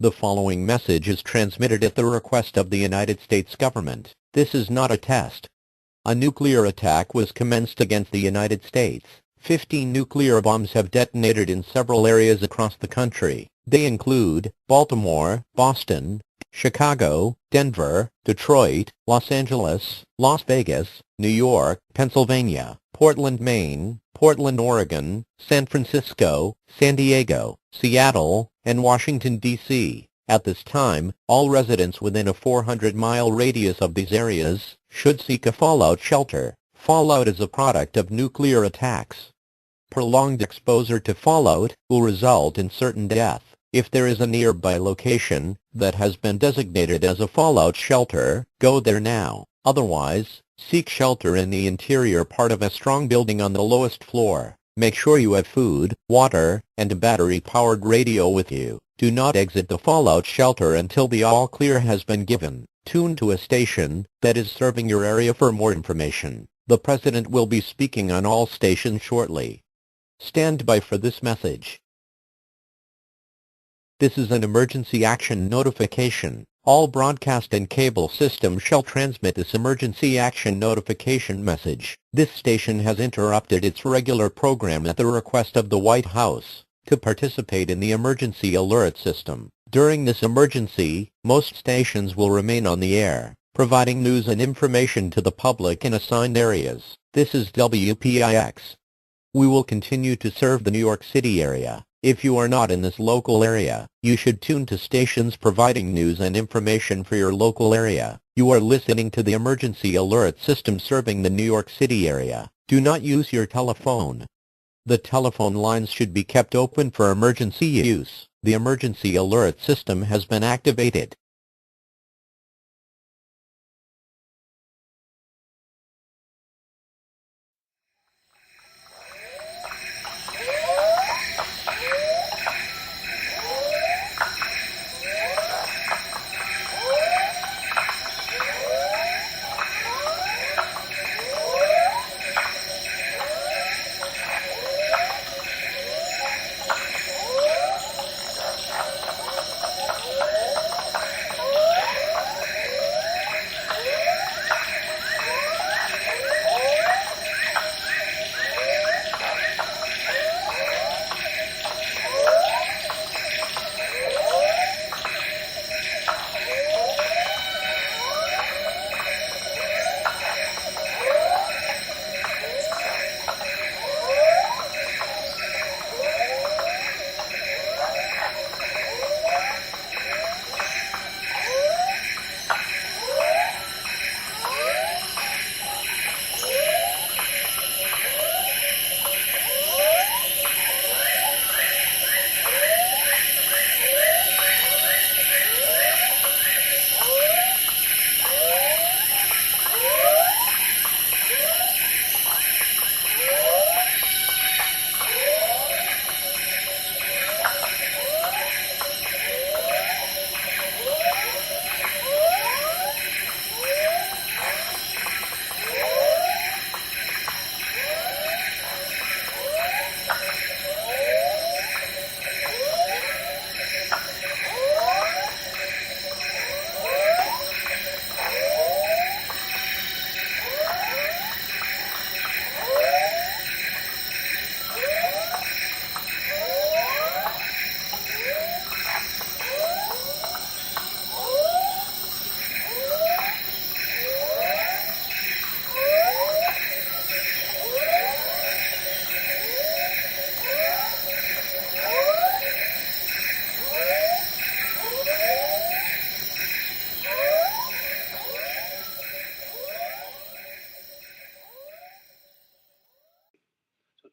The following message is transmitted at the request of the United States government. This is not a test. A nuclear attack was commenced against the United States. 15 nuclear bombs have detonated in several areas across the country. They include Baltimore, Boston, Chicago, Denver, Detroit, Los Angeles, Las Vegas, New York, Pennsylvania, Portland, Maine, Portland, Oregon, San Francisco, San Diego, Seattle, and Washington, D.C. At this time, all residents within a 400-mile radius of these areas should seek a fallout shelter. Fallout is a product of nuclear attacks. Prolonged exposure to fallout will result in certain death. If there is a nearby location that has been designated as a fallout shelter, go there now. Otherwise, seek shelter in the interior part of a strong building on the lowest floor. Make sure you have food, water, and a battery-powered radio with you. Do not exit the fallout shelter until the all-clear has been given. Tune to a station that is serving your area for more information. The President will be speaking on all stations shortly. Stand by for this message. This is an emergency action notification. All broadcast and cable systems shall transmit this emergency action notification message. This station has interrupted its regular program at the request of the White House to participate in the emergency alert system. During this emergency, most stations will remain on the air, providing news and information to the public in assigned areas. This is WPIX. We will continue to serve the New York City area. If you are not in this local area, you should tune to stations providing news and information for your local area. You are listening to the emergency alert system serving the New York City area. Do not use your telephone. The telephone lines should be kept open for emergency use. The emergency alert system has been activated.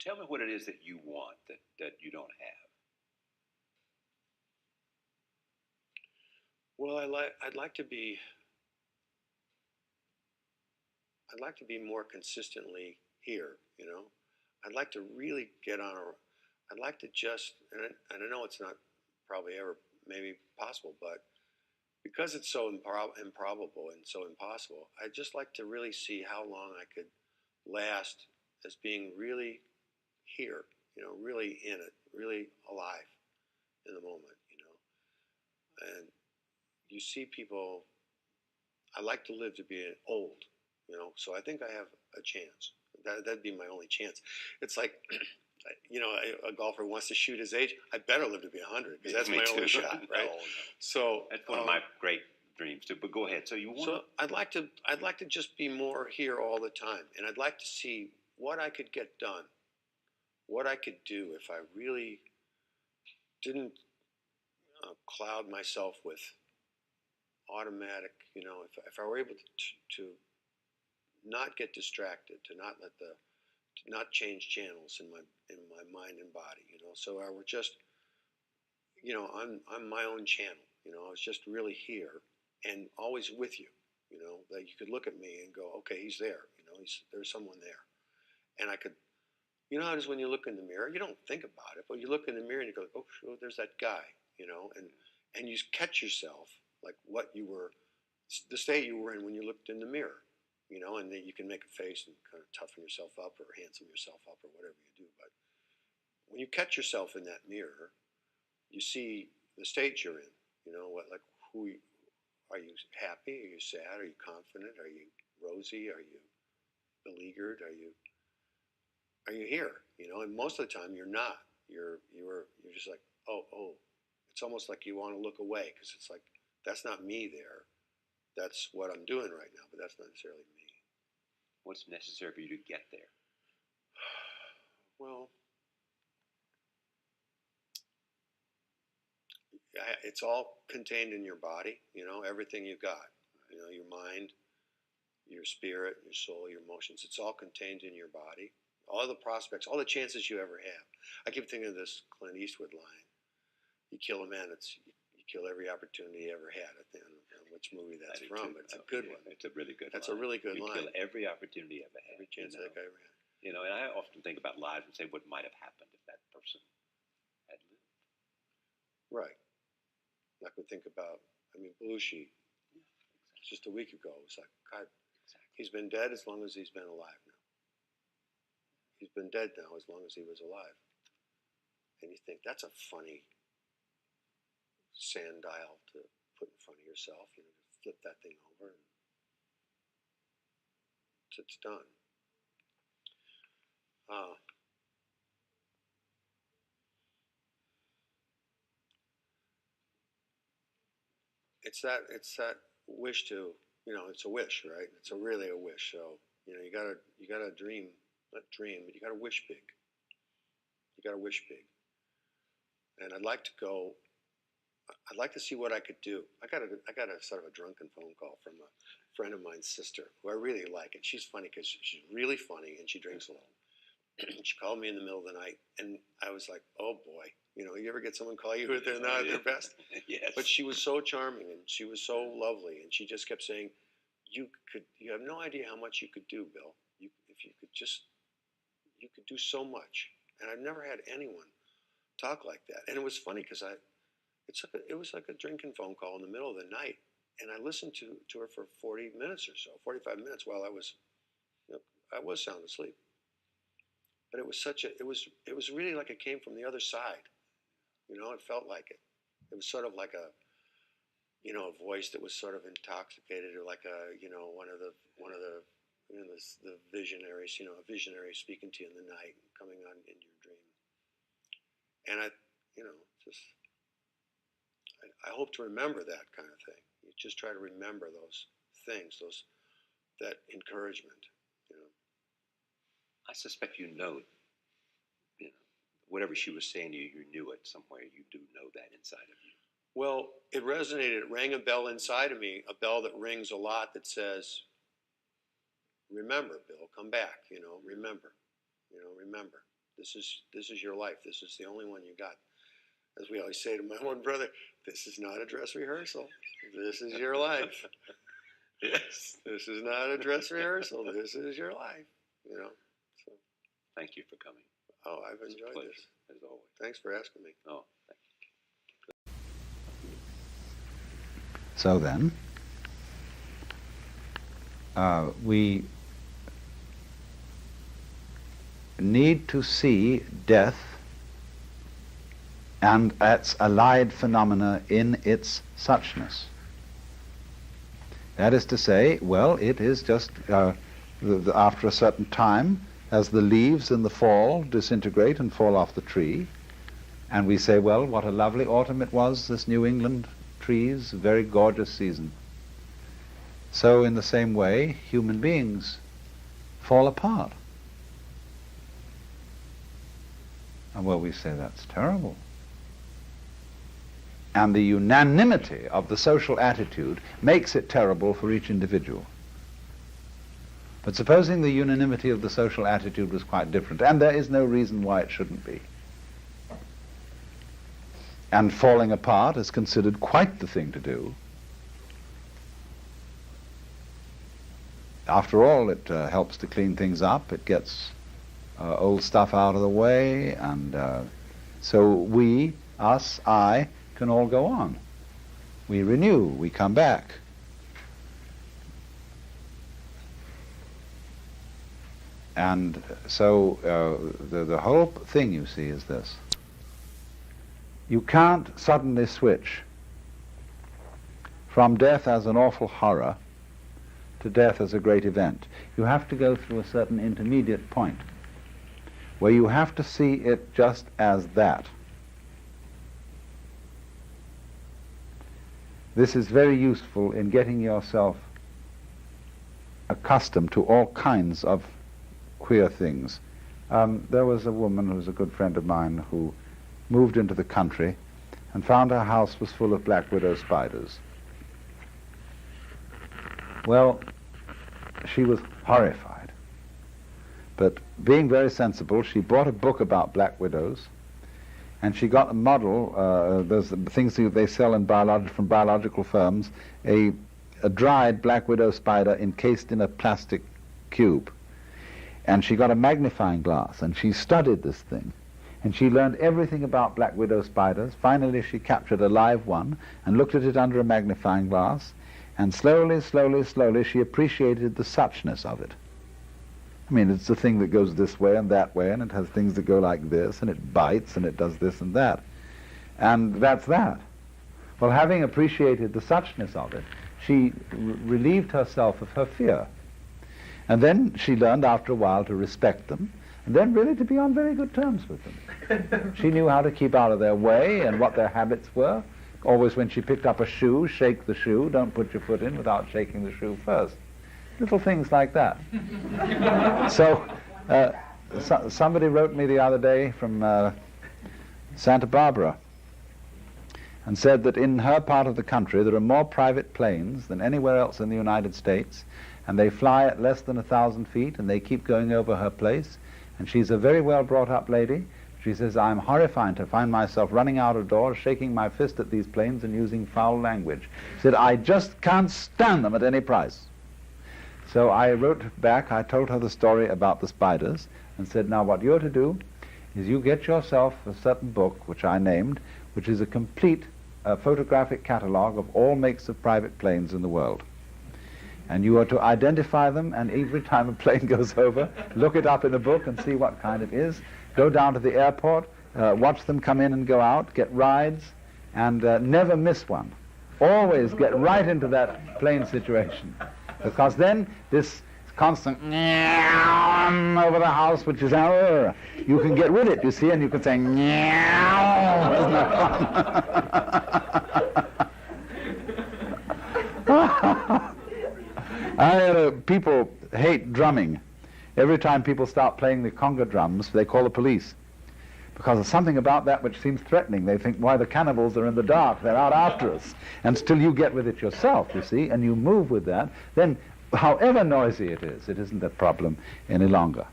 Tell me what it is that you want that you don't have. Well, I'd like to be more consistently here, you know. I'd like to really get on I'd like to just, and I know it's not probably ever maybe possible, but because it's so improbable and so impossible, I'd just like to really see how long I could last as being really here, you know, really in it, really alive in the moment, you know. and you see people. I like to live to be old, you know. So I think I have a chance. That'd be my only chance. It's like, you know, a golfer wants to shoot his age. I better live to be 100 because that's my only shot, right? No. So That's one of my great dreams too. But go ahead. So you want? So I'd like to just be more here all the time, and I'd like to see what I could get done, what I could do if I really didn't cloud myself with automatic, you know, if I were able to not get distracted, to not change channels in my mind and body, you know. So I were just, you know, I'm my own channel, you know. I was just really here and always with you, you know. That you could look at me and go, okay, he's there, you know. There's someone there, and I could, you know, how it is when you look in the mirror. You don't think about it, but you look in the mirror and you go, oh, sure, there's that guy, you know, and you catch yourself like what you were, the state you were in when you looked in the mirror, you know, and then you can make a face and kind of toughen yourself up or handsome yourself up or whatever you do. But when you catch yourself in that mirror, you see the state you're in, you know, are you happy? Are you sad? Are you confident? Are you rosy? Are you beleaguered? Are you here? You know, and most of the time you're not. You're just like, oh. It's almost like you want to look away because it's like, that's not me there. That's what I'm doing right now, but that's not necessarily me. What's necessary for you to get there? Well, it's all contained in your body, you know, everything you got, you know, your mind, your spirit, your soul, your emotions, it's all contained in your body. All the prospects, all the chances you ever have. I keep thinking of this Clint Eastwood line. You kill a man, you kill every opportunity he ever had. I think I don't know which movie that's from, but it's a good one. It's a really good That's line. a really good line. You kill every opportunity you ever had. Every chance that guy ever had. You know, and I often think about lives and say, what might have happened if that person had lived? Right. Like we think about, I mean, Belushi, just a week ago, it was like, God, he's been dead as long as he's been alive now. He's been dead now as long as he was alive. And you think, that's a funny sand dial to put in front of yourself, you know, to flip that thing over and it's done. It's that wish to, you know, it's a wish, right? It's really a wish. So, you know, you gotta dream, not dream, but you gotta wish big. You gotta wish big. And I'd like to see what I could do. I got a sort of a drunken phone call from a friend of mine's sister who I really like, and she's funny because she's really funny and she drinks a lot. She called me in the middle of the night, and I was like, oh boy, you know, you ever get someone call you if they're not at their best? Yes. But she was so charming and she was so lovely, and she just kept saying, you have no idea how much you could do, Bill. If you could just, you could do so much. And I've never had anyone talk like that. And it was funny because it was like a drinking phone call in the middle of the night, and I listened to her for 40 minutes or so, 45 minutes while I was sound asleep. But it was really like it came from the other side. You know, it felt like it. It was sort of like a, you know, a voice that was sort of intoxicated, or like a, you know, one of the you know, the visionaries, you know, a visionary speaking to you in the night, coming on in your dream. And I, you know, just I hope to remember that kind of thing. You just try to remember those things, that encouragement, you know. I suspect you know, whatever she was saying to you, you knew it somewhere. You do know that inside of you. Well, it resonated. It rang a bell inside of me, a bell that rings a lot that says, remember, Bill, come back, you know, remember. This is your life. This is the only one you got. As we always say to my one brother, this is not a dress rehearsal. This is your life. Yes. This is not a dress rehearsal. This is your life, you know. So, thank you for coming. Oh, I've enjoyed this. As always. Thanks for asking me. Oh, thank you. So then, we need to see death and that's allied phenomena in its suchness. That is to say, well, it is just after a certain time, as the leaves in the fall disintegrate and fall off the tree, and we say, well, what a lovely autumn it was, this New England trees, a very gorgeous season. So in the same way, human beings fall apart. And well, we say that's terrible. And the unanimity of the social attitude makes it terrible for each individual. But supposing the unanimity of the social attitude was quite different, and there is no reason why it shouldn't be, and falling apart is considered quite the thing to do. After all, it helps to clean things up, it gets old stuff out of the way, and so we, us, I, can all go on. We renew, we come back. And so the whole thing, you see, is this. You can't suddenly switch from death as an awful horror to death as a great event. You have to go through a certain intermediate point where you have to see it just as that. This is very useful in getting yourself accustomed to all kinds of queer things. There was a woman who was a good friend of mine who moved into the country and found her house was full of black widow spiders. Well, she was horrified. But being very sensible, she bought a book about black widows, and she got a model, there's things that they sell in from biological firms, a dried black widow spider encased in a plastic cube. And she got a magnifying glass, and she studied this thing. And she learned everything about black widow spiders. Finally, she captured a live one and looked at it under a magnifying glass, and slowly, slowly, slowly, she appreciated the suchness of it. I mean, it's a thing that goes this way and that way, and it has things that go like this, and it bites, and it does this and that. And that's that. Well, having appreciated the suchness of it, she relieved herself of her fear. And then she learned after a while to respect them, and then really to be on very good terms with them. She knew how to keep out of their way and what their habits were. Always when she picked up a shoe, shake the shoe, don't put your foot in without shaking the shoe first. Little things like that. So, somebody wrote me the other day from Santa Barbara and said that in her part of the country there are more private planes than anywhere else in the United States, and they fly at less than 1,000 feet, and they keep going over her place. And she's a very well brought up lady. She says, I'm horrified to find myself running out of doors, shaking my fist at these planes and using foul language. She said, I just can't stand them at any price. So I wrote back, I told her the story about the spiders, and said, now what you're to do is you get yourself a certain book, which I named, which is a complete photographic catalogue of all makes of private planes in the world. And you are to identify them, and every time a plane goes over, look it up in a book and see what kind it is. Go down to the airport, watch them come in and go out, get rides, and never miss one. Always get right into that plane situation. Because then this constant over the house, which is you can get rid of it, you see, and you can say isn't that fun? People hate drumming. Every time people start playing the conga drums, they call the police. Because there's something about that which seems threatening. They think, why, the cannibals are in the dark, they're out after us. And still you get with it yourself, you see, and you move with that, then however noisy it isn't a problem any longer.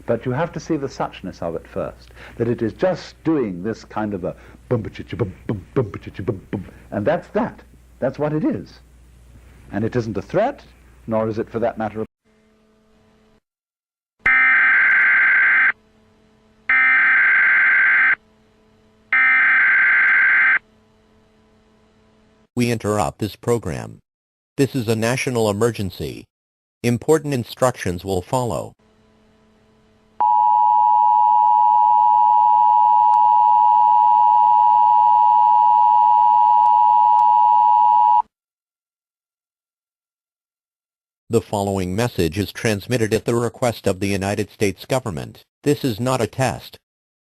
But you have to see the suchness of it first, that it is just doing this kind of a bum-ba-chi-chi-bum-bum, and that's that. That's what it is. And it isn't a threat, nor is it, for that matter, We interrupt this program. This is a national emergency. Important instructions will follow. The following message is transmitted at the request of the United States government. This is not a test.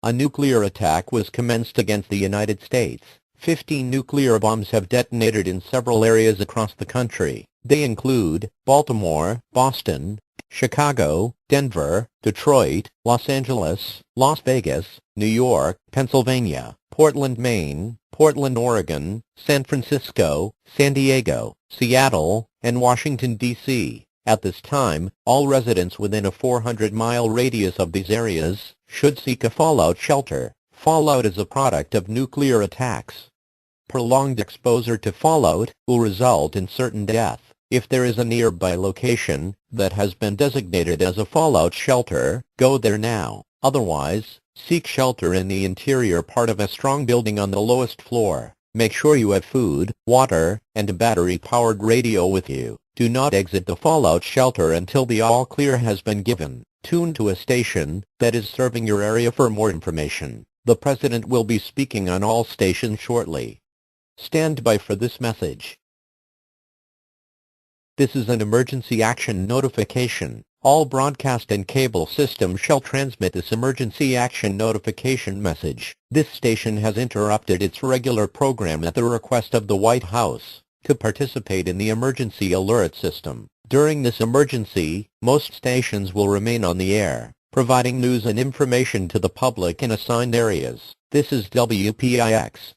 A nuclear attack was commenced against the United States. 15 nuclear bombs have detonated in several areas across the country. They include Baltimore, Boston, Chicago, Denver, Detroit, Los Angeles, Las Vegas, New York, Pennsylvania, Portland, Maine, Portland, Oregon, San Francisco, San Diego, Seattle, and Washington, D.C. At this time, all residents within a 400-mile radius of these areas should seek a fallout shelter. Fallout is a product of nuclear attacks. Prolonged exposure to fallout will result in certain death. If there is a nearby location that has been designated as a fallout shelter, go there now. Otherwise, seek shelter in the interior part of a strong building on the lowest floor. Make sure you have food, water, and a battery-powered radio with you. Do not exit the fallout shelter until the all clear has been given. Tune to a station that is serving your area for more information. The President will be speaking on all stations shortly. Stand by for this message. This is an emergency action notification. All broadcast and cable systems shall transmit this emergency action notification message. This station has interrupted its regular program at the request of the White House to participate in the emergency alert system. During this emergency, most stations will remain on the air, providing news and information to the public in assigned areas. This is WPIX.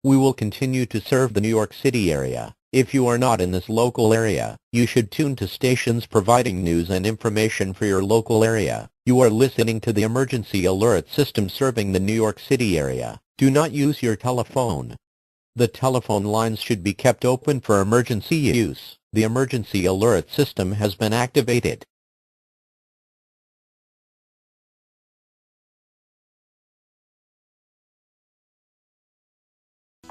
We will continue to serve the New York City area. If you are not in this local area, you should tune to stations providing news and information for your local area. You are listening to the emergency alert system serving the New York City area. Do not use your telephone. The telephone lines should be kept open for emergency use. The emergency alert system has been activated.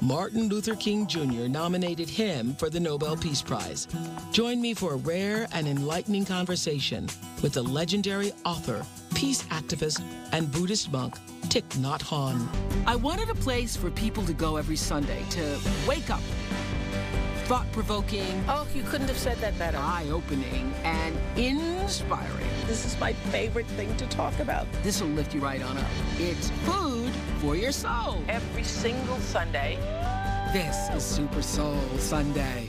Martin Luther King Jr. nominated him for the Nobel Peace Prize. Join me for a rare and enlightening conversation with the legendary author, peace activist, and Buddhist monk, Thich Nhat Hanh. I wanted a place for people to go every Sunday to wake up. Thought-provoking. Oh, you couldn't have said that better. Eye-opening and inspiring. This is my favorite thing to talk about. This will lift you right on up. It's food for your soul. Every single Sunday. This is Super Soul Sunday.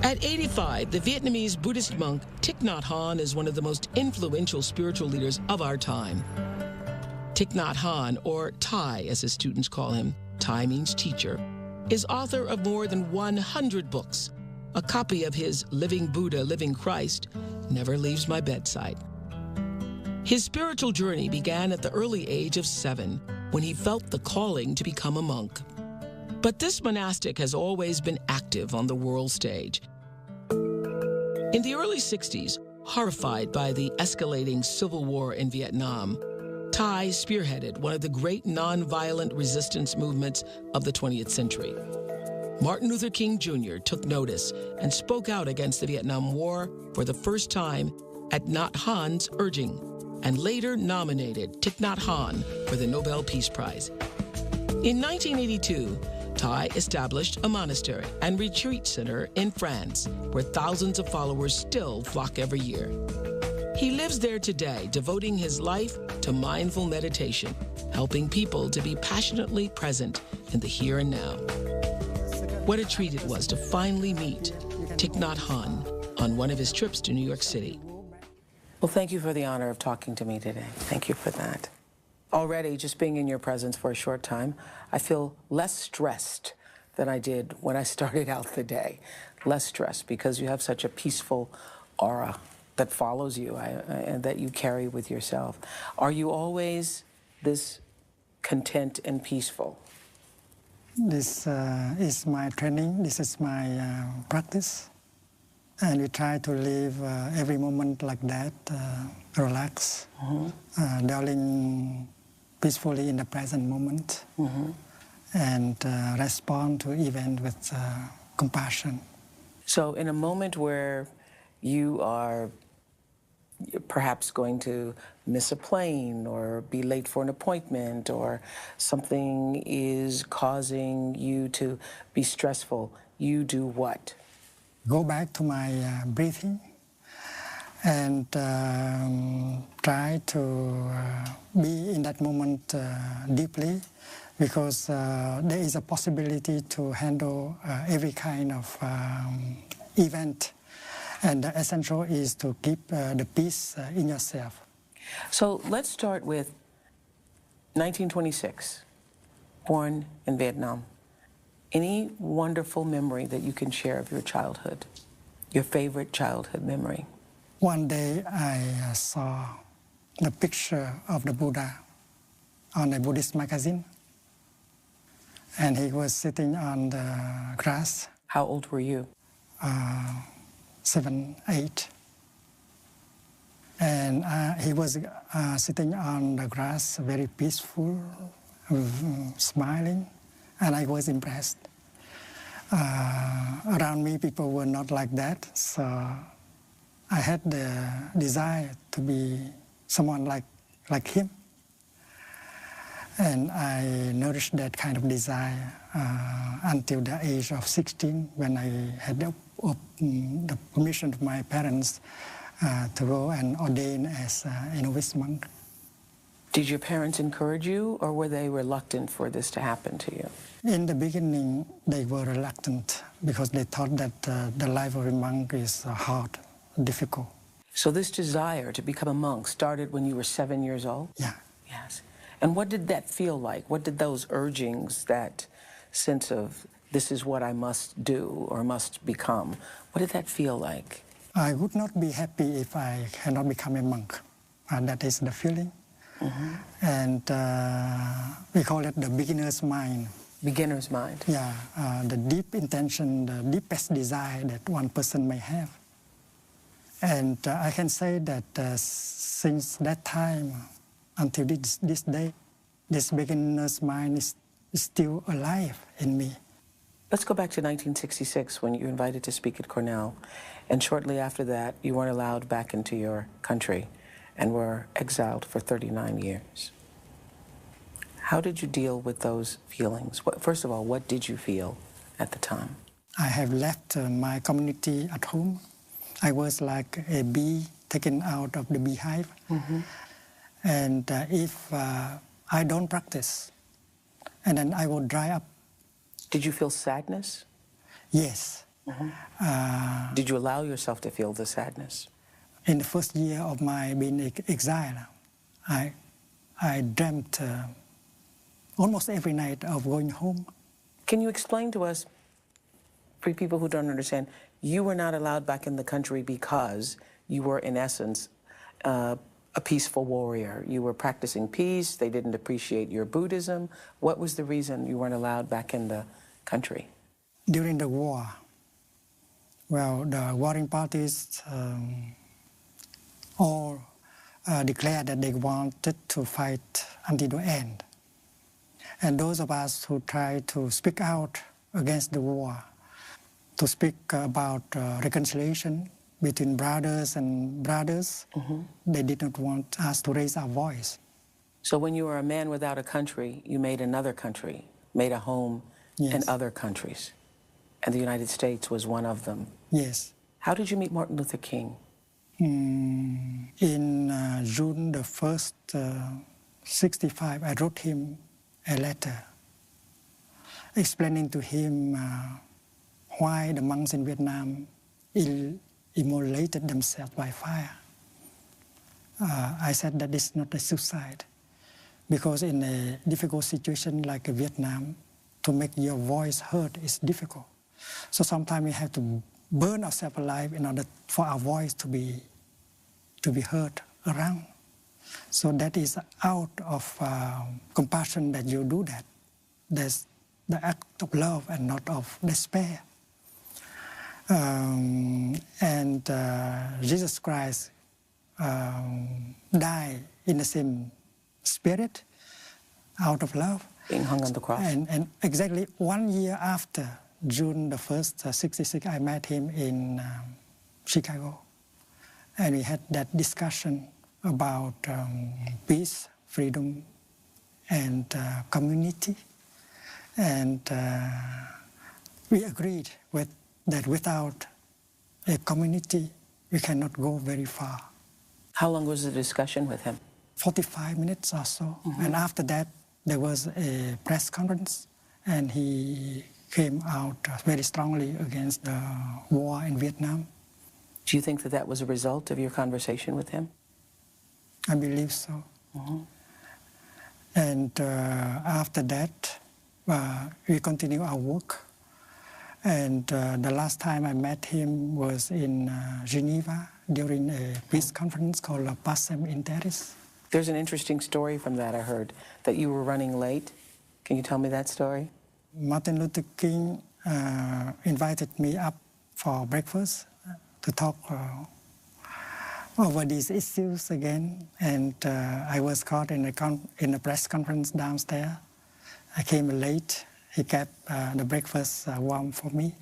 At 85, the Vietnamese Buddhist monk Thich Nhat Hanh is one of the most influential spiritual leaders of our time. Thich Nhat Hanh, or Thai as his students call him, Thai means teacher, is author of more than 100 books. A copy of his Living Buddha, Living Christ never leaves my bedside. His spiritual journey began at the early age of 7, when he felt the calling to become a monk. But this monastic has always been active on the world stage. In the early 60s, horrified by the escalating civil war in Vietnam, Thai spearheaded one of the great nonviolent resistance movements of the 20th century. Martin Luther King Jr. took notice and spoke out against the Vietnam War for the first time at Nhat Hanh's urging, and later nominated Thich Nhat Hanh for the Nobel Peace Prize. In 1982, Thai established a monastery and retreat center in France, where thousands of followers still flock every year. He lives there today, devoting his life to mindful meditation, helping people to be passionately present in the here and now. What a treat it was to finally meet Thich Nhat Hanh on one of his trips to New York City. Well, thank you for the honor of talking to me today. Thank you for that. Already, just being in your presence for a short time, I feel less stressed than I did when I started out the day. Less stressed because you have such a peaceful aura that follows you and that you carry with yourself. Are you always this content and peaceful? This is my training, this is my practice. And we try to live every moment like that, relax, dwelling peacefully in the present moment, and respond to events with compassion. So in a moment where you are perhaps going to miss a plane or be late for an appointment or something is causing you to be stressful, you do what? go back to my breathing and try to be in that moment deeply, because there is a possibility to handle every kind of event. And the essential is to keep the peace in yourself. So let's start with 1926, born in Vietnam. Any wonderful memory that you can share of your childhood, your favorite childhood memory? One day I saw the picture of the Buddha on a Buddhist magazine, and he was sitting on the grass. How old were you? 7, 8. And he was sitting on the grass, very peaceful, smiling, and I was impressed. Around me, people were not like that, so I had the desire to be someone like him. And I nourished that kind of desire until the age of 16, when I had the permission of my parents to go and ordain as a novice monk. Did your parents encourage you, or were they reluctant for this to happen to you? In the beginning, they were reluctant because they thought that the life of a monk is hard, difficult. So this desire to become a monk started when you were 7 years old? Yeah. Yes. And what did that feel like? What did those urgings, that sense of this is what I must do or must become, what did that feel like? I would not be happy if I cannot become a monk. That is the feeling. Mm-hmm. And we call it the beginner's mind. Beginner's mind. Yeah, the deep intention, the deepest desire that one person may have. And I can say that since that time until this day, this beginner's mind is still alive in me. Let's go back to 1966 when you were invited to speak at Cornell. And shortly after that, you weren't allowed back into your country and were exiled for 39 years. How did you deal with those feelings? First of all, what did you feel at the time? I have left my community at home. I was like a bee taken out of the beehive. Mm-hmm. And if I don't practice, and then I will dry up. Did you feel sadness? Yes. Mm-hmm. Did you allow yourself to feel the sadness? In the first year of my being exiled, I dreamt almost every night of going home. Can you explain to us, for people who don't understand, you were not allowed back in the country because you were, in essence, a peaceful warrior. You were practicing peace. They didn't appreciate your Buddhism. What was the reason you weren't allowed back in the country? During the war, well, the warring parties all declared that they wanted to fight until the end. And those of us who tried to speak out against the war, to speak about reconciliation between brothers and brothers, mm-hmm. They did not want us to raise our voice. So when you were a man without a country, you made another country, made a home in other countries. And the United States was one of them. Yes. How did you meet Martin Luther King? In June the 1st, 65, I wrote him a letter explaining to him why the monks in Vietnam immolated themselves by fire. I said that it's not a suicide, because in a difficult situation like Vietnam, to make your voice heard is difficult. So sometimes we have to burn ourselves alive in order for our voice to be heard around. So that is out of compassion that you do that. That's the act of love and not of despair. And Jesus Christ died in the same spirit, out of love. Being hung on the cross. And exactly 1 year after, June the 1st, 66, I met him in Chicago. And we had that discussion about peace, freedom, and community. And we agreed that without a community, we cannot go very far. How long was the discussion with him? 45 minutes or so. And after that, there was a press conference, and he came out very strongly against the war in Vietnam. Do you think that that was a result of your conversation with him? I believe so. And after that, we continue our work. And the last time I met him was in Geneva during a peace conference called Passem Interis. There's an interesting story from that I heard, that you were running late. Can you tell me that story? Martin Luther King invited me up for breakfast to talk over these issues again. And I was caught in a press conference downstairs. I came late. He kept the breakfast warm for me.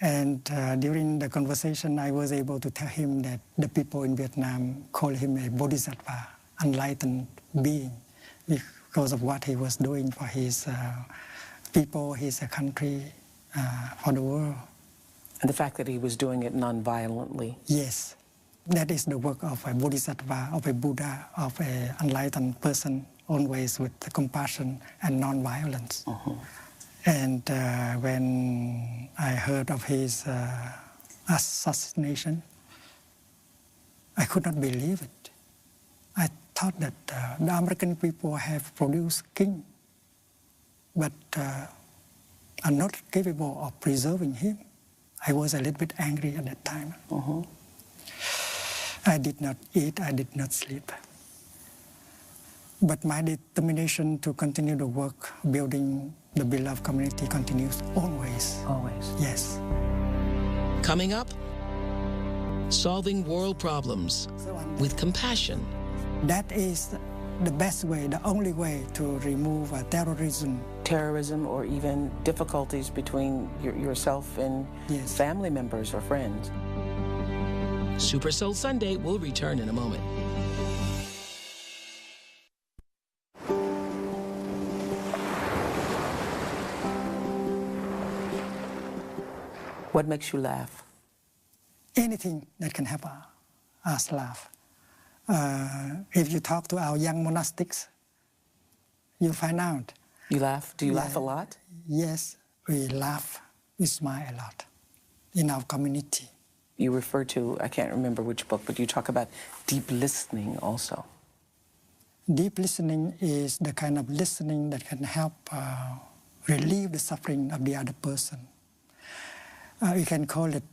And during the conversation, I was able to tell him that the people in Vietnam call him a bodhisattva, enlightened being, because of what he was doing for his people, his country, for the world. And the fact that he was doing it non-violently. Yes, that is the work of a bodhisattva, of a Buddha, of an enlightened person, always with compassion and non-violence. And when I heard of his assassination, I could not believe it. I thought that the American people have produced king, but are not capable of preserving him. I was a little bit angry at that time. I did not eat, I did not sleep. But my determination to continue the work, building the beloved community, continues always. Always. Yes. Coming up, solving world problems with compassion. That is the best way, the only way to remove terrorism. Terrorism, or even difficulties between yourself and family members or friends. Super Soul Sunday will return in a moment. What makes you laugh? Anything that can help us laugh. If you talk to our young monastics, you'll find out. You laugh? Do you laugh a lot? Yes, we laugh, we smile a lot in our community. You refer to, I can't remember which book, but you talk about deep listening also. Deep listening is the kind of listening that can help relieve the suffering of the other person. You can call it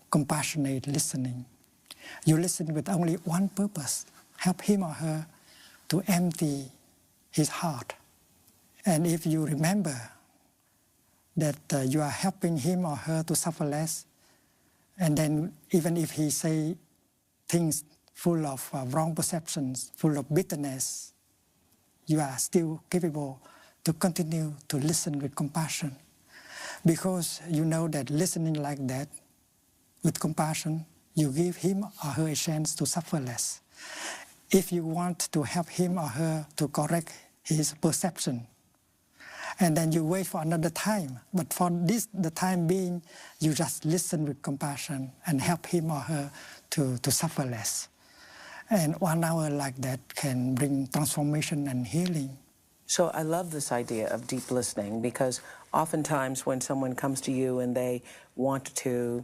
compassionate listening. You listen with only one purpose, help him or her to empty his heart. And if you remember that you are helping him or her to suffer less, and then even if he say things full of wrong perceptions, full of bitterness, you are still capable to continue to listen with compassion. Because you know that listening like that, with compassion, you give him or her a chance to suffer less. If you want to help him or her to correct his perception, and then you wait for another time, but for this, the time being, you just listen with compassion and help him or her to suffer less. And 1 hour like that can bring transformation and healing. So I love this idea of deep listening, because oftentimes when someone comes to you and they want to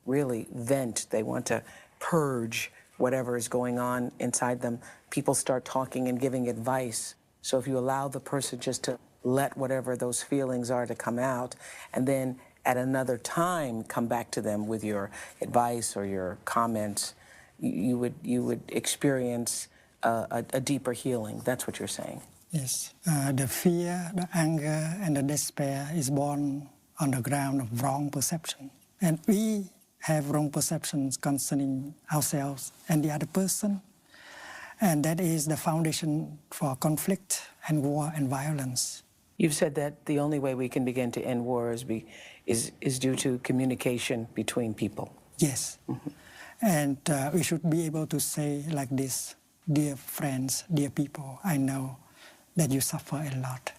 really vent, they want to purge whatever is going on inside them, people start talking and giving advice. So if you allow the person just to let whatever those feelings are to come out, and then at another time come back to them with your advice or your comments, you would experience a deeper healing. That's what you're saying. Yes, the fear, the anger, and the despair is born on the ground of wrong perception. And we have wrong perceptions concerning ourselves and the other person. And that is the foundation for conflict and war and violence. You've said that the only way we can begin to end war is due to communication between people. Yes. And we should be able to say like this: dear friends, dear people, I know that you suffer a lot.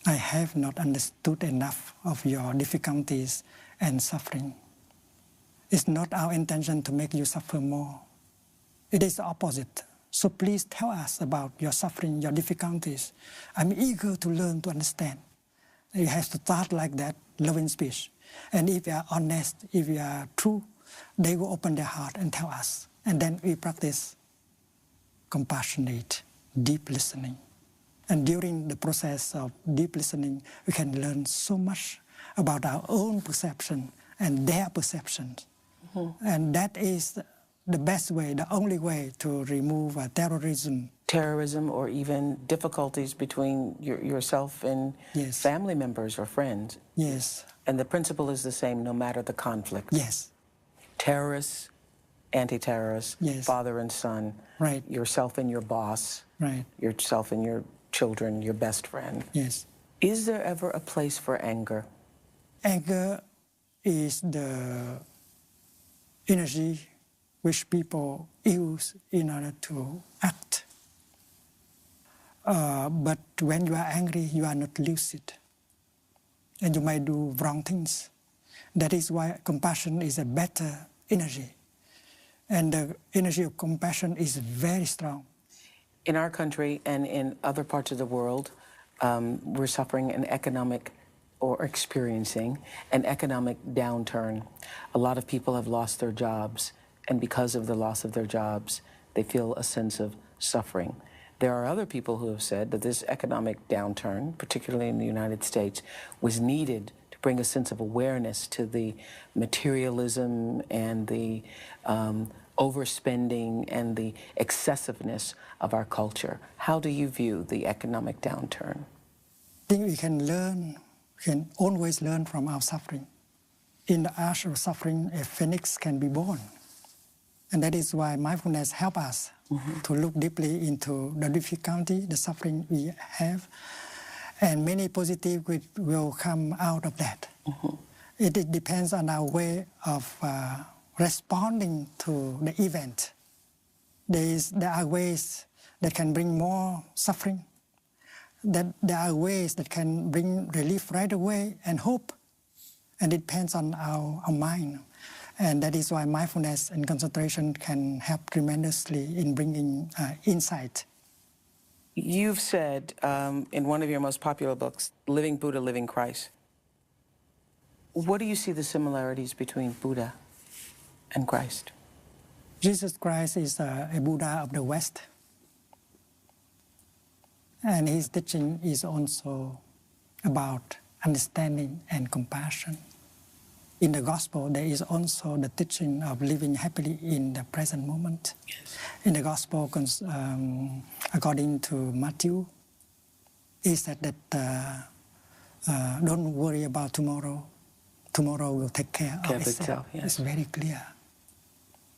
I have not understood enough of your difficulties and suffering. It's not our intention to make you suffer more. It is the opposite. So please tell us about your suffering, your difficulties. I'm eager to learn, to understand. You have to start like that, loving speech. And if you are honest, if you are true, they will open their heart and tell us. And then we practice compassionate, deep listening. And during the process of deep listening, we can learn so much about our own perception and their perceptions. Mm-hmm. And that is the best way, the only way to remove terrorism. Terrorism or even difficulties between yourself and yes. family members or friends. Yes. And the principle is the same no matter the conflict. Yes. Terrorists, anti-terrorists, yes. father and son, right. yourself and your boss, right. yourself and your children, your best friend. Yes. Is there ever a place for anger? Anger is the energy which people use in order to act. But when you are angry, you are not lucid. And you might do wrong things. That is why compassion is a better energy. And the energy of compassion is very strong. In our country and in other parts of the world, we're suffering an economic or experiencing an economic downturn. A lot of people have lost their jobs, and because of the loss of their jobs, they feel a sense of suffering. There are other people who have said that this economic downturn, particularly in the United States, was needed to bring a sense of awareness to the materialism and the overspending and the excessiveness of our culture. How do you view the economic downturn? I think we can learn, we can always learn from our suffering. In the ash of suffering, a phoenix can be born. And that is why mindfulness helps us to look deeply into the difficulty, the suffering we have, and many positive will come out of that. It depends on our way of responding to the event. There are ways that can bring more suffering, that there are ways that can bring relief right away and hope, and it depends on our mind. And that is why mindfulness and concentration can help tremendously in bringing insight. You've said in one of your most popular books, Living Buddha, Living Christ. What do you see the similarities between Buddha and Christ? Jesus Christ is a Buddha of the West. And his teaching is also about understanding and compassion. In the gospel, there is also the teaching of living happily in the present moment. Yes. In the gospel, according to Matthew, he said that don't worry about tomorrow. Tomorrow will take care of itself. Yes. It's very clear.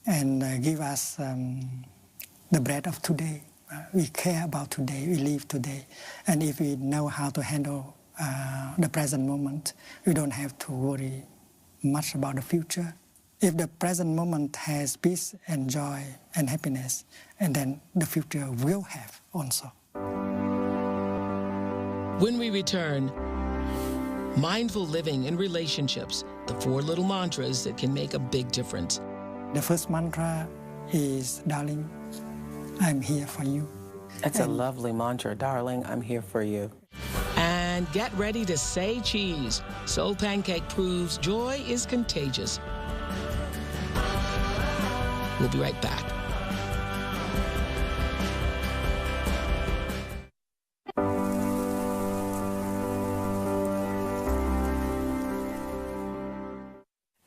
And give us the bread of today. We care about today, we live today. And if we know how to handle the present moment, we don't have to worry much about the future. If the present moment has peace and joy and happiness, and then the future will have also. When we return, mindful living in relationships, the 4 little mantras that can make a big difference. The first mantra is, darling, I'm here for you. That's a lovely mantra, darling, I'm here for you. And get ready to say cheese. Soul Pancake proves joy is contagious. We'll be right back.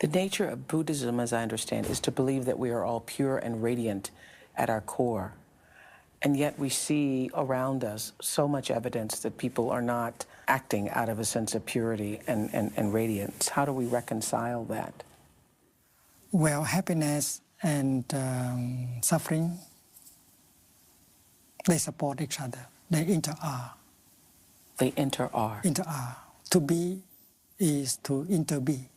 The nature of Buddhism, as I understand, is to believe that we are all pure and radiant at our core. And yet we see around us so much evidence that people are not acting out of a sense of purity and radiance. How do we reconcile that? Well, happiness and suffering, they support each other. They inter-are. They inter-are. Inter-are. To be is to inter-be.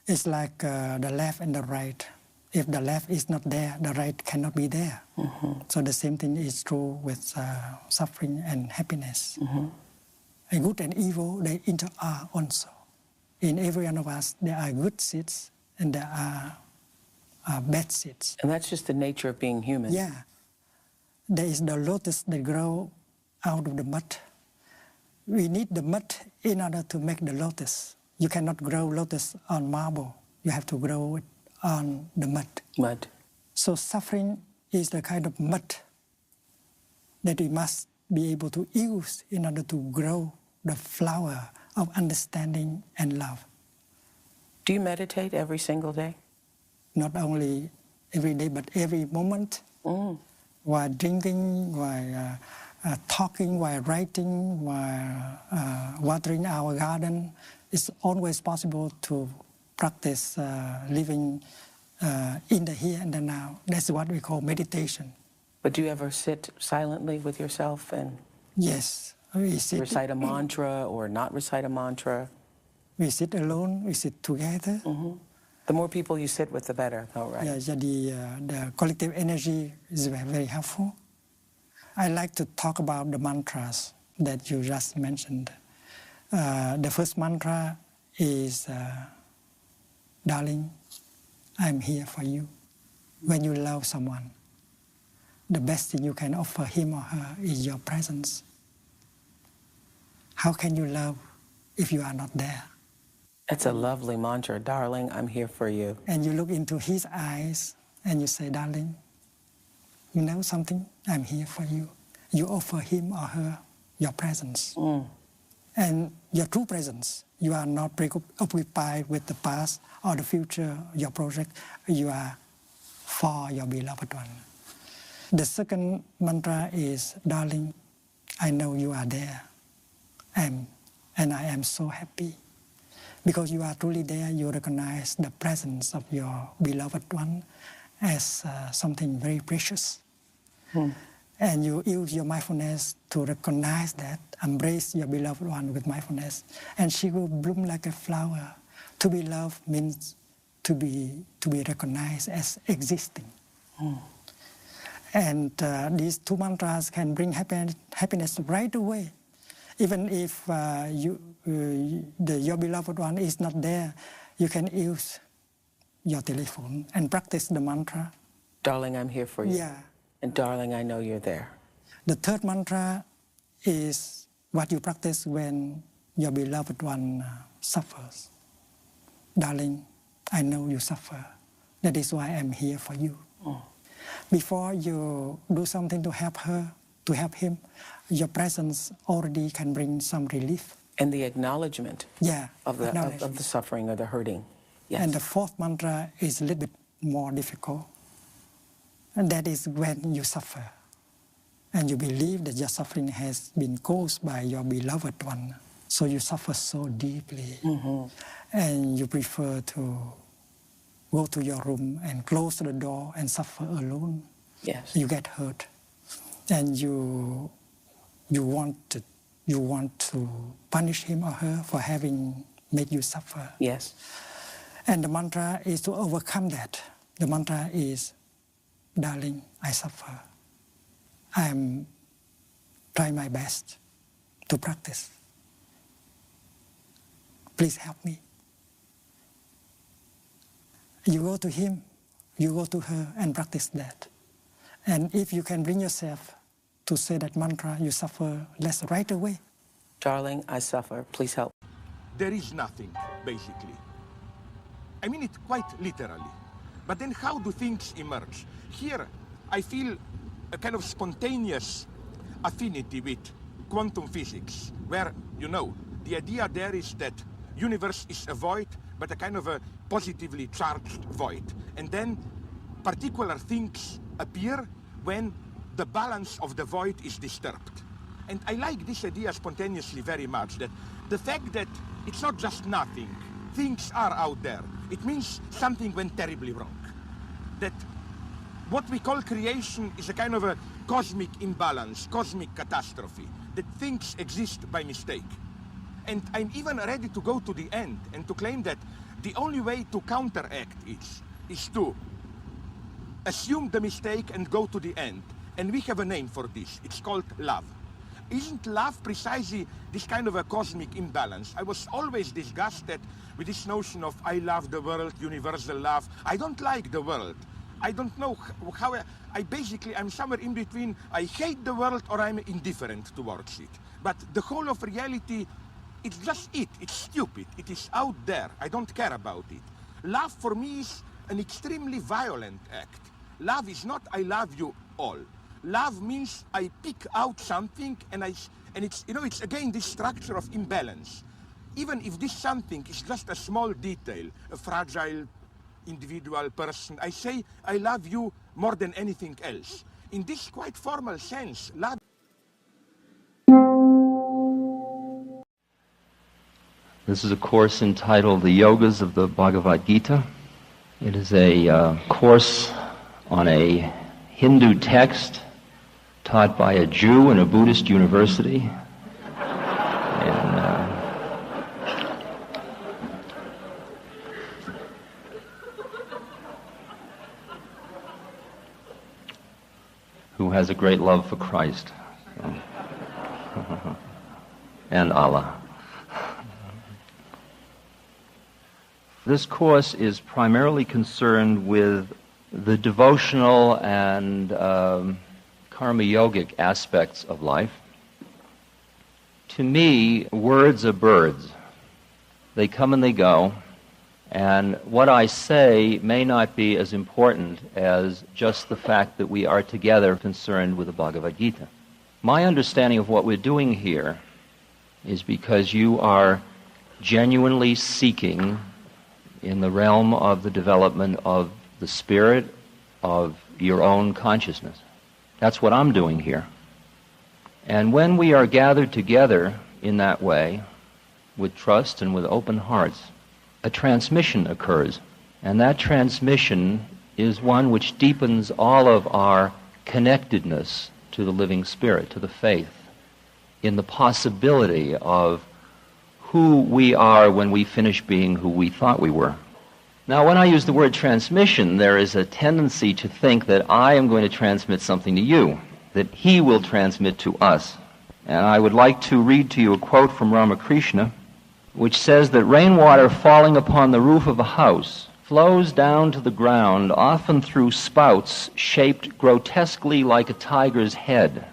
It's like the left and the right. If the left is not there, the right cannot be there. So the same thing is true with suffering and happiness. And good and evil, they inter-are also. In every one of us, there are good seeds and there are bad seeds. And that's just the nature of being human. Yeah. There is the lotus that grow out of the mud. We need the mud in order to make the lotus. You cannot grow lotus on marble. You have to grow it on the mud. Mud. So suffering is the kind of mud that we must be able to use in order to grow the flower of understanding and love. Do you meditate every single day? Not only every day, but every moment. While drinking, while talking, while writing, while watering our garden. It's always possible to practice living in the here and the now. That's what we call meditation. But do you ever sit silently with yourself and Yes, we sit. recite a mantra or not recite a mantra? We sit alone, we sit together. The more people you sit with, the better, though, right? Yeah, the collective energy is very, very helpful. I like to talk about the mantras that you just mentioned. The first mantra is, darling, I'm here for you. When you love someone, the best thing you can offer him or her is your presence. How can you love if you are not there? That's a lovely mantra. Darling, I'm here for you. And you look into his eyes and you say, darling, you know something? I'm here for you. You offer him or her your presence. And your true presence. You are not preoccupied with the past or the future, your project. You are for your beloved one. The second mantra is, darling, I know you are there. And I am so happy. Because you are truly there, you recognize the presence of your beloved one as something very precious. And you use your mindfulness to recognize that, embrace your beloved one with mindfulness, and she will bloom like a flower. To be loved means to be recognized as existing. And these two mantras can bring happiness right away. Even if your beloved one is not there, you can use your telephone and practice the mantra. Darling, I'm here for you. Yeah. And darling, I know you're there. The third mantra is what you practice when your beloved one suffers. Darling, I know you suffer. That is why I'm here for you. Before you do something to help her, to help him, your presence already can bring some relief. And the acknowledgement of the suffering or the hurting. Yes. And the fourth mantra is a little bit more difficult. And that is when you suffer. And you believe that your suffering has been caused by your beloved one. So you suffer so deeply. And you prefer to go to your room and close the door and suffer alone. Yes. You get hurt. And you want to punish him or her for having made you suffer. Yes. And the mantra is to overcome that. The mantra is, darling, I suffer. I am trying my best to practice. Please help me. You go to him, you go to her and practice that. And if you can bring yourself to say that mantra, you suffer less right away. Darling, I suffer. Please help. There is nothing, basically. I mean it quite literally. But then how do things emerge? Here, I feel a kind of spontaneous affinity with quantum physics, where, you know, the idea there is that universe is a void, but a kind of a positively charged void. And then particular things appear when the balance of the void is disturbed. And I like this idea spontaneously very much, that the fact that it's not just nothing, things are out there. It means something went terribly wrong. That what we call creation is a kind of a cosmic imbalance, cosmic catastrophe, that things exist by mistake. And I'm even ready to go to the end and to claim that the only way to counteract it is to assume the mistake and go to the end. And we have a name for this. It's called love. Isn't love precisely this kind of a cosmic imbalance? I was always disgusted with this notion of I love the world, universal love. I don't like the world. I don't know how I'm somewhere in between. I hate the world or I'm indifferent towards it. But the whole of reality, it's just it. It's stupid. It is out there. I don't care about it. Love for me is an extremely violent act. Love is not I love you all. Love means I pick out something and it's, you know, it's again this structure of imbalance. Even if this something is just a small detail, a fragile individual person, I say I love you more than anything else. In this quite formal sense, love. This is a course entitled The Yogas of the Bhagavad Gita. It is a course on a Hindu text taught by a Jew in a Buddhist university. Who has a great love for Christ and Allah. This course is primarily concerned with the devotional and karma yogic aspects of life. To me, words are birds. They come and they go, and what I say may not be as important as just the fact that we are together concerned with the Bhagavad Gita. My understanding of what we're doing here is because you are genuinely seeking in the realm of the development of the spirit of your own consciousness. That's what I'm doing here. And when we are gathered together in that way, with trust and with open hearts, a transmission occurs. And that transmission is one which deepens all of our connectedness to the living spirit, to the faith, in the possibility of who we are when we finish being who we thought we were. Now, when I use the word transmission, there is a tendency to think that I am going to transmit something to you, that he will transmit to us. And I would like to read to you a quote from Ramakrishna, which says that rainwater falling upon the roof of a house flows down to the ground, often through spouts shaped grotesquely like a tiger's head.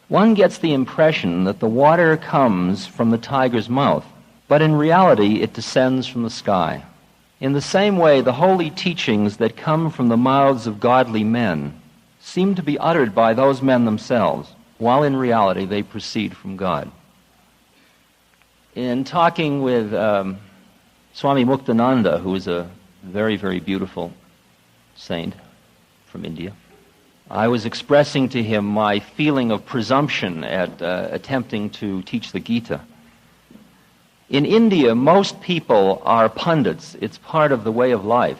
One gets the impression that the water comes from the tiger's mouth, but in reality it descends from the sky. In the same way, the holy teachings that come from the mouths of godly men seem to be uttered by those men themselves, while in reality they proceed from God. In talking with Swami Muktananda, who is a very, very beautiful saint from India, I was expressing to him my feeling of presumption at attempting to teach the Gita. In India, most people are pundits. It's part of the way of life.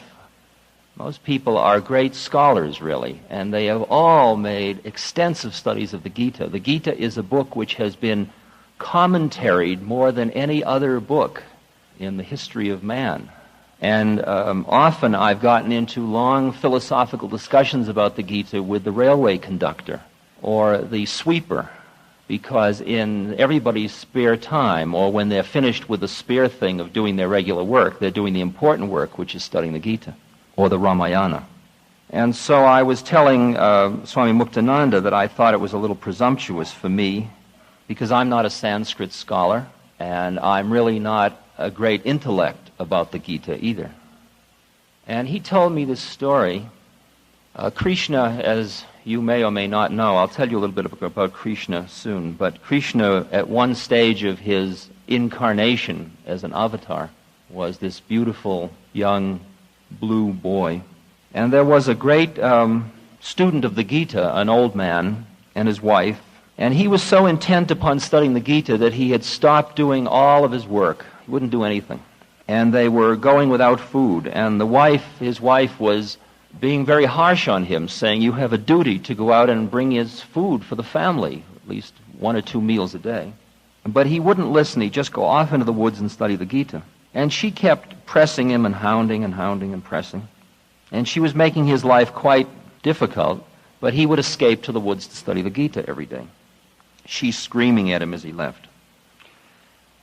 Most people are great scholars, really, and they have all made extensive studies of the Gita. The Gita is a book which has been commentaried more than any other book in the history of man. And often I've gotten into long philosophical discussions about the Gita with the railway conductor or the sweeper, because in everybody's spare time, or when they're finished with the spare thing of doing their regular work, they're doing the important work, which is studying the Gita or the Ramayana. And so I was telling Swami Muktananda that I thought it was a little presumptuous for me, because I'm not a Sanskrit scholar, and I'm really not a great intellect about the Gita either. And he told me this story. Krishna, as you may or may not know, I'll tell you a little bit about Krishna soon, but Krishna, at one stage of his incarnation as an avatar, was this beautiful young blue boy. And there was a great student of the Gita, an old man, and his wife, and he was so intent upon studying the Gita that he had stopped doing all of his work. He wouldn't do anything. And they were going without food, and his wife was being very harsh on him, saying, you have a duty to go out and bring his food for the family, at least 1 or 2 meals a day. But he wouldn't listen. He'd just go off into the woods and study the Gita. And she kept pressing him and hounding and hounding and pressing. And she was making his life quite difficult, but he would escape to the woods to study the Gita every day. she screaming at him as he left.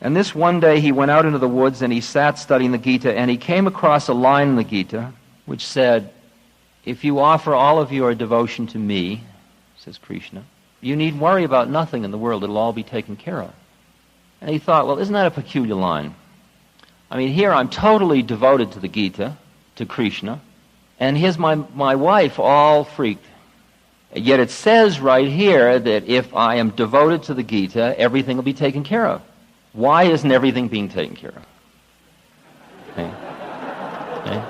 And this one day he went out into the woods and he sat studying the Gita, and he came across a line in the Gita which said, "If you offer all of your devotion to me," says Krishna, "you need worry about nothing in the world. It'll all be taken care of." And he thought, well, isn't that a peculiar line? I mean, here I'm totally devoted to the Gita, to Krishna, and here's my wife all freaked. Yet it says right here that if I am devoted to the Gita, everything will be taken care of. Why isn't everything being taken care of? Okay. Okay.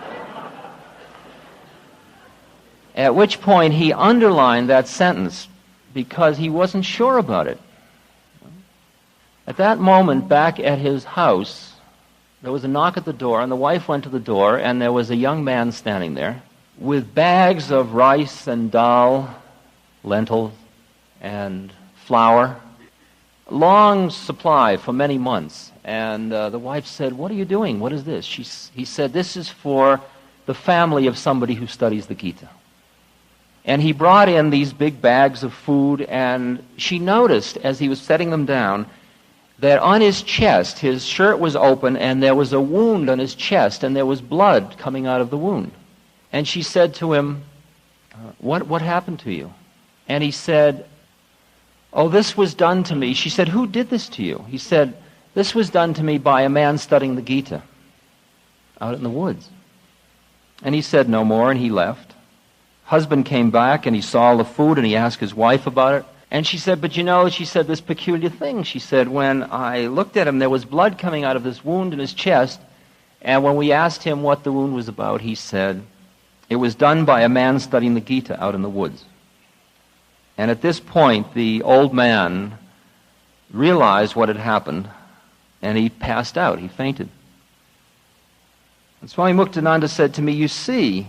At which point he underlined that sentence because he wasn't sure about it. At that moment, back at his house, there was a knock at the door, and the wife went to the door, and there was a young man standing there with bags of rice and dal, lentils, and flour, long supply for many months. And the wife said, "What are you doing? What is this?" He said, "This is for the family of somebody who studies the Gita." And he brought in these big bags of food, and she noticed as he was setting them down that on his chest, his shirt was open, and there was a wound on his chest, and there was blood coming out of the wound. And she said to him, what happened to you? And he said, "Oh, this was done to me." She said, "Who did this to you?" He said, "This was done to me by a man studying the Gita out in the woods." And he said no more, and he left. Husband came back, and he saw all the food, and he asked his wife about it. And she said, "But you know," she said, "this peculiar thing." She said, "When I looked at him, there was blood coming out of this wound in his chest, and when we asked him what the wound was about, he said, it was done by a man studying the Gita out in the woods." And at this point, the old man realized what had happened, and he passed out. He fainted. And Swami Muktananda said to me, "You see,"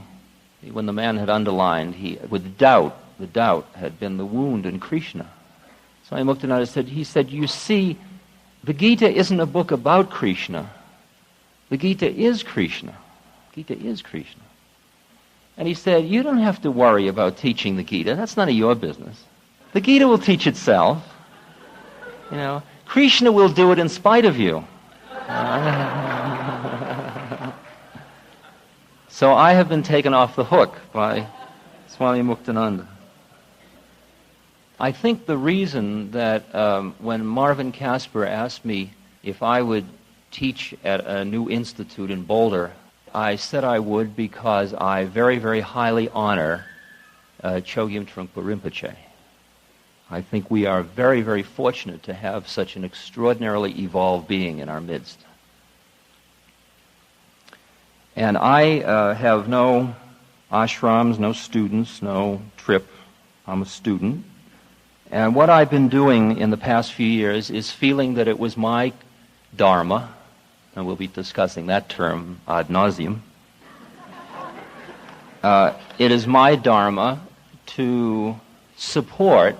when the man had underlined, with doubt, the doubt had been the wound in Krishna. Swami Muktananda said, "You see, the Gita isn't a book about Krishna. The Gita is Krishna. Gita is Krishna." And he said, "You don't have to worry about teaching the Gita. That's none of your business. The Gita will teach itself. You know, Krishna will do it in spite of you." So I have been taken off the hook by Swami Muktananda. I think the reason that when Marvin Casper asked me if I would teach at a new institute in Boulder, I said I would because I very, very highly honor Chogyam Trungpa Rinpoche. I think we are very, very fortunate to have such an extraordinarily evolved being in our midst. And I have no ashrams, no students, no trip. I'm a student. And what I've been doing in the past few years is feeling that it was my dharma, and we'll be discussing that term ad nauseum. It is my dharma to support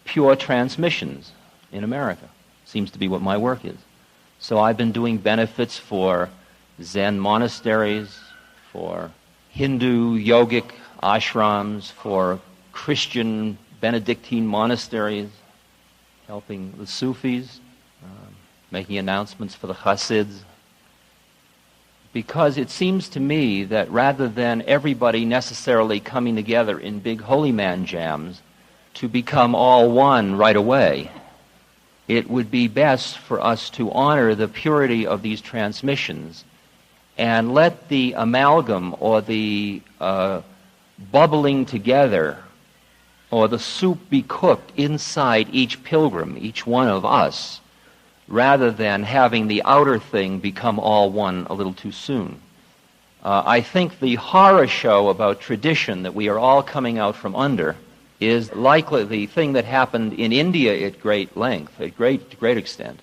pure transmissions in America. Seems to be what my work is. So I've been doing benefits for Zen monasteries, for Hindu yogic ashrams, for Christian Benedictine monasteries, helping the Sufis, making announcements for the Hasids. Because it seems to me that rather than everybody necessarily coming together in big holy man jams to become all one right away, it would be best for us to honor the purity of these transmissions and let the amalgam or the bubbling together or the soup be cooked inside each pilgrim, each one of us, rather than having the outer thing become all one a little too soon. I think the horror show about tradition that we are all coming out from under is likely the thing that happened in India at great length, at great extent,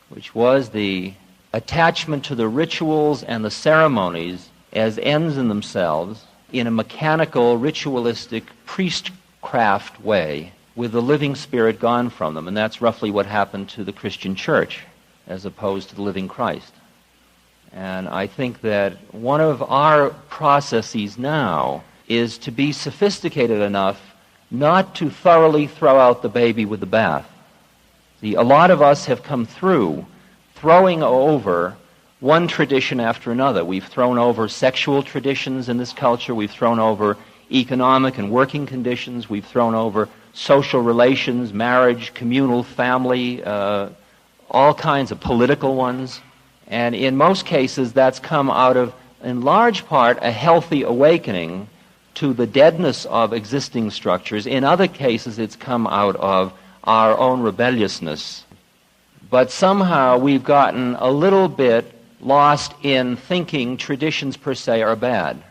which was the attachment to the rituals and the ceremonies as ends in themselves in a mechanical, ritualistic, priestcraft way with the living spirit gone from them. And that's roughly what happened to the Christian church as opposed to the living Christ. And I think that one of our processes now is to be sophisticated enough not to thoroughly throw out the baby with the bath, A lot of us have come through throwing over one tradition after another. We've thrown over sexual traditions in this culture. We've thrown over economic and working conditions. We've thrown over social relations, marriage, communal family, all kinds of political ones. And in most cases, that's come out of, in large part, a healthy awakening to the deadness of existing structures. In other cases, it's come out of our own rebelliousness. But somehow we've gotten a little bit lost in thinking traditions per se are bad.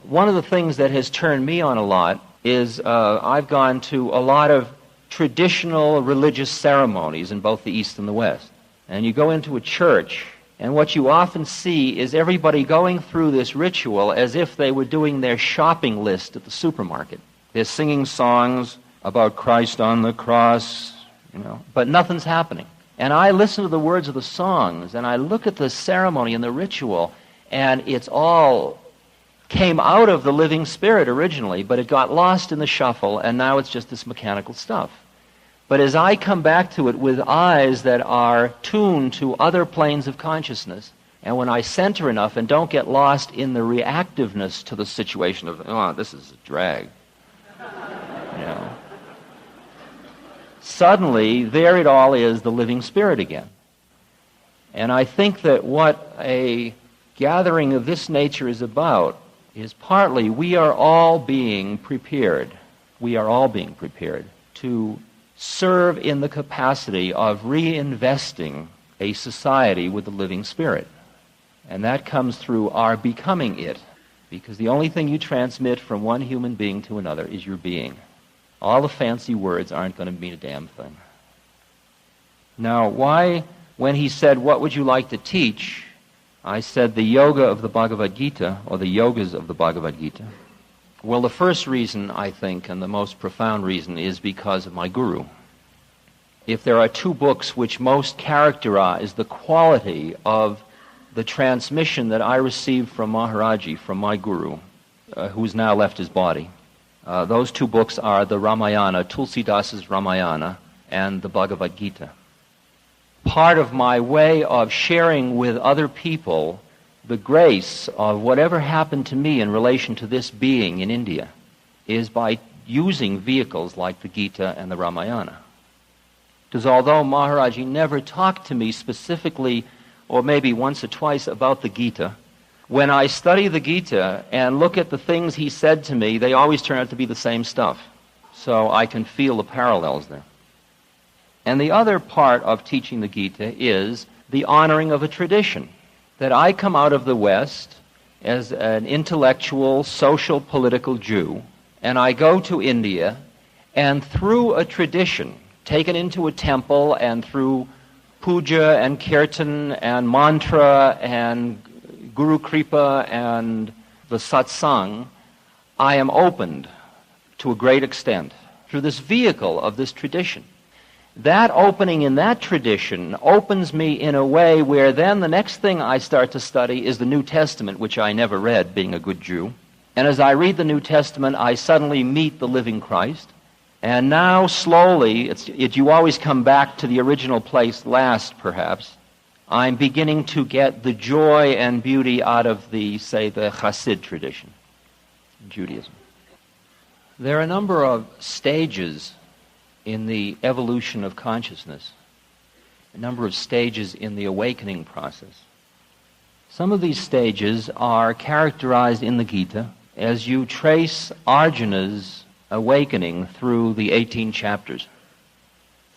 One of the things that has turned me on a lot is I've gone to a lot of traditional religious ceremonies in both the East and the West. And you go into a church, and what you often see is everybody going through this ritual as if they were doing their shopping list at the supermarket. They're singing songs about Christ on the cross, but nothing's happening. And I listen to the words of the songs, and I look at the ceremony and the ritual, and it's all came out of the living spirit originally, but it got lost in the shuffle, and now it's just this mechanical stuff. But as I come back to it with eyes that are tuned to other planes of consciousness, and when I center enough and don't get lost in the reactiveness to the situation of, oh, this is a drag, suddenly there it all is, the living spirit again. And I think that what a gathering of this nature is about is partly we are all being prepared. We are all being prepared to serve in the capacity of reinvesting a society with the living spirit. And that comes through our becoming it, because the only thing you transmit from one human being to another is your being. All the fancy words aren't going to mean a damn thing. Now, why, when he said, what would you like to teach, I said the yoga of the Bhagavad Gita, or the yogas of the Bhagavad Gita. Well, the first reason, I think, and the most profound reason, is because of my guru. If there are two books which most characterize the quality of the transmission that I received from Maharaji, from my guru, who's now left his body, those two books are the Ramayana, Tulsidasa's Ramayana, and the Bhagavad Gita. Part of my way of sharing with other people the grace of whatever happened to me in relation to this being in India is by using vehicles like the Gita and the Ramayana. Because although Maharaji never talked to me specifically, or maybe once or twice, about the Gita, when I study the Gita and look at the things he said to me, they always turn out to be the same stuff. So I can feel the parallels there. And the other part of teaching the Gita is the honoring of a tradition. That I come out of the West as an intellectual, social, political Jew, and I go to India, and through a tradition, taken into a temple, and through puja and kirtan and mantra and Guru Kripa and the satsang, I am opened to a great extent through this vehicle of this tradition. That opening in that tradition opens me in a way where then the next thing I start to study is the New Testament, which I never read, being a good Jew. And as I read the New Testament, I suddenly meet the living Christ. And now slowly, you always come back to the original place last, perhaps. I'm beginning to get the joy and beauty out of the Hasid tradition, Judaism. There are a number of stages in the evolution of consciousness, a number of stages in the awakening process. Some of these stages are characterized in the Gita as you trace Arjuna's awakening through the 18 chapters.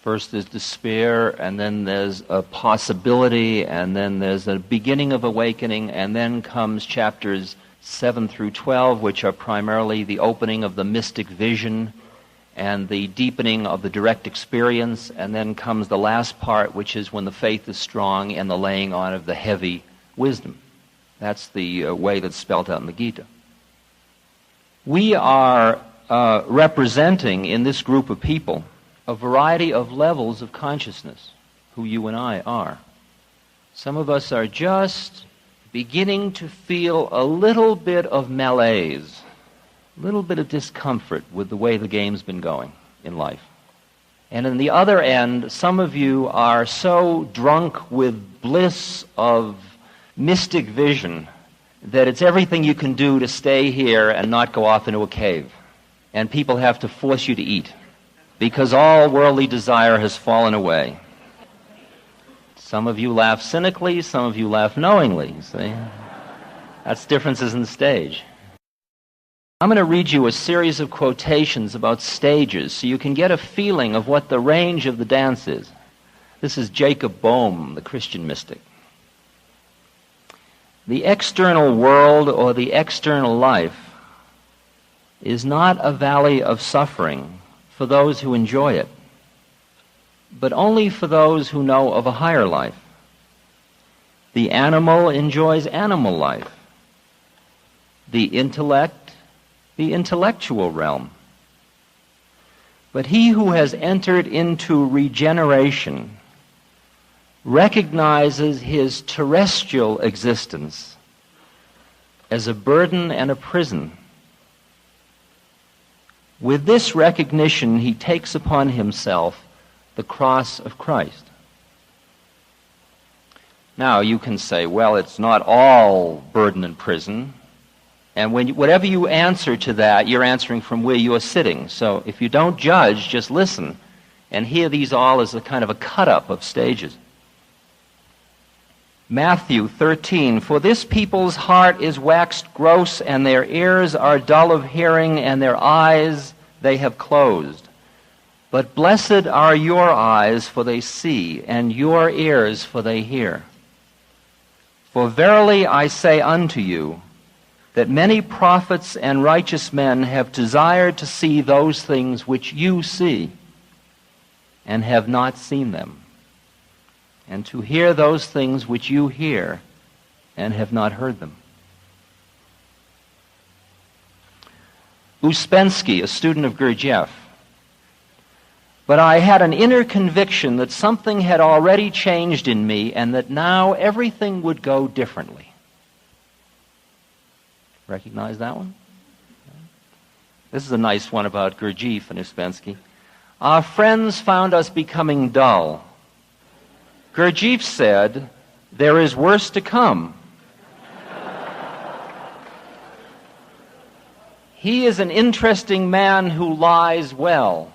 First there's despair, and then there's a possibility, and then there's a beginning of awakening, and then comes chapters 7 through 12, which are primarily the opening of the mystic vision and the deepening of the direct experience, and then comes the last part, which is when the faith is strong and the laying on of the heavy wisdom. That's the way that's spelled out in the Gita. We are representing in this group of people a variety of levels of consciousness, who you and I are. Some of us are just beginning to feel a little bit of malaise, a little bit of discomfort with the way the game's been going in life. And on the other end, some of you are so drunk with bliss of mystic vision that it's everything you can do to stay here and not go off into a cave. And people have to force you to eat because all worldly desire has fallen away. Some of you laugh cynically, some of you laugh knowingly, you see? That's differences in the stage. I'm going to read you a series of quotations about stages so you can get a feeling of what the range of the dance is. This is Jacob Boehme, the Christian mystic. The external world or the external life is not a valley of suffering for those who enjoy it, but only for those who know of a higher life. The animal enjoys animal life. The intellect, the intellectual realm. But he who has entered into regeneration recognizes his terrestrial existence as a burden and a prison. With this recognition, he takes upon himself the cross of Christ. Now, you can say, well, it's not all burden and prison. And whatever you answer to that, you're answering from where you're sitting. So if you don't judge, just listen and hear these all as a kind of a cut-up of stages. Matthew 13, for this people's heart is waxed gross, and their ears are dull of hearing, and their eyes they have closed. But blessed are your eyes, for they see, and your ears, for they hear. For verily I say unto you, that many prophets and righteous men have desired to see those things which you see, and have not seen them, and to hear those things which you hear, and have not heard them. Uspensky, a student of Gurdjieff. But I had an inner conviction that something had already changed in me, and that now everything would go differently. Recognize that one? This is a nice one about Gurdjieff and Uspensky. Our friends found us becoming dull. Gurdjieff said, there is worse to come. He is an interesting man who lies well.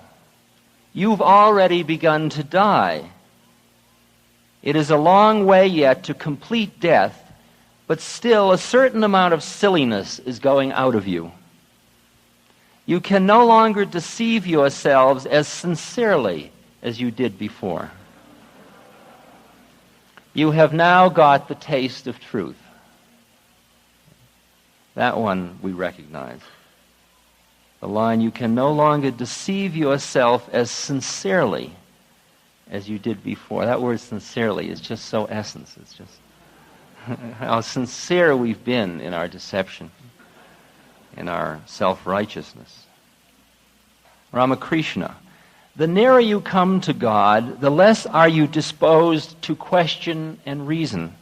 You've already begun to die. It is a long way yet to complete death, but still a certain amount of silliness is going out of you. You can no longer deceive yourselves as sincerely as you did before. You have now got the taste of truth. That one we recognize. The line, you can no longer deceive yourself as sincerely as you did before. That word sincerely is just so essence. It's just how sincere we've been in our deception, in our self-righteousness. Ramakrishna, the nearer you come to God, the less are you disposed to question and reason.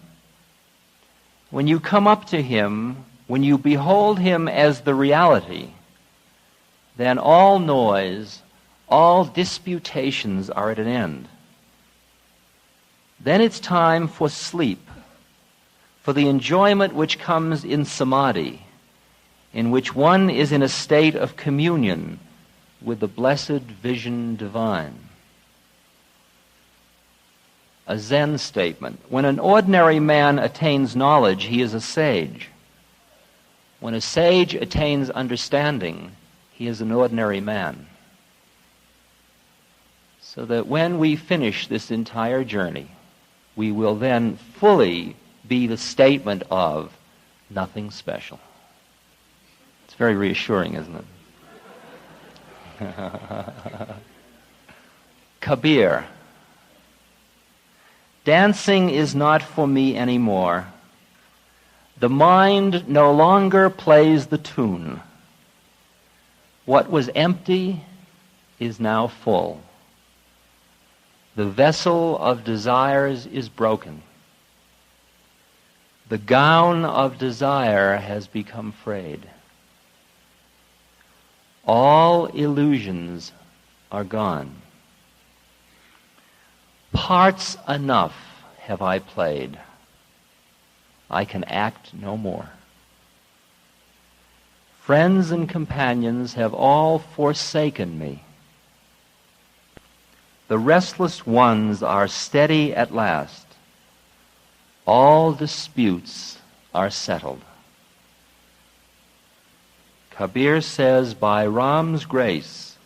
When you come up to Him, when you behold Him as the reality, then all noise, all disputations are at an end. Then it's time for sleep, for the enjoyment which comes in samadhi, in which one is in a state of communion with the blessed vision divine. A Zen statement. When an ordinary man attains knowledge, he is a sage. When a sage attains understanding, he is an ordinary man. So that when we finish this entire journey, we will then fully be the statement of nothing special. It's very reassuring, isn't it? Kabir. Dancing is not for me anymore. The mind no longer plays the tune. What was empty is now full. The vessel of desires is broken. The gown of desire has become frayed. All illusions are gone. Parts enough have I played. I can act no more. Friends and companions have all forsaken me. The restless ones are steady at last. All disputes are settled. Kabir says, by Ram's grace,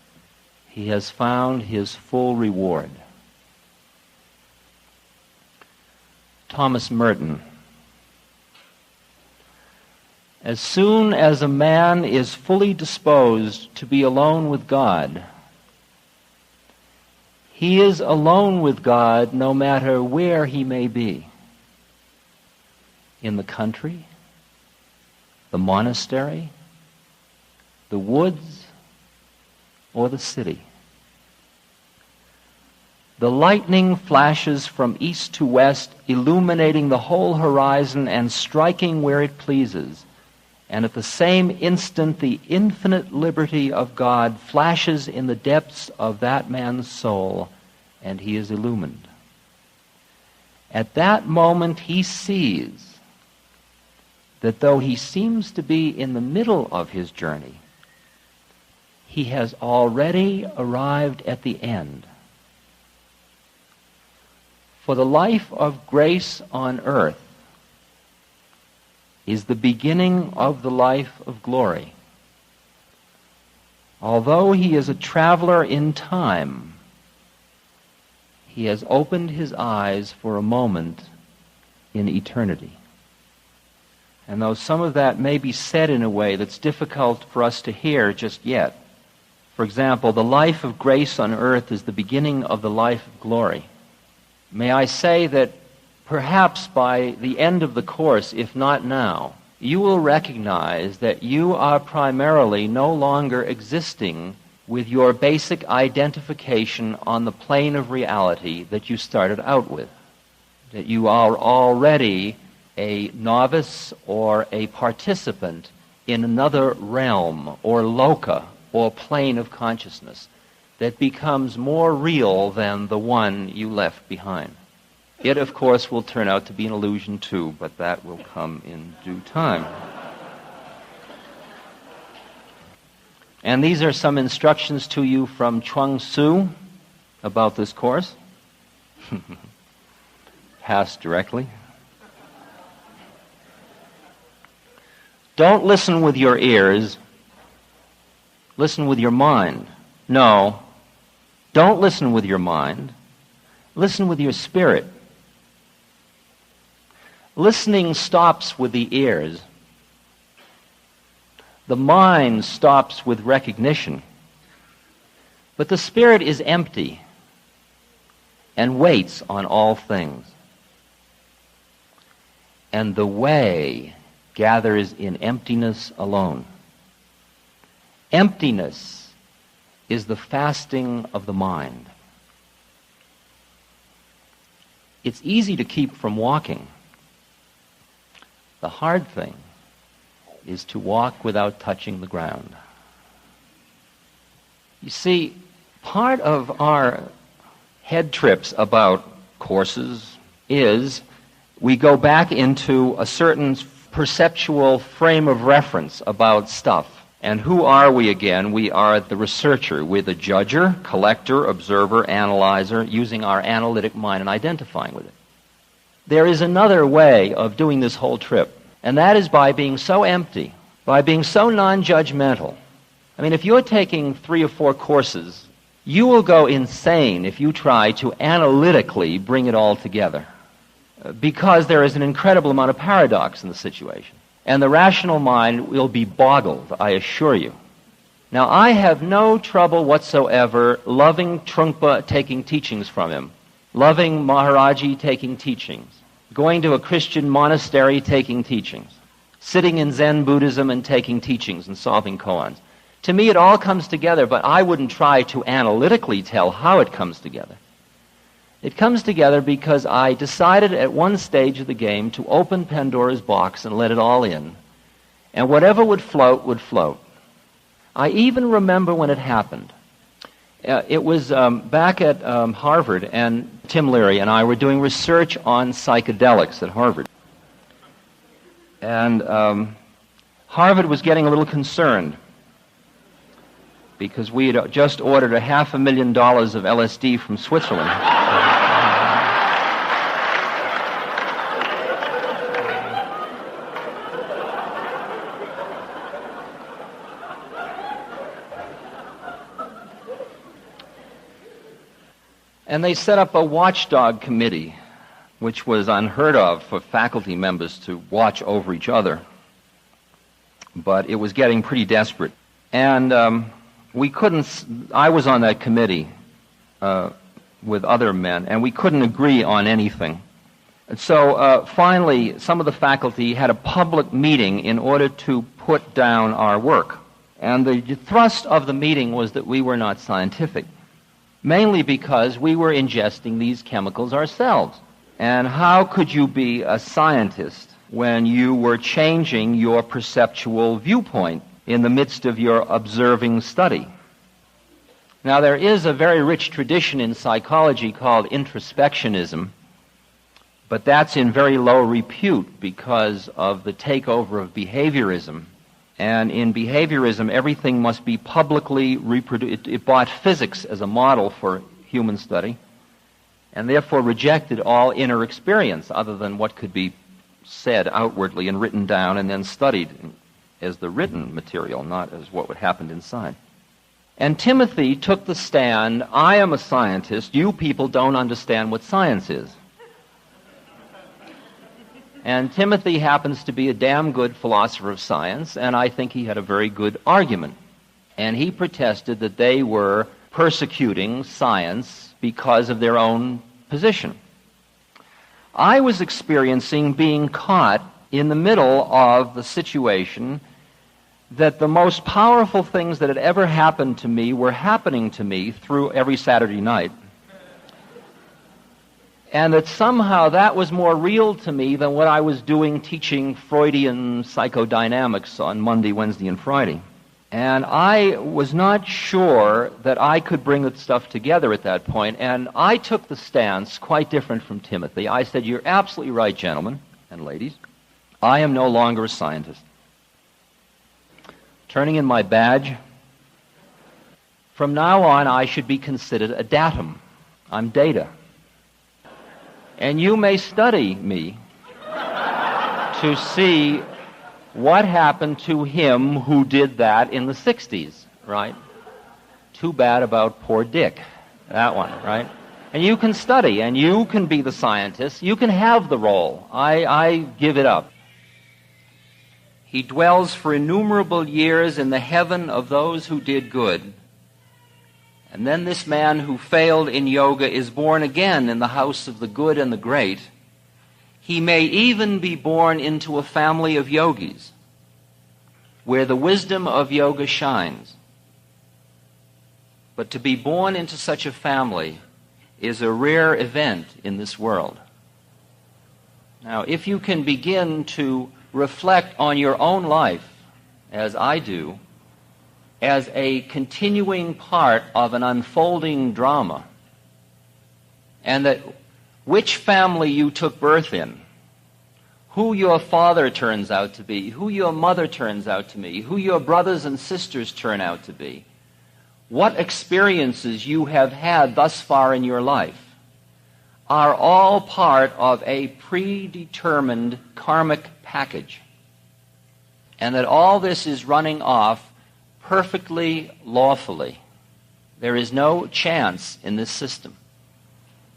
he has found his full reward. Thomas Merton. As soon as a man is fully disposed to be alone with God, he is alone with God no matter where he may be. In the country, the monastery, the woods, or the city. The lightning flashes from east to west, illuminating the whole horizon and striking where it pleases. And at the same instant, the infinite liberty of God flashes in the depths of that man's soul, and he is illumined. At that moment, he sees that though he seems to be in the middle of his journey, he has already arrived at the end. For the life of grace on earth is the beginning of the life of glory. Although he is a traveler in time, he has opened his eyes for a moment in eternity. And though some of that may be said in a way that's difficult for us to hear just yet, for example, the life of grace on earth is the beginning of the life of glory. May I say that perhaps by the end of the course, if not now, you will recognize that you are primarily no longer existing with your basic identification on the plane of reality that you started out with. That you are already a novice or a participant in another realm or loca or plane of consciousness that becomes more real than the one you left behind. It, of course, will turn out to be an illusion too, but that will come in due time. And these are some instructions to you from Chuang Tzu about this course. Pass directly. Don't listen with your ears. Listen with your mind. No, don't listen with your mind. Listen with your spirit. Listening stops with the ears. The mind stops with recognition. But the spirit is empty and waits on all things. And the way gathers in emptiness alone. Emptiness is the fasting of the mind. It's easy to keep from walking. The hard thing is to walk without touching the ground. You see, part of our head trips about courses is we go back into a certain perceptual frame of reference about stuff. And who are we again? We are the researcher. We're the judger, collector, observer, analyzer, using our analytic mind and identifying with it. There is another way of doing this whole trip, and that is by being so empty, by being so non-judgmental. I mean, if you're taking 3 or 4 courses, you will go insane if you try to analytically bring it all together, because there is an incredible amount of paradox in the situation. And the rational mind will be boggled, I assure you. Now, I have no trouble whatsoever loving Trungpa taking teachings from him, loving Maharaji taking teachings, going to a Christian monastery taking teachings, sitting in Zen Buddhism and taking teachings and solving koans. To me, it all comes together, but I wouldn't try to analytically tell how it comes together. It comes together because I decided at one stage of the game to open Pandora's box and let it all in. And whatever would float, would float. I even remember when it happened. It was back at Harvard, and Tim Leary and I were doing research on psychedelics at Harvard. And Harvard was getting a little concerned because we had just ordered $500,000 of LSD from Switzerland. And they set up a watchdog committee, which was unheard of for faculty members to watch over each other. But it was getting pretty desperate. And we couldn't, I was on that committee with other men, and we couldn't agree on anything. And so finally, some of the faculty had a public meeting in order to put down our work. And the thrust of the meeting was that we were not scientific, mainly because we were ingesting these chemicals ourselves. And how could you be a scientist when you were changing your perceptual viewpoint in the midst of your observing study? Now, there is a very rich tradition in psychology called introspectionism, but that's in very low repute because of the takeover of behaviorism. And in behaviorism, everything must be publicly reproduced. It bought physics as a model for human study, and therefore rejected all inner experience other than what could be said outwardly and written down and then studied as the written material, not as what would happen inside. And Timothy took the stand, I am a scientist, you people don't understand what science is. And Timothy happens to be a damn good philosopher of science, and I think he had a very good argument. And he protested that they were persecuting science because of their own position. I was experiencing being caught in the middle of the situation that the most powerful things that had ever happened to me were happening to me through every Saturday night. And that somehow that was more real to me than what I was doing teaching Freudian psychodynamics on Monday, Wednesday, and Friday. And I was not sure that I could bring that stuff together at that point, and I took the stance quite different from Timothy. I said, you're absolutely right, gentlemen and ladies. I am no longer a scientist. Turning in my badge, from now on I should be considered a datum. I'm data. And you may study me to see what happened to him who did that in the 60s, right? Too bad about poor Dick, that one, right? And you can study, and you can be the scientist. You can have the role. I give it up. He dwells for innumerable years in the heaven of those who did good. And then this man who failed in yoga is born again in the house of the good and the great. He may even be born into a family of yogis where the wisdom of yoga shines. But to be born into such a family is a rare event in this world. Now, if you can begin to reflect on your own life, as I do, as a continuing part of an unfolding drama, and that which family you took birth in, who your father turns out to be, who your mother turns out to be, who your brothers and sisters turn out to be, what experiences you have had thus far in your life, are all part of a predetermined karmic package. And that all this is running off perfectly lawfully. There is no chance in this system.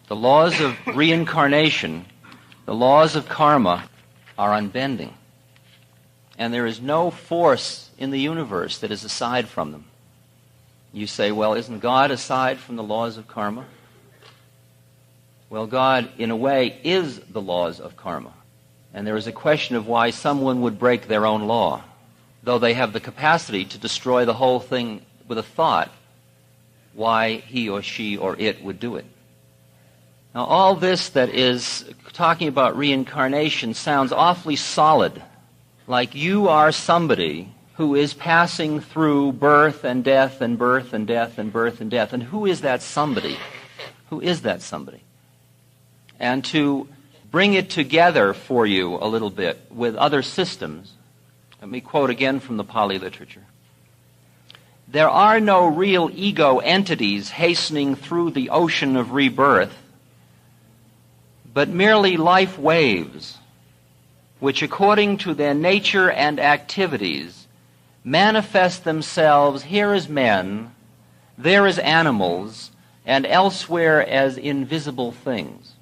The laws of reincarnation, the laws of karma, are unbending. And there is no force in the universe that is aside from them. You say, well, isn't God aside from the laws of karma? Well, God, in a way, is the laws of karma. And there is a question of why someone would break their own law, though they have the capacity to destroy the whole thing with a thought, why he or she or it would do it. Now, all this that is talking about reincarnation sounds awfully solid, like you are somebody who is passing through birth and death and birth and death and birth and death. And who is that somebody? Who is that somebody? And to bring it together for you a little bit with other systems, let me quote again from the Pali literature. There are no real ego entities hastening through the ocean of rebirth, but merely life waves, which according to their nature and activities manifest themselves here as men, there as animals, and elsewhere as invisible things.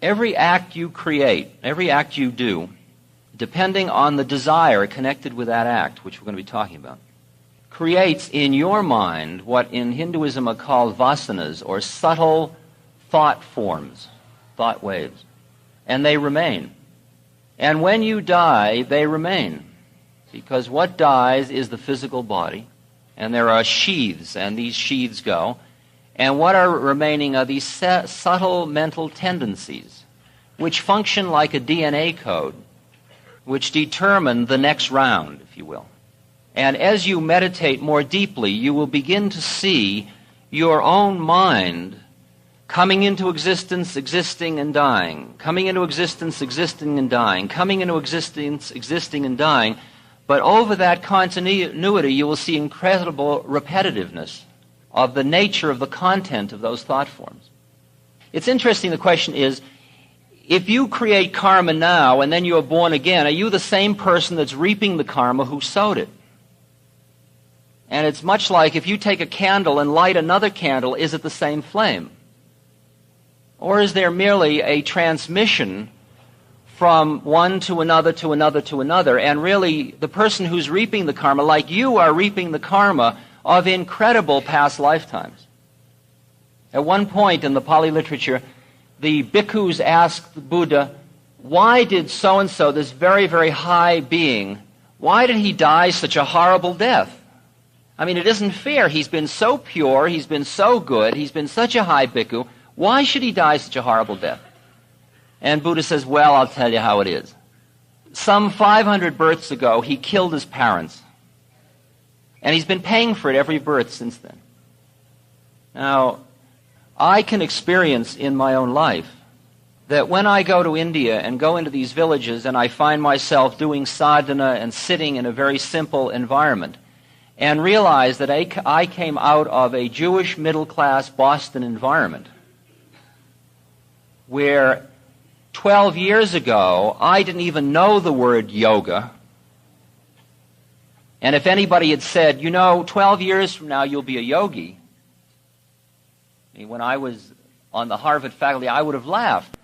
Every act you create, every act you do, depending on the desire connected with that act, which we're going to be talking about, creates in your mind what in Hinduism are called vasanas, or subtle thought forms, thought waves. And they remain. And when you die, they remain. Because what dies is the physical body, and there are sheaths, and these sheaths go. And what are remaining are these subtle mental tendencies, which function like a DNA code, which determine the next round, if you will. And as you meditate more deeply, you will begin to see your own mind coming into existence, existing and dying, coming into existence, existing and dying, coming into existence, existing and dying. But over that continuity, you will see incredible repetitiveness of the nature of the content of those thought forms. It's interesting, the question is, if you create karma now and then you're born again, are you the same person that's reaping the karma who sowed it? And it's much like if you take a candle and light another candle, is it the same flame? Or is there merely a transmission from one to another to another to another, and really the person who's reaping the karma, like you, are reaping the karma of incredible past lifetimes? At one point in the Pali literature, the bhikkhus asked the Buddha, why did so-and-so, this very, very high being, why did he die such a horrible death? I mean, it isn't fair. He's been so pure, he's been so good, he's been such a high bhikkhu. Why should he die such a horrible death? And Buddha says, well, I'll tell you how it is. Some 500 births ago, he killed his parents. And he's been paying for it every birth since then. Now, I can experience in my own life that when I go to India and go into these villages and I find myself doing sadhana and sitting in a very simple environment, and realize that I came out of a Jewish middle-class Boston environment where 12 years ago I didn't even know the word yoga. And if anybody had said, 12 years from now you'll be a yogi, I mean, when I was on the Harvard faculty, I would have laughed,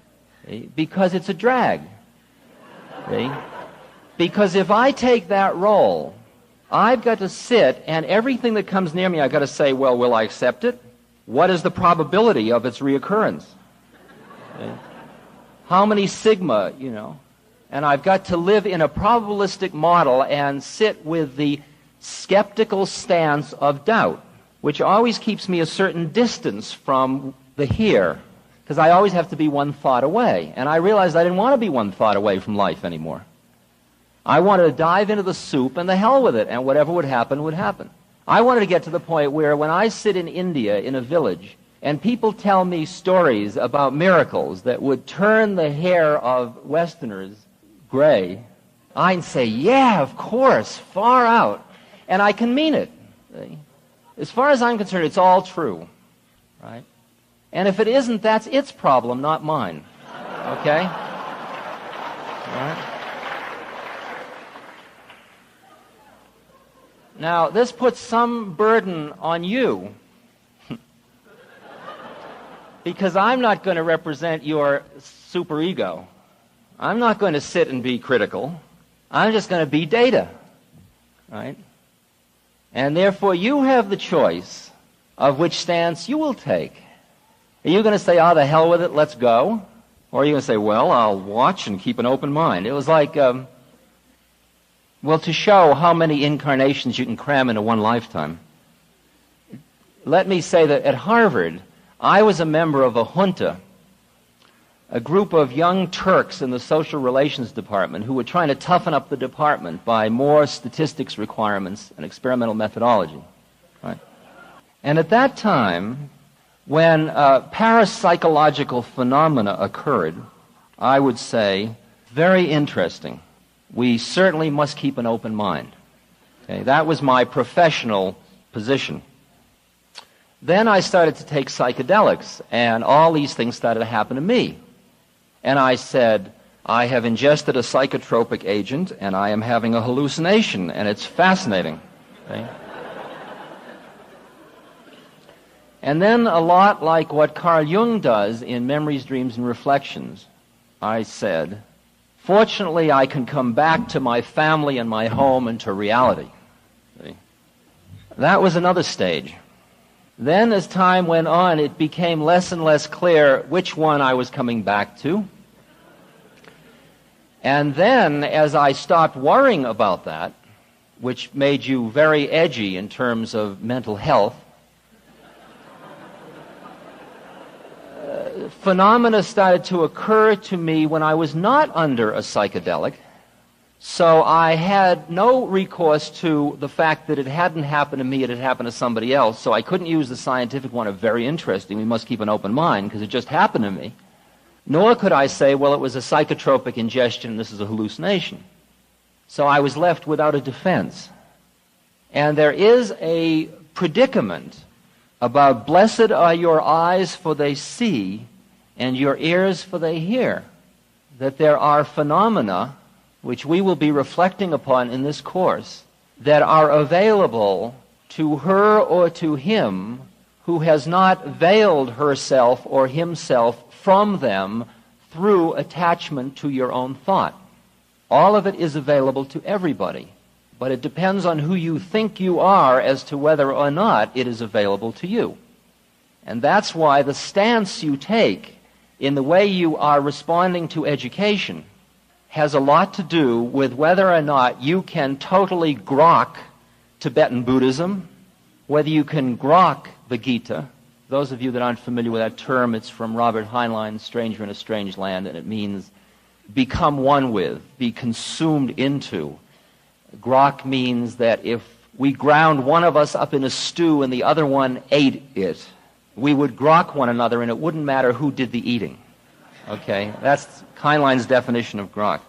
because it's a drag. Because if I take that role, I've got to sit, and everything that comes near me, I've got to say, well, will I accept it? What is the probability of its reoccurrence? How many sigma, And I've got to live in a probabilistic model and sit with the skeptical stance of doubt, which always keeps me a certain distance from the here, because I always have to be one thought away. And I realized I didn't want to be one thought away from life anymore. I wanted to dive into the soup and the hell with it, and whatever would happen would happen. I wanted to get to the point where when I sit in India in a village and people tell me stories about miracles that would turn the hair of Westerners gray, I'd say, yeah, of course, far out. And I can mean it. As far as I'm concerned, it's all true, right? And if it isn't, that's its problem, not mine. Okay? All right? Now, this puts some burden on you, because I'm not going to represent your superego. I'm not going to sit and be critical. I'm just going to be data, right? And therefore, you have the choice of which stance you will take. Are you going to say, oh, the hell with it, let's go? Or are you going to say, well, I'll watch and keep an open mind? It was like, well, to show how many incarnations you can cram into one lifetime, let me say that at Harvard, I was a member of a junta a group of young Turks in the social relations department who were trying to toughen up the department by more statistics requirements and experimental methodology. Right? And at that time, when parapsychological phenomena occurred, I would say, very interesting. We certainly must keep an open mind. Okay? That was my professional position. Then I started to take psychedelics, and all these things started to happen to me. And I said, I have ingested a psychotropic agent, and I am having a hallucination, and it's fascinating. Okay? And then, a lot like what Carl Jung does in Memories, Dreams, and Reflections, I said, fortunately, I can come back to my family and my home and to reality. See? That was another stage. Then, as time went on, it became less and less clear which one I was coming back to. And then, as I stopped worrying about that, which made you very edgy in terms of mental health, phenomena started to occur to me when I was not under a psychedelic. So I had no recourse to the fact that it hadn't happened to me, it had happened to somebody else. So I couldn't use the scientific one of very interesting, we must keep an open mind, because it just happened to me. Nor could I say, well, it was a psychotropic ingestion, this is a hallucination. So I was left without a defense. And there is a predicament about blessed are your eyes for they see, and your ears for they hear, that there are phenomena which we will be reflecting upon in this course, that are available to her or to him who has not veiled herself or himself from them through attachment to your own thought. All of it is available to everybody, but it depends on who you think you are as to whether or not it is available to you. And that's why the stance you take in the way you are responding to education has a lot to do with whether or not you can totally grok Tibetan Buddhism, whether you can grok the Gita. Those of you that aren't familiar with that term, it's from Robert Heinlein's Stranger in a Strange Land, and it means become one with, be consumed into. Grok means that if we ground one of us up in a stew and the other one ate it, we would grok one another and it wouldn't matter who did the eating. Okay? That's Heinlein's definition of grok.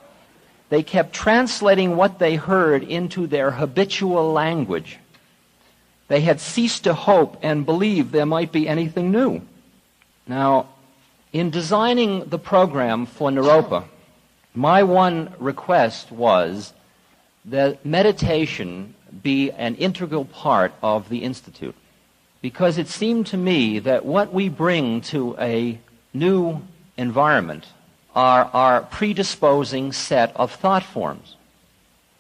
They kept translating what they heard into their habitual language. They had ceased to hope and believe there might be anything new. Now, in designing the program for Naropa, my one request was that meditation be an integral part of the Institute, because it seemed to me that what we bring to a new environment are our predisposing set of thought forms,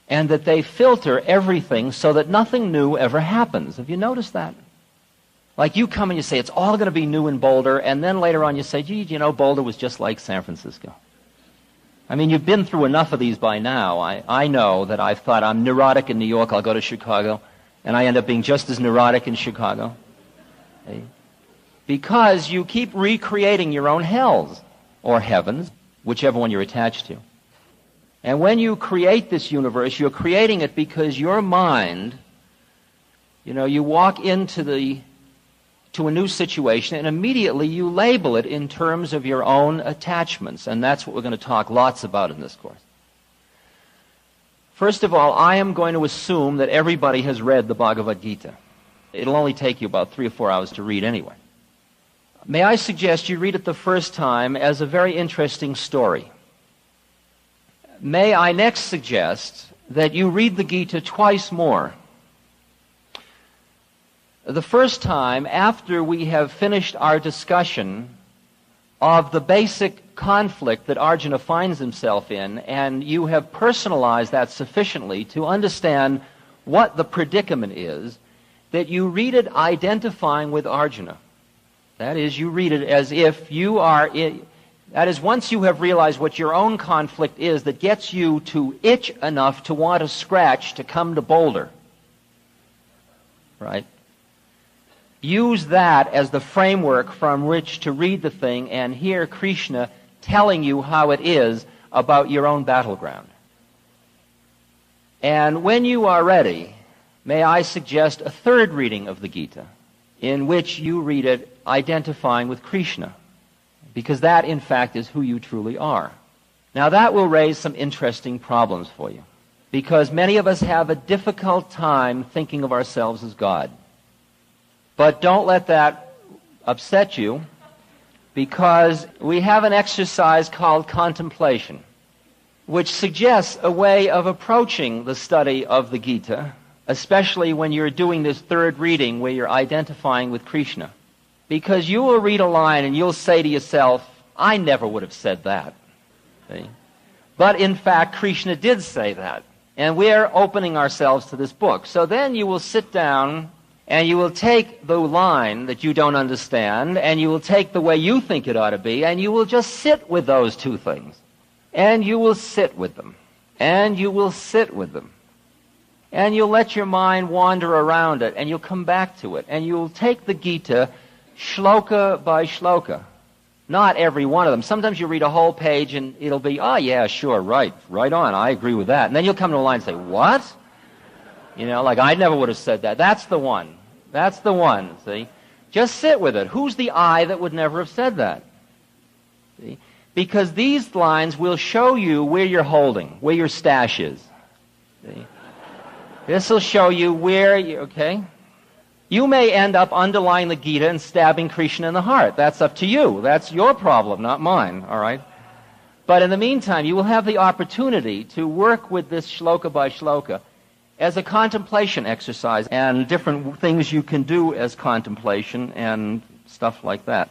and that they filter everything so that nothing new ever happens. Have you noticed that? Like you come and you say, it's all going to be new in Boulder, and then later on you say, gee, you know, Boulder was just like San Francisco. I mean, you've been through enough of these by now. I know that I've thought I'm neurotic in New York, I'll go to Chicago, and I end up being just as neurotic in Chicago. Okay? Because you keep recreating your own hells, or heavens, whichever one you're attached to. And when you create this universe, you're creating it because your mind, you know, you walk into a new situation and immediately you label it in terms of your own attachments. And that's what we're going to talk lots about in this course. First of all, I am going to assume that everybody has read the Bhagavad Gita. It'll only take you about 3 or 4 hours to read anyway. May I suggest you read it the first time as a very interesting story. May I next suggest that you read the Gita twice more. The first time, after we have finished our discussion of the basic conflict that Arjuna finds himself in, and you have personalized that sufficiently to understand what the predicament is, that you read it identifying with Arjuna. That is, you read it as if you are in. That is, once you have realized what your own conflict is that gets you to itch enough to want to scratch to come to Boulder, right? Use that as the framework from which to read the thing and hear Krishna telling you how it is about your own battleground. And when you are ready, may I suggest a third reading of the Gita, in which you read it identifying with Krishna, because that, in fact, is who you truly are. Now, that will raise some interesting problems for you, because many of us have a difficult time thinking of ourselves as God. But don't let that upset you, because we have an exercise called contemplation, which suggests a way of approaching the study of the Gita, especially when you're doing this third reading where you're identifying with Krishna. Because you will read a line and you'll say to yourself, I never would have said that. See? But in fact, Krishna did say that. And we're opening ourselves to this book. So then you will sit down and you will take the line that you don't understand, and you will take the way you think it ought to be, and you will just sit with those two things. And you will sit with them. And you will sit with them. And you'll let your mind wander around it, and you'll come back to it. And you'll take the Gita shloka by shloka. Not every one of them. Sometimes you read a whole page and it'll be, oh yeah, sure, right on, I agree with that. And then you'll come to a line and say, what? You know, like I never would have said that. That's the one. That's the one, see? Just sit with it. Who's the I that would never have said that? See? Because these lines will show you where you're holding, where your stash is. See? This will show you where you, okay? You may end up underlying the Gita and stabbing Krishna in the heart. That's up to you. That's your problem, not mine, all right? But in the meantime, you will have the opportunity to work with this shloka by shloka as a contemplation exercise, and different things you can do as contemplation and stuff like that.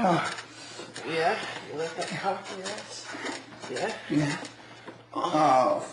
God. Yeah, you let that cock your ass? Yeah? Yeah. Oh.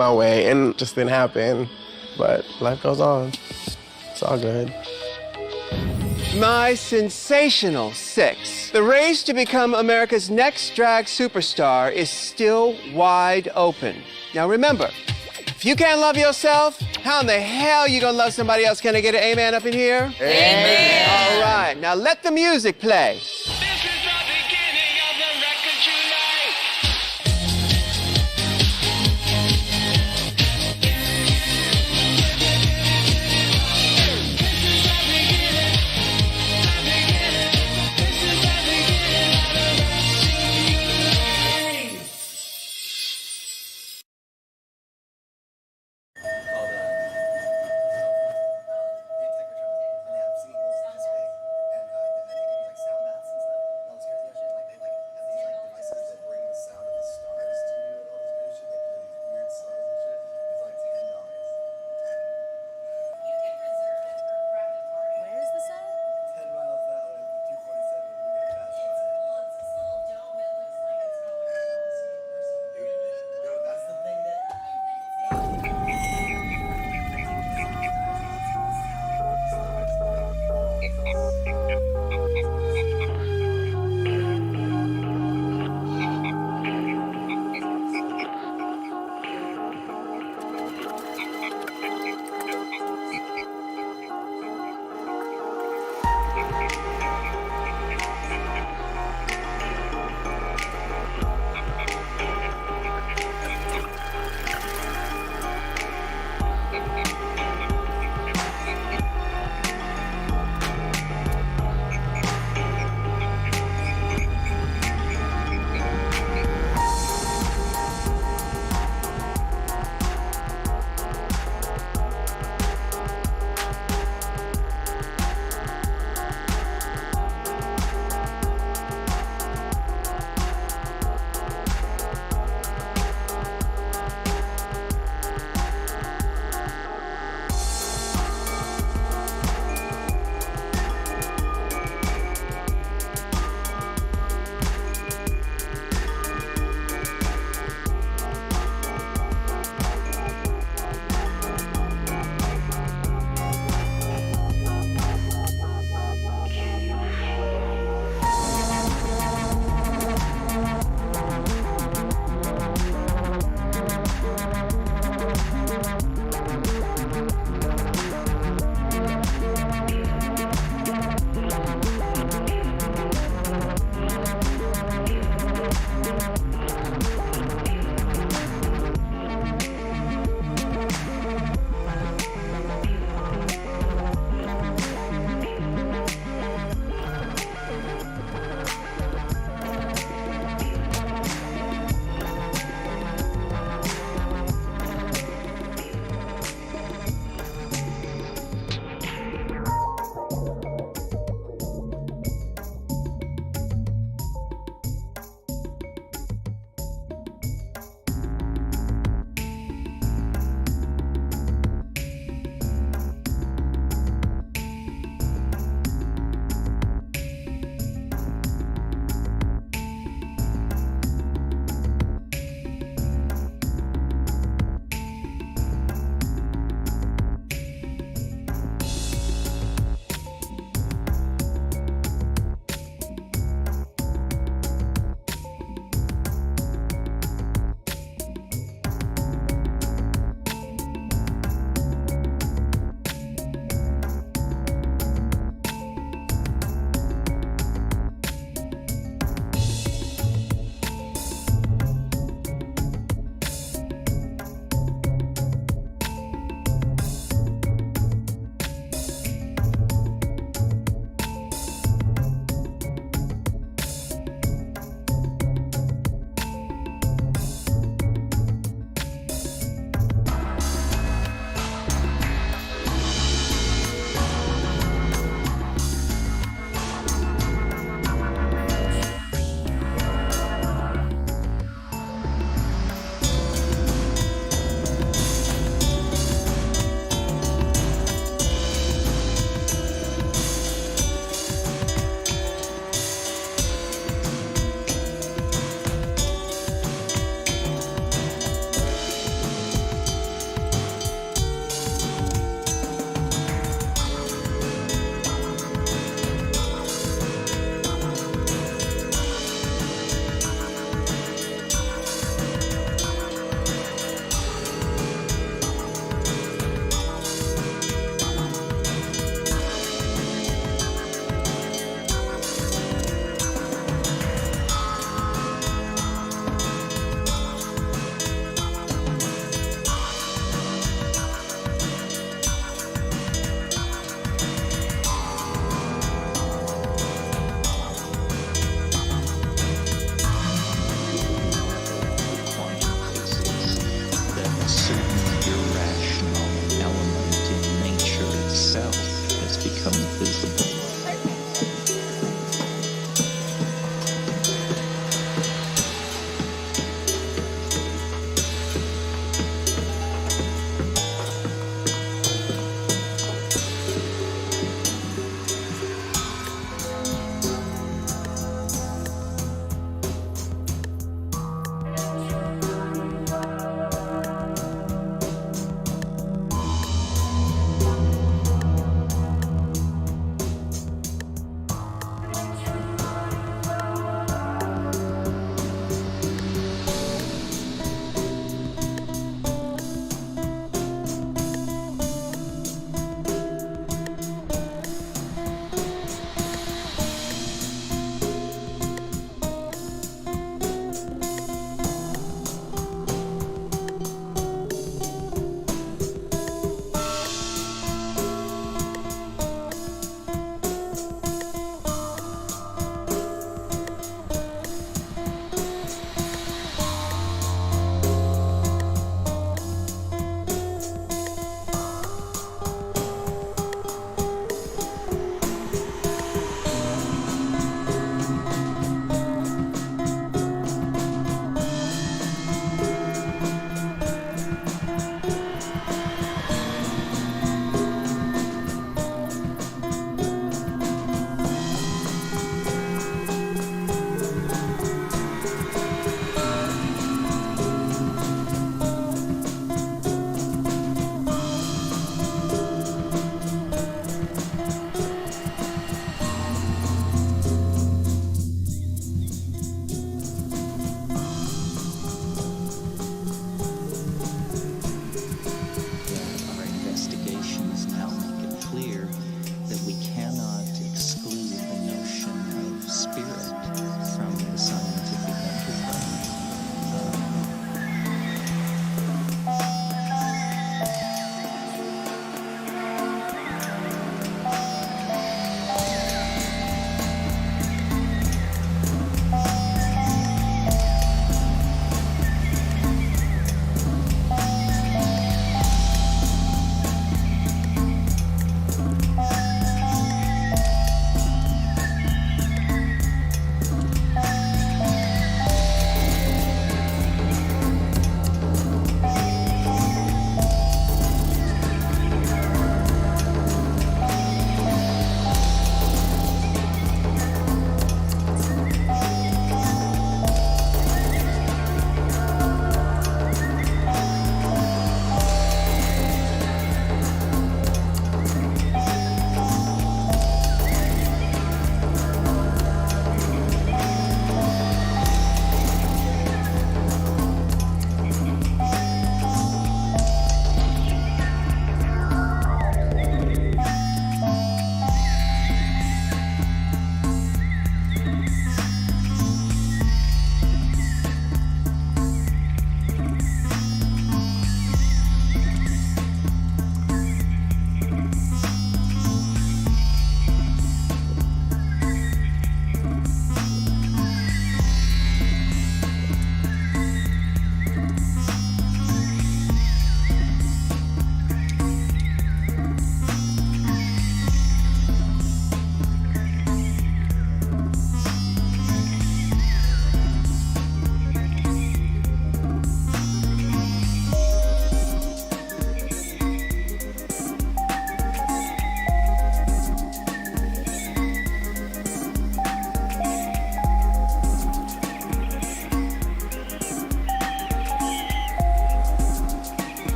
my way, and it just didn't happen. But life goes on. It's all good. My sensational six. The race to become America's next drag superstar is still wide open. Now remember, if you can't love yourself, how in the hell are you gonna love somebody else? Can I get an amen up in here? Amen. All right, now let the music play.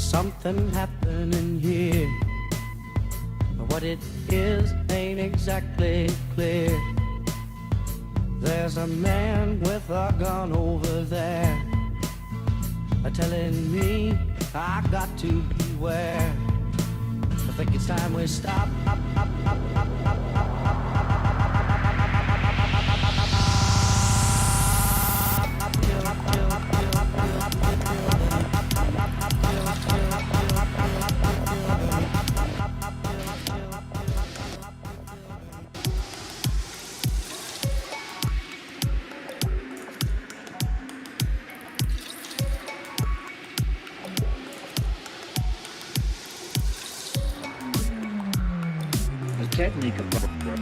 something happening here, but what it is ain't exactly clear. There's a man with a gun over there, telling me I got to beware. I think it's time we stop. Technique of coming from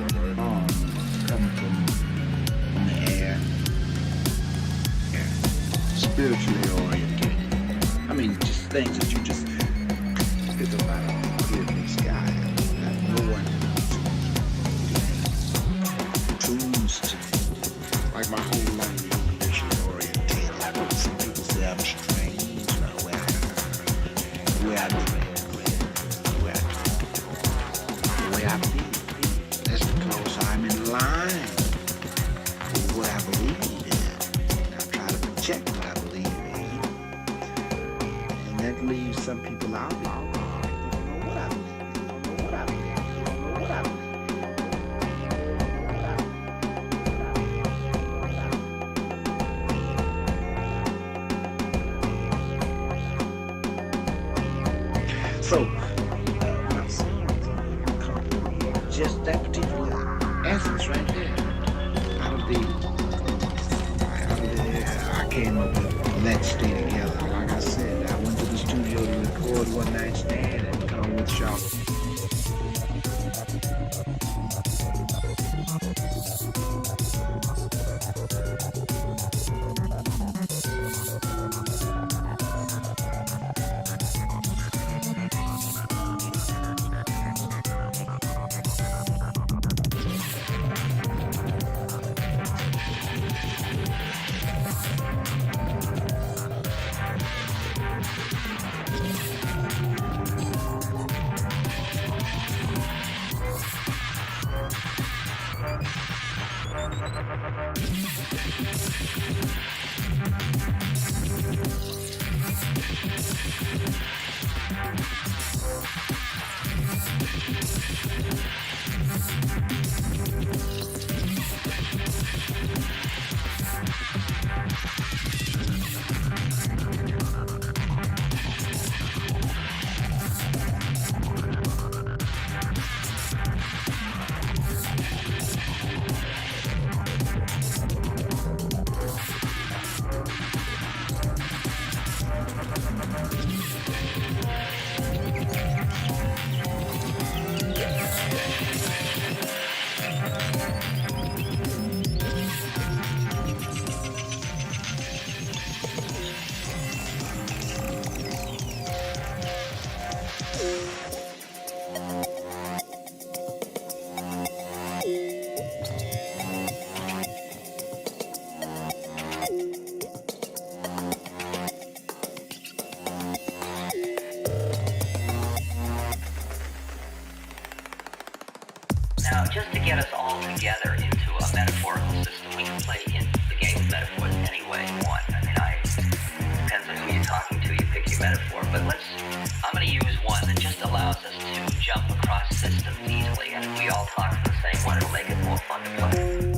the air, spiritually oriented. I mean, just things that you just pick up out of here in the sky that no one tunes to. Like my whole life is spiritually oriented. Like some people say I'm strange, the way I dress, the way I talk, the way I feel. I'm in line with what I believe in. I try to project what I believe in. And that leaves some people out. They don't know what I believe in. They don't know what I believe in. They don't know what I believe in. So, what I'm saying is, just that particular essence right there. I came up with Let's Stay Together. Like I said, I went to the studio to record One Night Stand and come with y'all. Now, just to get us all together into a metaphorical system, we can play in the game of metaphors any way you want. I mean, depends on who you're talking to, you pick your metaphor. But I'm going to use one that just allows us to jump across systems easily. And if we all talk the same one, it'll make it more fun to play.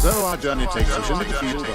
So our journey takes us into the field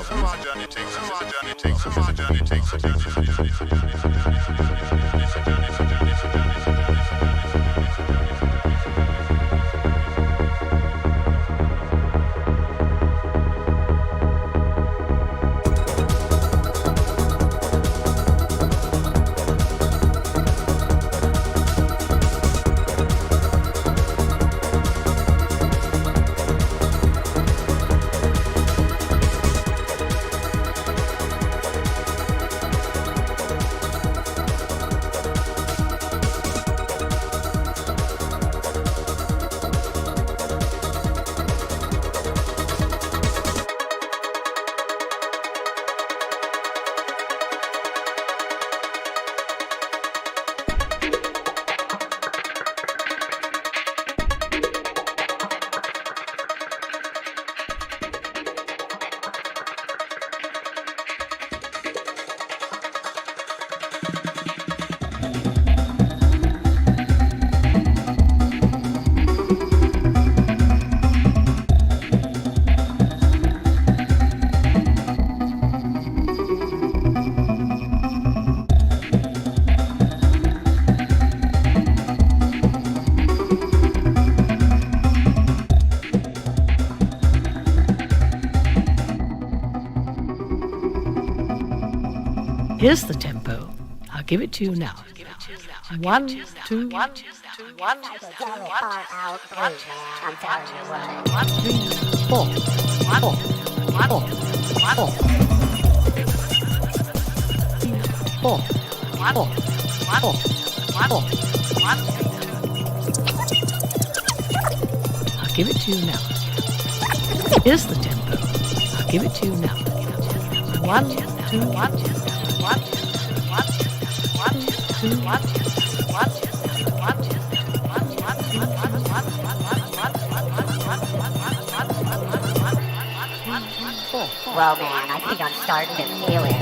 Here's the tempo. I'll give it to you now. 1, 2, 1, 2, 1, 2, 3, 4, 4, 4, 4, 4. I'll give it to you now. Here's the tempo. I'll give it to you now. 1, 2, 1, 2, 1, 2, 1, 2, 1, 2, 1, 2, 1, 2, 1, Well, man, I think I'm starting to feel it.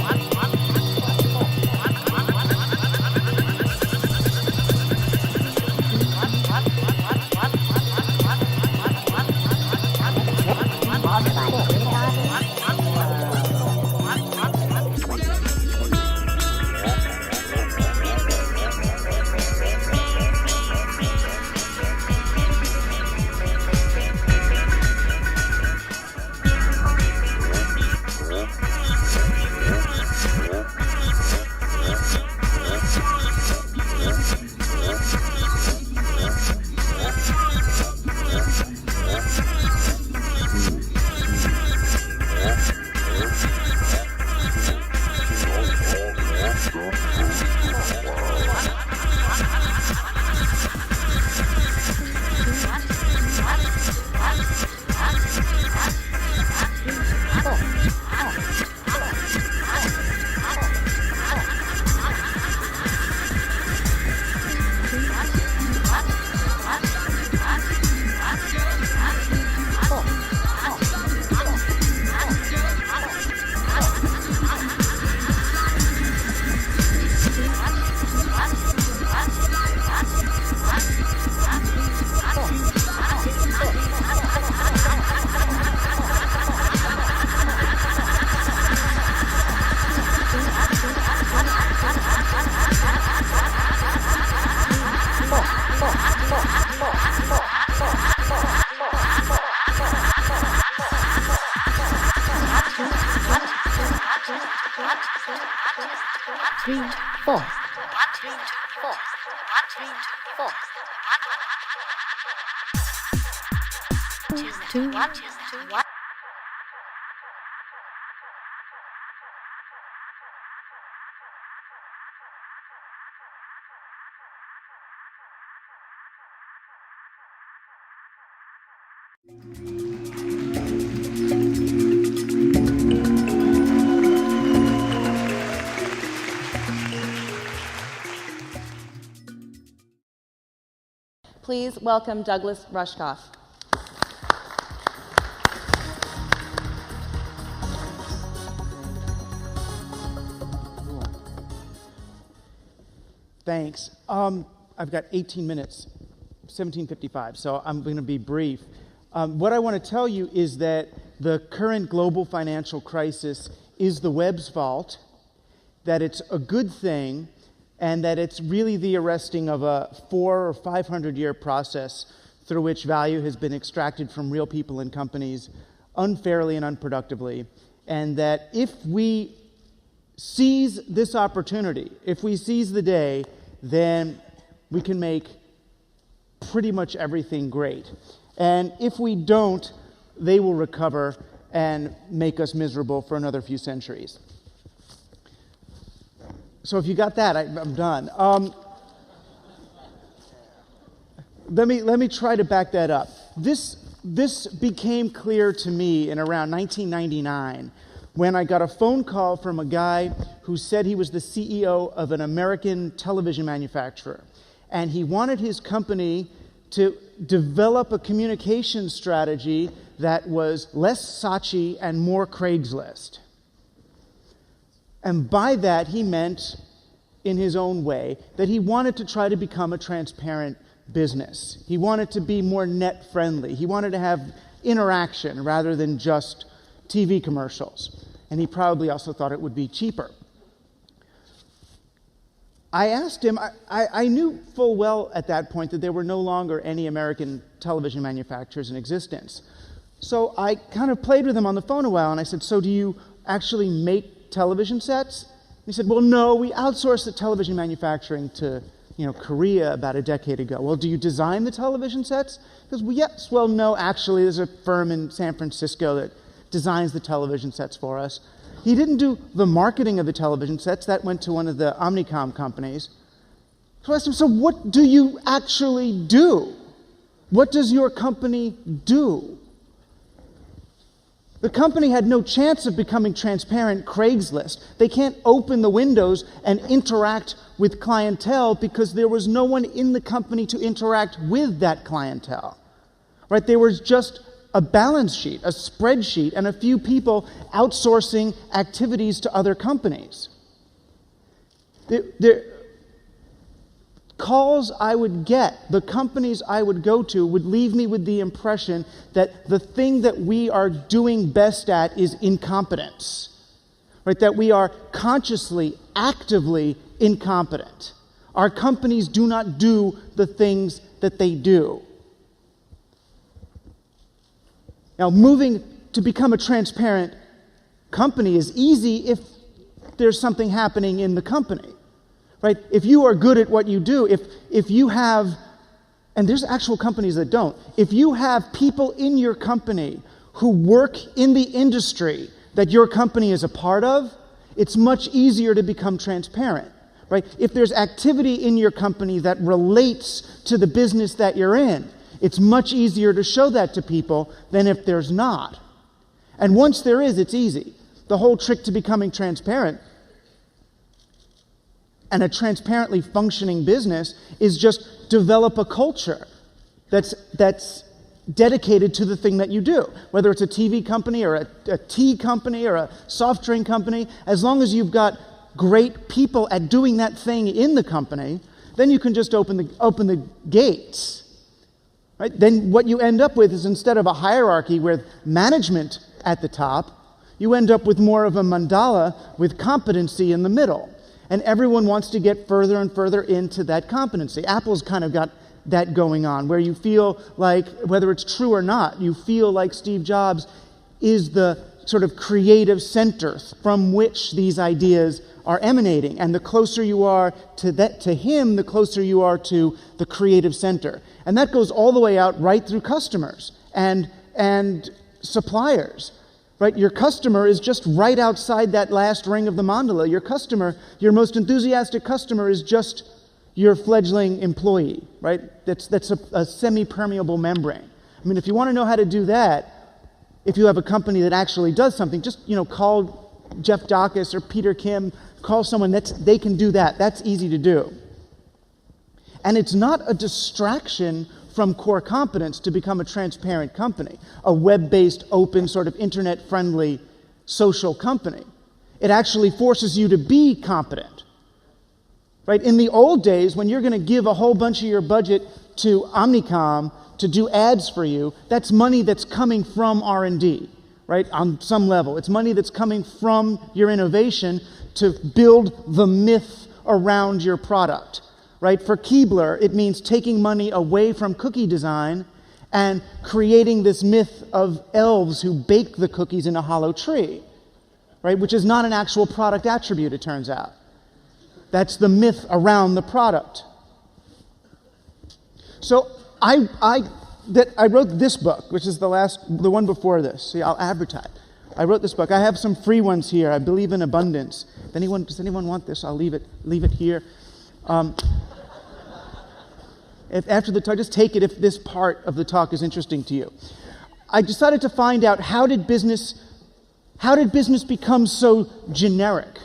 Please welcome Douglas Rushkoff. Thanks. I've got 18 minutes, 17:55, so I'm going to be brief. What I want to tell you is that the current global financial crisis is the web's fault, that it's a good thing, and that it's really the arresting of a 400 or 500 year process through which value has been extracted from real people and companies unfairly and unproductively. And that if we seize this opportunity, if we seize the day, then we can make pretty much everything great. And if we don't, they will recover and make us miserable for another few centuries. So if you got that, I'm done. Let me try to back that up. This became clear to me in around 1999 when I got a phone call from a guy who said he was the CEO of an American television manufacturer. And he wanted his company to develop a communication strategy that was less Saatchi and more Craigslist. And by that, he meant, in his own way, that he wanted to try to become a transparent business. He wanted to be more net-friendly. He wanted to have interaction rather than just TV commercials. And he probably also thought it would be cheaper. I asked him, I knew full well at that point that there were no longer any American television manufacturers in existence. So I kind of played with him on the phone a while, and I said, so do you actually make television sets? He said, well, no, we outsourced the television manufacturing to Korea about a decade ago. Well, do you design the television sets? He goes, well, yes. Well, no, actually, there's a firm in San Francisco that designs the television sets for us. He didn't do the marketing of the television sets. That went to one of the Omnicom companies. So I asked him, so what do you actually do? What does your company do? The company had no chance of becoming transparent Craigslist. They can't open the windows and interact with clientele because there was no one in the company to interact with that clientele. Right? There was just a balance sheet, a spreadsheet, and a few people outsourcing activities to other companies. Calls I would get, the companies I would go to, would leave me with the impression that the thing that we are doing best at is incompetence. Right? That we are consciously, actively incompetent. Our companies do not do the things that they do. Now, moving to become a transparent company is easy if there's something happening in the company. Right? If you are good at what you do, if you have, and there's actual companies that don't, if you have people in your company who work in the industry that your company is a part of, it's much easier to become transparent. Right? If there's activity in your company that relates to the business that you're in, it's much easier to show that to people than if there's not. And once there is, it's easy. The whole trick to becoming transparent and a transparently functioning business is just develop a culture that's dedicated to the thing that you do. Whether it's a TV company or a tea company or a soft drink company, as long as you've got great people at doing that thing in the company, then you can just open the gates. Right? Then what you end up with is, instead of a hierarchy with management at the top, you end up with more of a mandala with competency in the middle. And everyone wants to get further and further into that competency. Apple's kind of got that going on, where you feel like, whether it's true or not, you feel like Steve Jobs is the sort of creative center from which these ideas are emanating. And the closer you are to him, the closer you are to the creative center. And that goes all the way out right through customers and suppliers. Right? Your customer is just right outside that last ring of the mandala. Your customer, your most enthusiastic customer, is just your fledgling employee. Right? That's a semi-permeable membrane. I mean, if you want to know how to do that, if you have a company that actually does something, just call Jeff Dawkes or Peter Kim, call someone they can do that. That's easy to do. And it's not a distraction from core competence to become a transparent company, a web-based, open, sort of internet-friendly social company. It actually forces you to be competent. Right? In the old days, when you're going to give a whole bunch of your budget to Omnicom to do ads for you, that's money that's coming from R&D, right? On some level. It's money that's coming from your innovation to build the myth around your product. Right? For Keebler, it means taking money away from cookie design and creating this myth of elves who bake the cookies in a hollow tree, right? Which is not an actual product attribute, it turns out. That's the myth around the product. So I wrote this book, which is the one before this. See, I'll advertise. I wrote this book. I have some free ones here. I believe in abundance. Does anyone want this? I'll leave it here. After the talk, just take it if this part of the talk is interesting to you. I decided to find out how did business become so generic,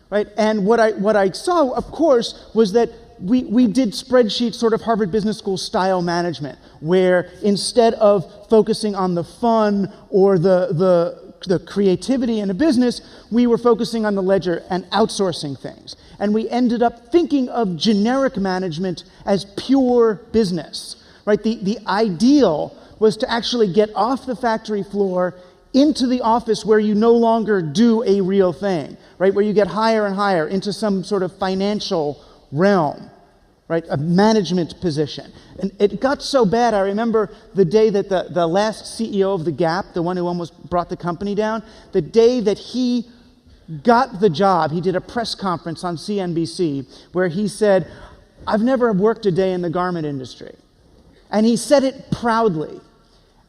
right? And what I saw, of course, was that we did spreadsheet sort of Harvard Business School style management, where instead of focusing on the fun or the creativity in a business, we were focusing on the ledger and outsourcing things. And we ended up thinking of generic management as pure business, right? The ideal was to actually get off the factory floor into the office where you no longer do a real thing, right? Where you get higher and higher into some sort of financial realm, right? A management position. And it got so bad, I remember the day that the last CEO of The Gap, the one who almost brought the company down, the day that he got the job. He did a press conference on CNBC where he said, "I've never worked a day in the garment industry." And he said it proudly.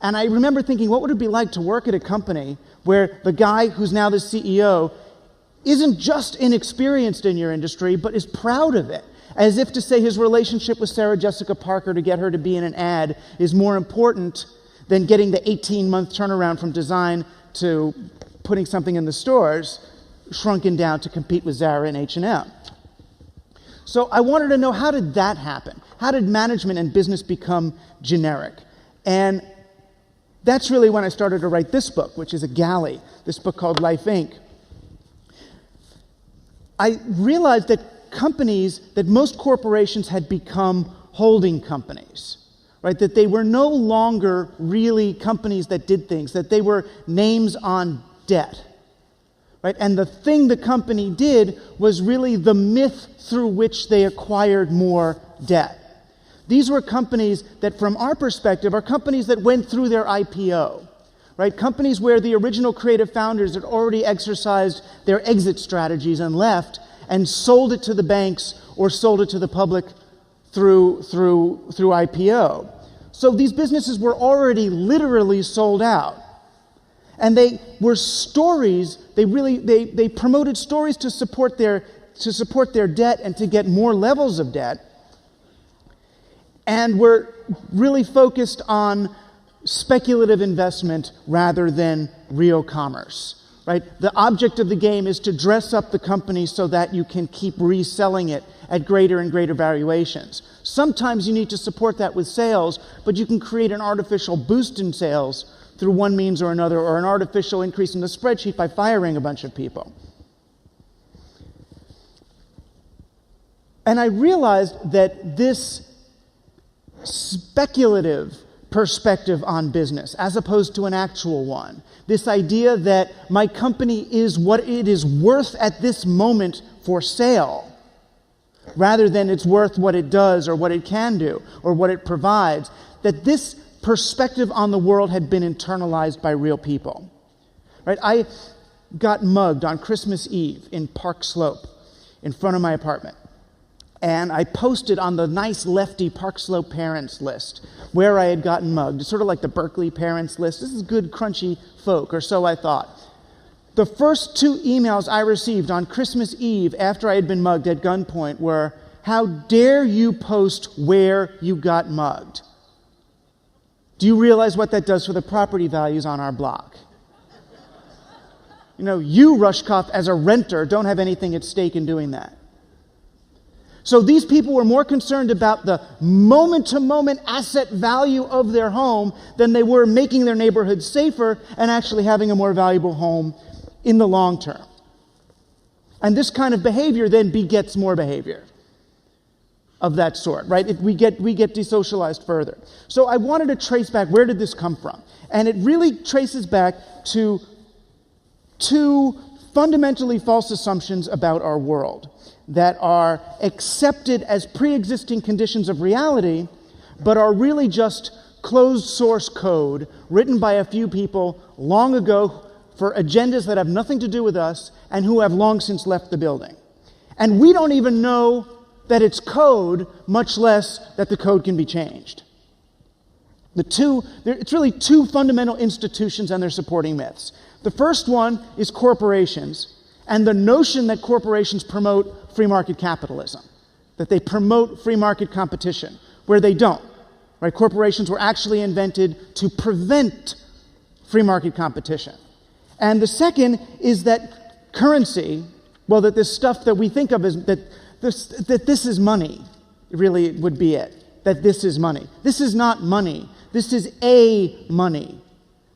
And I remember thinking, what would it be like to work at a company where the guy who's now the CEO isn't just inexperienced in your industry, but is proud of it, as if to say his relationship with Sarah Jessica Parker to get her to be in an ad is more important than getting the 18-month turnaround from design to putting something in the stores, shrunken down to compete with Zara and H&M. So I wanted to know, how did that happen? How did management and business become generic? And that's really when I started to write this book, which is a galley, this book called Life, Inc. I realized that most corporations had become holding companies, right? That they were no longer really companies that did things, that they were names on debt, right? And the thing the company did was really the myth through which they acquired more debt. These were companies that, from our perspective, are companies that went through their IPO, right? Companies where the original creative founders had already exercised their exit strategies and left and sold it to the banks or sold it to the public through IPO. So these businesses were already literally sold out. And they were stories, they promoted stories to support their debt and to get more levels of debt. And were really focused on speculative investment rather than real commerce, right? The object of the game is to dress up the company so that you can keep reselling it at greater and greater valuations. Sometimes you need to support that with sales, but you can create an artificial boost in sales through one means or another, or an artificial increase in the spreadsheet by firing a bunch of people. And I realized that this speculative perspective on business, as opposed to an actual one, this idea that my company is what it is worth at this moment for sale, rather than it's worth what it does or what it can do or what it provides, that this perspective on the world had been internalized by real people. Right? I got mugged on Christmas Eve in Park Slope in front of my apartment. And I posted on the nice lefty Park Slope parents list where I had gotten mugged. It's sort of like the Berkeley parents list. This is good, crunchy folk, or so I thought. The first 2 emails I received on Christmas Eve after I had been mugged at gunpoint were, "How dare you post where you got mugged? Do you realize what that does for the property values on our block? You know, you, Rushkoff, as a renter, don't have anything at stake in doing that." So these people were more concerned about the moment-to-moment asset value of their home than they were making their neighborhood safer and actually having a more valuable home in the long term. And this kind of behavior then begets more behavior of that sort, right? We get desocialized further. So I wanted to trace back, where did this come from? And it really traces back to 2 fundamentally false assumptions about our world that are accepted as pre-existing conditions of reality, but are really just closed source code written by a few people long ago for agendas that have nothing to do with us and who have long since left the building. And we don't even know that it's code, much less that the code can be changed. It's really 2 fundamental institutions and their supporting myths. The first one is corporations, and the notion that corporations promote free market capitalism, that they promote free market competition, where they don't. Right? Corporations were actually invented to prevent free market competition. And the second is that currency, well, that this stuff that we think of as that this is money, really would be it. That this is money. This is not money. This is a money.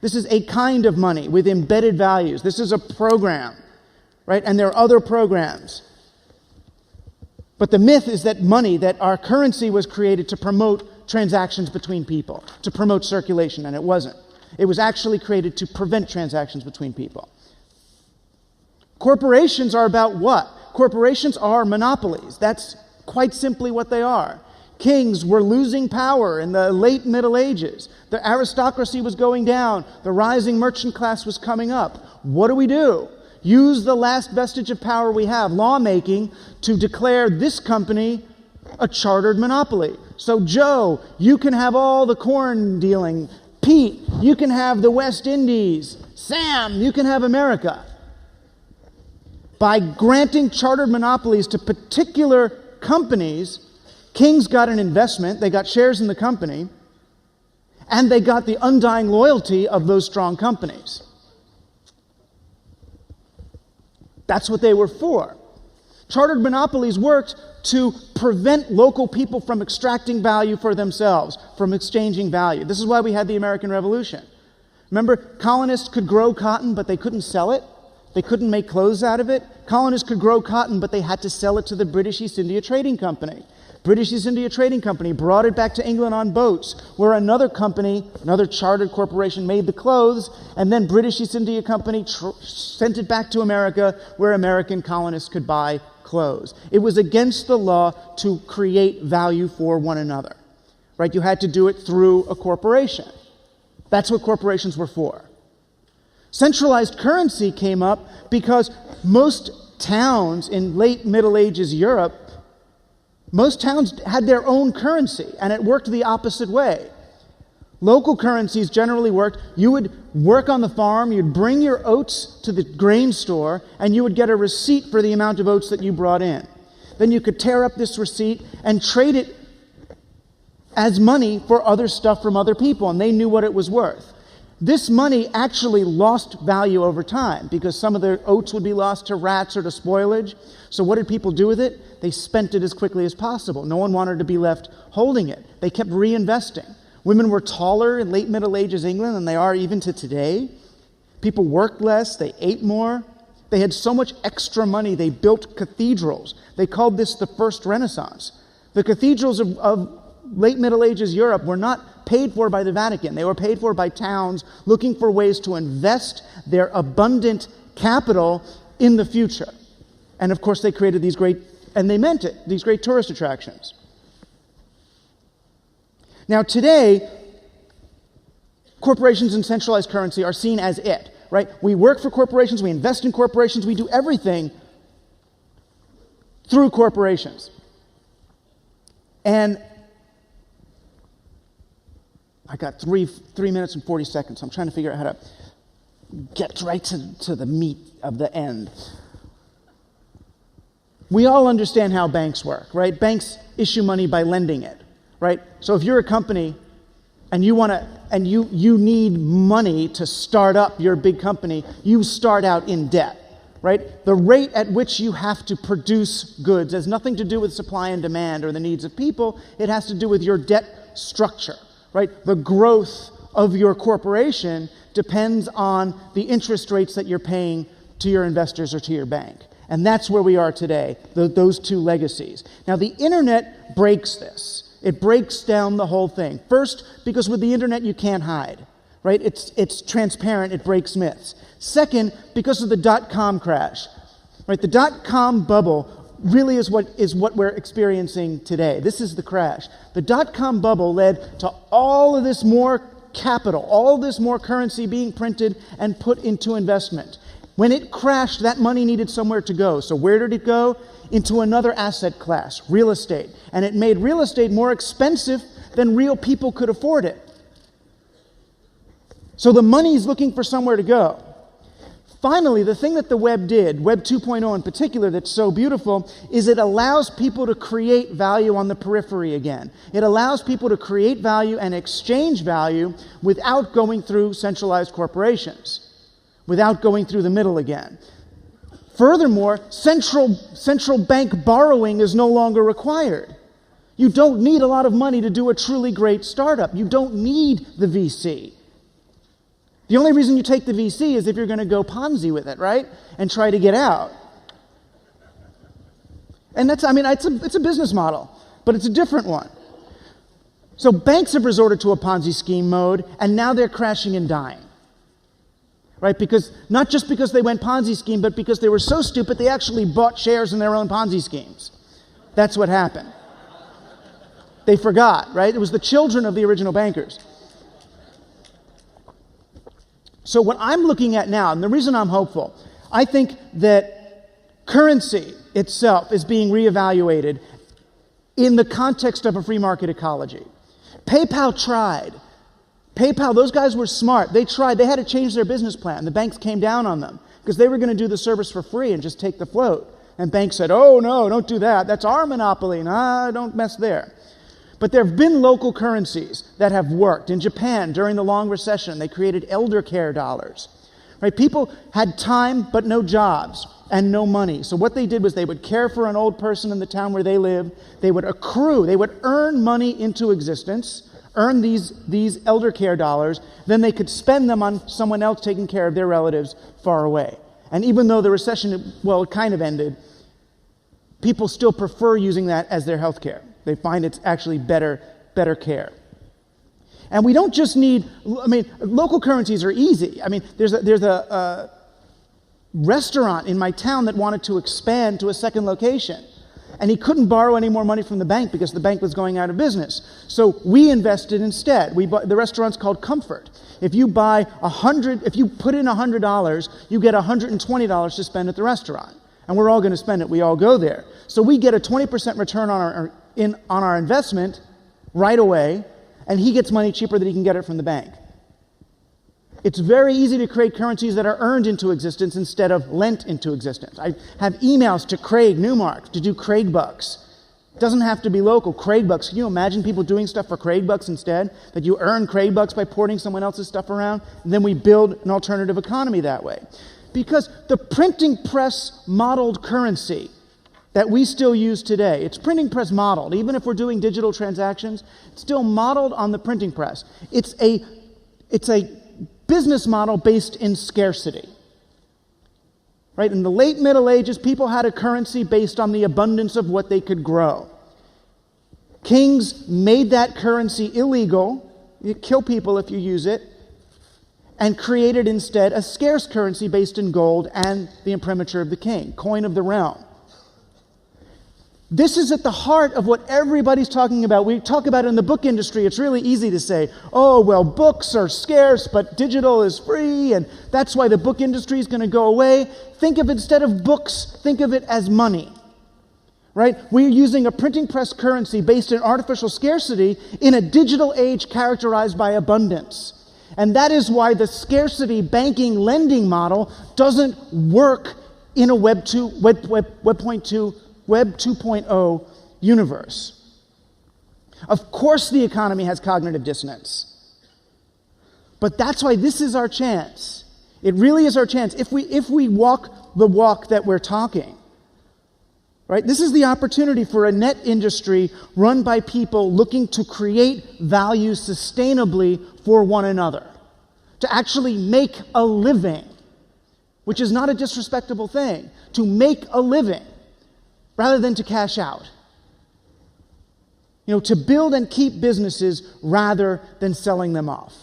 This is a kind of money with embedded values. This is a program, right? And there are other programs. But the myth is that money, that our currency was created to promote transactions between people, to promote circulation, and it wasn't. It was actually created to prevent transactions between people. Corporations are about what? Corporations are monopolies. That's quite simply what they are. Kings were losing power in the late Middle Ages. The aristocracy was going down. The rising merchant class was coming up. What do? use the last vestige of power we have, lawmaking, to declare this company a chartered monopoly. So Joe, you can have all the corn dealing. Pete, you can have the West Indies. Sam, you can have America. By granting chartered monopolies to particular companies, kings got an investment, they got shares in the company, and they got the undying loyalty of those strong companies. That's what they were for. Chartered monopolies worked to prevent local people from extracting value for themselves, from exchanging value. This is why we had the American Revolution. Remember, colonists could grow cotton, but they couldn't sell it. They couldn't make clothes out of it. Colonists could grow cotton, but they had to sell it to the British East India Trading Company. British East India Trading Company brought it back to England on boats, where another company, another chartered corporation, made the clothes, and then British East India Company sent it back to America, where American colonists could buy clothes. It was against the law to create value for one another, right? You had to do it through a corporation. That's what corporations were for. Centralized currency came up because most towns in late Middle Ages Europe, most towns had their own currency, and it worked the opposite way. Local currencies generally worked. You would work on the farm, you'd bring your oats to the grain store, and you would get a receipt for the amount of oats that you brought in. Then you could tear up this receipt and trade it as money for other stuff from other people, and they knew what it was worth. This money actually lost value over time because some of the oats would be lost to rats or to spoilage. So what did people do with it? They spent it as quickly as possible. No one wanted to be left holding it. They kept reinvesting. Women were taller in late Middle Ages England than they are even to today. People worked less, they ate more. They had so much extra money, they built cathedrals. They called this the First Renaissance. The cathedrals of late Middle Ages Europe were not paid for by the Vatican. They were paid for by towns looking for ways to invest their abundant capital in the future. And of course they created these great, and they meant it, these great tourist attractions. Now today, corporations and centralized currency are seen as it, right? We work for corporations, we invest in corporations, we do everything through corporations. And I got 3 minutes and 40 seconds. I'm trying to figure out how to get right to the meat of the end. We all understand how banks work, right? Banks issue money by lending it, right? So if you're a company and you need money to start up your big company, you start out in debt, right? The rate at which you have to produce goods has nothing to do with supply and demand or the needs of people. It has to do with your debt structure. Right? The growth of your corporation depends on the interest rates that you're paying to your investors or to your bank. And that's where we are today, those two legacies. Now, the internet breaks this. It breaks down the whole thing. First, because with the internet you can't hide. Right? It's transparent, it breaks myths. Second, because of the dot-com crash. Right? The dot-com bubble really is what we're experiencing today. This is the crash. The dot-com bubble led to all of this more capital, all this more currency being printed and put into investment. When it crashed, that money needed somewhere to go. So where did it go? Into another asset class, real estate. And it made real estate more expensive than real people could afford it. So the money is looking for somewhere to go. Finally, the thing that the web did, Web 2.0 in particular, that's so beautiful, is it allows people to create value on the periphery again. It allows people to create value and exchange value without going through centralized corporations, without going through the middle again. Furthermore, central bank borrowing is no longer required. You don't need a lot of money to do a truly great startup. You don't need the VC. The only reason you take the VC is if you're going to go Ponzi with it, right? And try to get out. And it's a business model, but it's a different one. So banks have resorted to a Ponzi scheme mode, and now they're crashing and dying. Right? Because, not just because they went Ponzi scheme, but because they were so stupid they actually bought shares in their own Ponzi schemes. That's what happened. They forgot, right? It was the children of the original bankers. So what I'm looking at now, and the reason I'm hopeful, I think that currency itself is being reevaluated in the context of a free market ecology. PayPal tried. PayPal, those guys were smart. They tried. They had to change their business plan. The banks came down on them because they were going to do the service for free and just take the float. And banks said, oh, no, don't do that. That's our monopoly. Nah, don't mess there. But there have been local currencies that have worked. In Japan, during the long recession, they created elder care dollars. Right? People had time but no jobs and no money. So what they did was they would care for an old person in the town where they lived. They would accrue. They would earn money into existence, earn these elder care dollars. Then they could spend them on someone else taking care of their relatives far away. And even though the recession, well, it kind of ended, people still prefer using that as their health care. They find it's actually better care. And we don't just need, local currencies are easy. There's a restaurant in my town that wanted to expand to a second location. And he couldn't borrow any more money from the bank because the bank was going out of business. So we invested instead. The restaurant's called Comfort. If you put in $100, you get $120 to spend at the restaurant. And we're all going to spend it. We all go there. So we get a 20% return on our investment right away, and he gets money cheaper than he can get it from the bank. It's very easy to create currencies that are earned into existence instead of lent into existence. I have emails to Craig Newmark to do Craig bucks. It doesn't have to be local. Craig bucks. Can you imagine people doing stuff for Craig bucks instead? That you earn Craig bucks by porting someone else's stuff around, and then we build an alternative economy that way. Because the printing press modeled currency that we still use today, it's printing press modeled. Even if we're doing digital transactions, it's still modeled on the printing press. It's a business model based in scarcity. Right? In the late Middle Ages, people had a currency based on the abundance of what they could grow. Kings made that currency illegal. You kill people if you use it. And created instead a scarce currency based in gold and the imprimatur of the king, coin of the realm. This is at the heart of what everybody's talking about. We talk about it in the book industry. It's really easy to say, oh, well, books are scarce, but digital is free, and that's why the book industry is going to go away. Think of it, instead of books, think of it as money. Right? We're using a printing press currency based in artificial scarcity in a digital age characterized by abundance. And that is why the scarcity banking lending model doesn't work in a Web 2.0 universe. Of course the economy has cognitive dissonance. But that's why this is our chance. It really is our chance. If we walk the walk that we're talking, right? This is the opportunity for a net industry run by people looking to create value sustainably for one another, to actually make a living, which is not a disrespectable thing, to make a living rather than to cash out. To build and keep businesses rather than selling them off.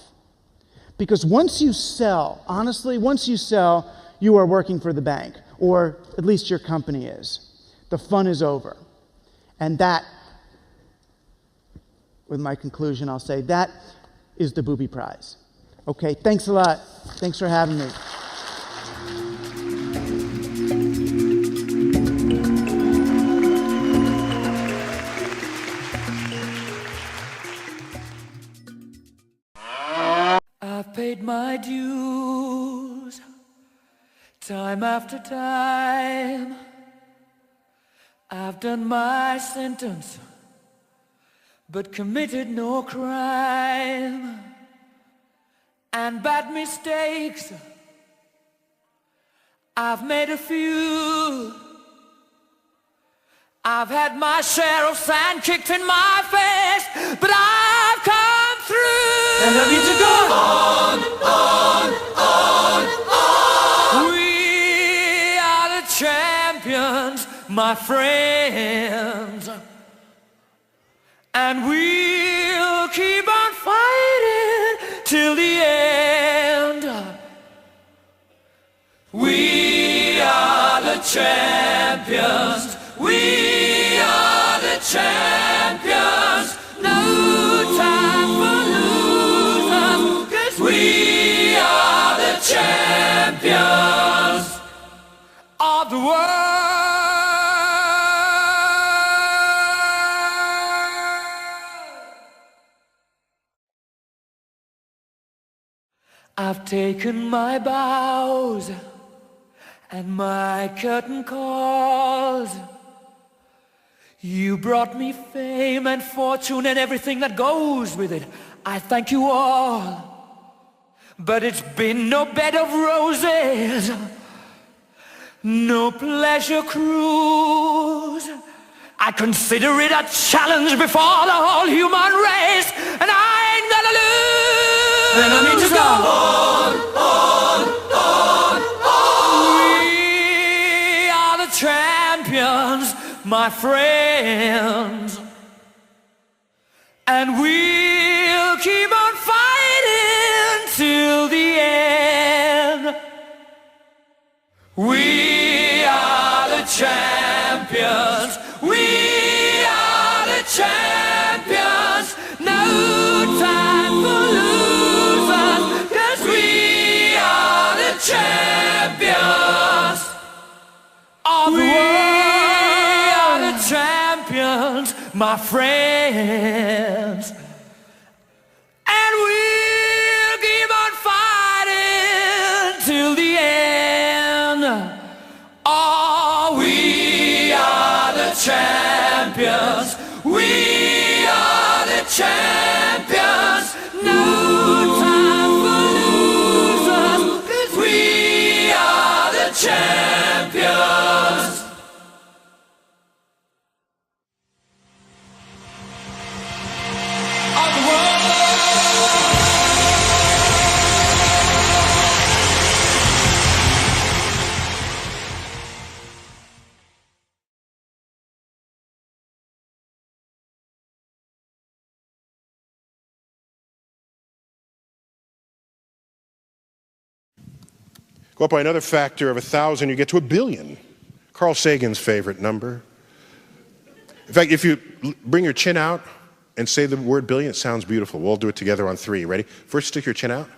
Because once you sell, honestly, you are working for the bank, or at least your company is. The fun is over. And that, with my conclusion, I'll say that is the Booby Prize. Okay, thanks a lot. Thanks for having me. I've paid my dues time after time. I've done my sentence, but committed no crime. And bad mistakes, I've made a few. I've had my share of sand kicked in my face, but I've come through. And I need to go on. We are the champions, my friends. And we'll keep on fighting till the end. We are the champions. We are the champions. No time for losers, 'cause we are the champions. world. I've taken my bows and my curtain calls. You brought me fame and fortune and everything that goes with it. I thank you all. But it's been no bed of roses, no pleasure cruise. I consider it a challenge before the whole human race, and I ain't gonna lose. And I need to go on. We are the champions, my friends, and we'll keep on fighting till the end. We are the champions. We are the champions. No time for losers, 'cause we are the champions of the world. We are the champions, my friends. And we'll keep on fighting till the end. Oh, we are the champions. We are the champions. No time for losers, 'cause we are the champions. Of the world. Go up by another factor of 1,000, you get to 1 billion. Carl Sagan's favorite number. In fact, if you bring your chin out and say the word billion, it sounds beautiful. We'll do it together on 3. Ready? First, stick your chin out.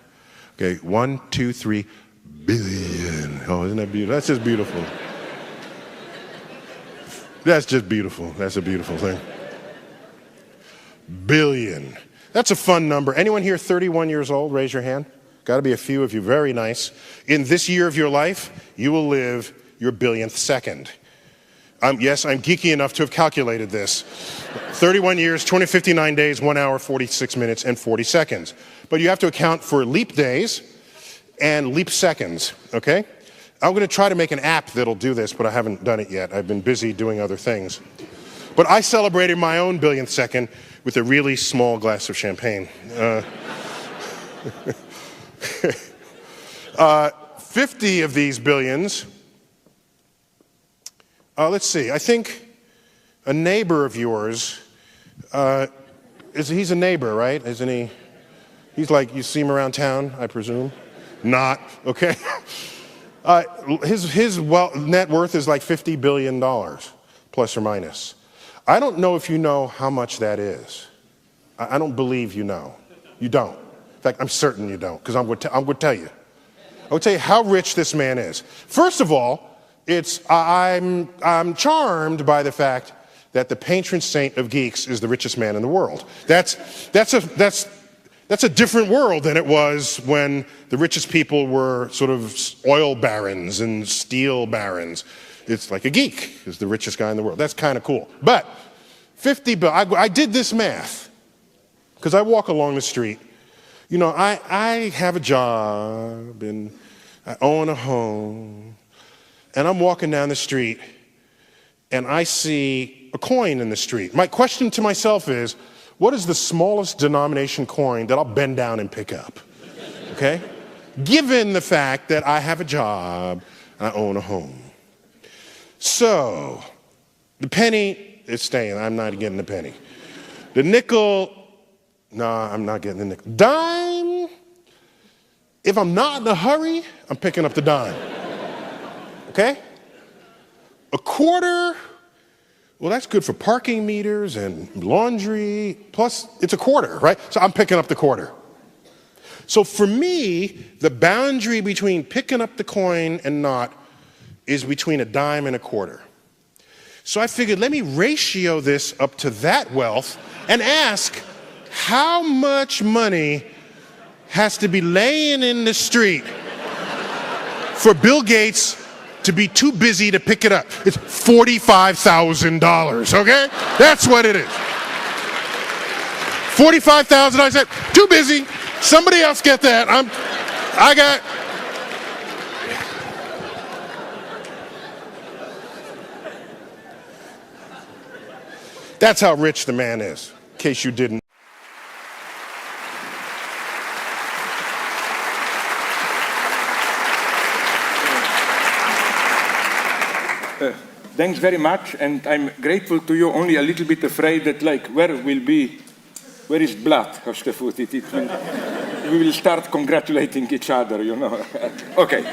Okay, 1, 2, 3, billion. Oh, isn't that beautiful? That's just beautiful. That's just beautiful. That's a beautiful thing. Billion. That's a fun number. Anyone here 31 years old? Raise your hand. Got to be a few of you. Very nice. In this year of your life, you will live your billionth second. Yes, I'm geeky enough to have calculated this. 31 years, 259 days, 1 hour, 46 minutes, and 40 seconds. But you have to account for leap days and leap seconds, okay? I'm going to try to make an app that'll do this, but I haven't done it yet. I've been busy doing other things. But I celebrated my own billionth second with a really small glass of champagne. 50 of these billions, let's see, I think a neighbor of yours, he's a neighbor, right? Isn't he? He's like, you see him around town, I presume? Not, okay. His net worth is like $50 billion, plus or minus. I don't know if you know how much that is. I don't believe you know. You don't. In fact, I'm certain you don't, because I'm going to tell you. I will tell you how rich this man is. First of all, I'm charmed by the fact that the patron saint of geeks is the richest man in the world. That's a different world than it was when the richest people were sort of oil barons and steel barons. It's like a geek is the richest guy in the world. That's kind of cool. But 50 billion, I did this math because I walk along the street. You know, I have a job and I own a home, and I'm walking down the street and I see a coin in the street. My question to myself is, what is the smallest denomination coin that I'll bend down and pick up? Okay? Given the fact that I have a job and I own a home. So, the penny is staying. I'm not getting the penny. The nickel, no, I'm not getting the nickel. Dime, if I'm not in a hurry, I'm picking up the dime. Okay? A quarter, well, that's good for parking meters and laundry. Plus, it's a quarter, right? So I'm picking up the quarter. So for me, the boundary between picking up the coin and not is between a dime and a quarter. So I figured, let me ratio this up to that wealth and ask, how much money has to be laying in the street for Bill Gates to be too busy to pick it up? It's $45,000, okay? That's what it is. $45,000, I said, too busy. Somebody else get that. I got. That's how rich the man is, in case you didn't. Thanks very much, and I'm grateful to you, only a little bit afraid that, like, where is blood, as to put it? We will start congratulating each other, you know. Okay,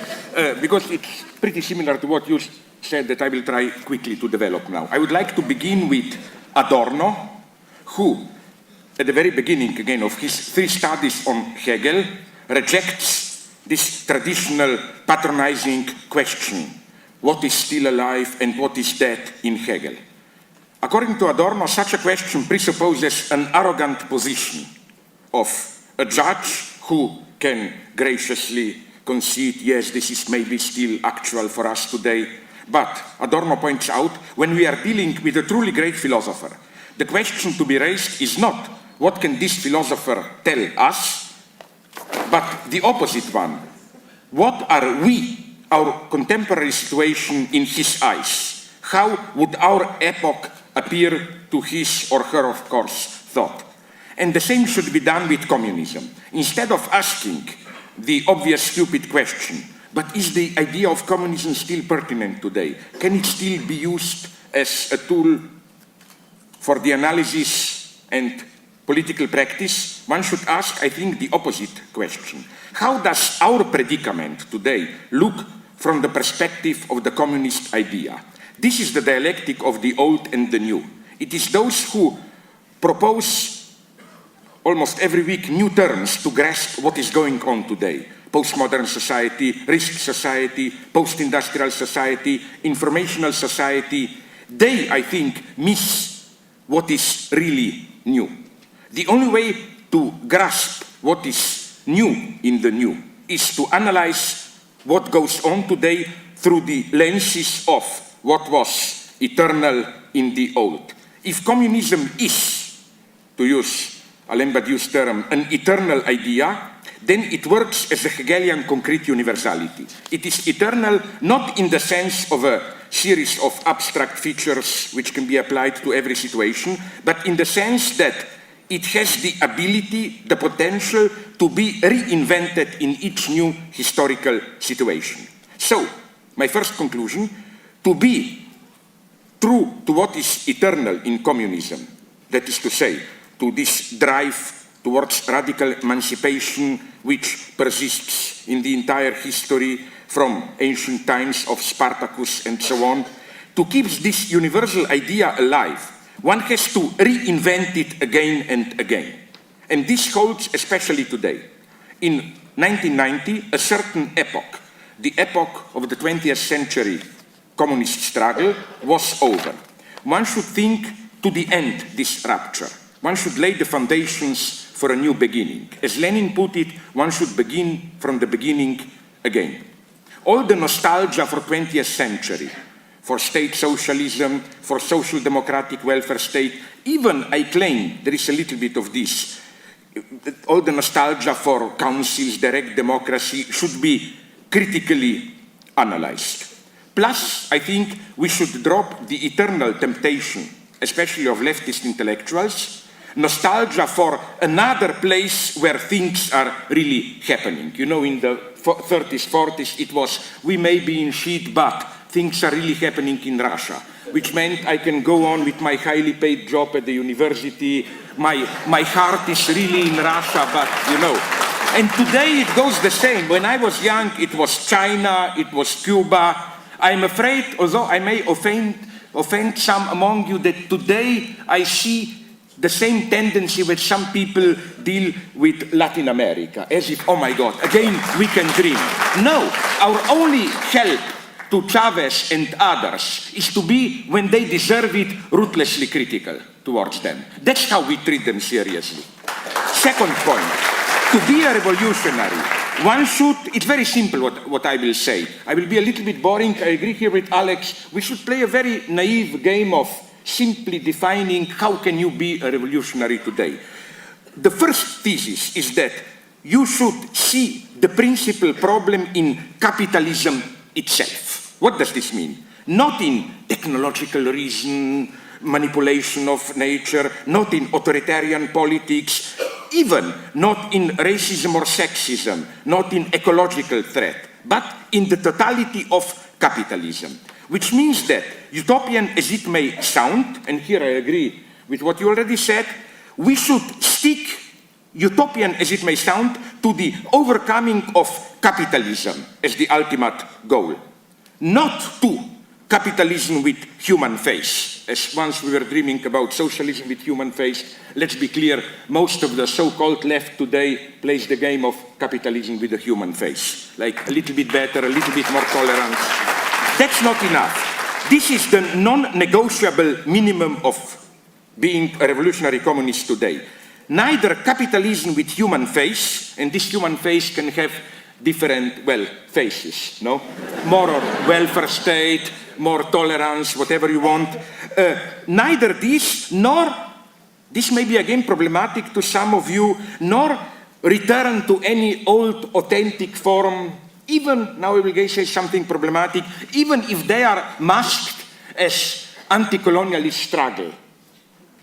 because it's pretty similar to what you said that I will try quickly to develop now. I would like to begin with Adorno, who, at the very beginning, again, of his 3 studies on Hegel, rejects this traditional patronizing question, what is still alive and what is dead in Hegel. According to Adorno, such a question presupposes an arrogant position of a judge who can graciously concede, yes, this is maybe still actual for us today. But Adorno points out, when we are dealing with a truly great philosopher, the question to be raised is not what can this philosopher tell us, but the opposite one. What are we, our contemporary situation, in his eyes? How would our epoch appear to his or her, of course, thought? And the same should be done with communism. Instead of asking the obvious stupid question, but is the idea of communism still pertinent today? Can it still be used as a tool for the analysis and political practice? One should ask, I think, the opposite question. How does our predicament today look from the perspective of the communist idea? This is the dialectic of the old and the new. It is those who propose almost every week new terms to grasp what is going on today. Postmodern society, risk society, post-industrial society, informational society. They, I think, miss what is really new. The only way to grasp what is new in the new is to analyze what goes on today through the lenses of what was eternal in the old. If communism is, to use Alain Badiou's term, an eternal idea, then it works as a Hegelian concrete universality. It is eternal not in the sense of a series of abstract features which can be applied to every situation, but in the sense that it has the ability, the potential to be reinvented in each new historical situation. So, my first conclusion, to be true to what is eternal in communism, that is to say, to this drive towards radical emancipation which persists in the entire history from ancient times of Spartacus and so on, to keep this universal idea alive, one has to reinvent it again and again. And this holds especially today. In 1990, a certain epoch, the epoch of the 20th century communist struggle, was over. One should think to the end this rupture. One should lay the foundations for a new beginning. As Lenin put it, one should begin from the beginning again. All the nostalgia for 20th century, for state socialism, for social democratic welfare state, even, I claim, there is a little bit of this, all the nostalgia for councils, direct democracy, should be critically analyzed. Plus, I think we should drop the eternal temptation, especially of leftist intellectuals, nostalgia for another place where things are really happening. You know, in the 30s, 40s, it was, we may be in shit, but things are really happening in Russia, which meant I can go on with my highly paid job at the university. My heart is really in Russia, but, you know. And today it goes the same. When I was young, it was China, it was Cuba. I'm afraid, although I may offend some among you, that today I see the same tendency with some people deal with Latin America, as if, oh my God, again we can dream. No, our only help to Chavez and others is to be, when they deserve it, ruthlessly critical towards them. That's how we treat them seriously. Second point, to be a revolutionary, one should, it's very simple what I will say. I will be a little bit boring, I agree here with Alex. We should play a very naive game of simply defining how can you be a revolutionary today. The first thesis is that you should see the principal problem in capitalism itself. What does this mean? Not in technological reason, manipulation of nature, not in authoritarian politics, even not in racism or sexism, not in ecological threat, but in the totality of capitalism. Which means that, utopian as it may sound, and here I agree with what you already said, we should stick, utopian as it may sound, to the overcoming of capitalism as the ultimate goal. Not to capitalism with human face. As once we were dreaming about socialism with human face, let's be clear, most of the so-called left today plays the game of capitalism with a human face. Like a little bit better, a little bit more tolerance. That's not enough. This is the non-negotiable minimum of being a revolutionary communist today. Neither capitalism with human face, and this human face can have different, well, faces, no? More welfare state, more tolerance, whatever you want. Neither this, nor, this may be again problematic to some of you, nor return to any old authentic form, even, now I will say something problematic, even if they are masked as anti-colonialist struggle.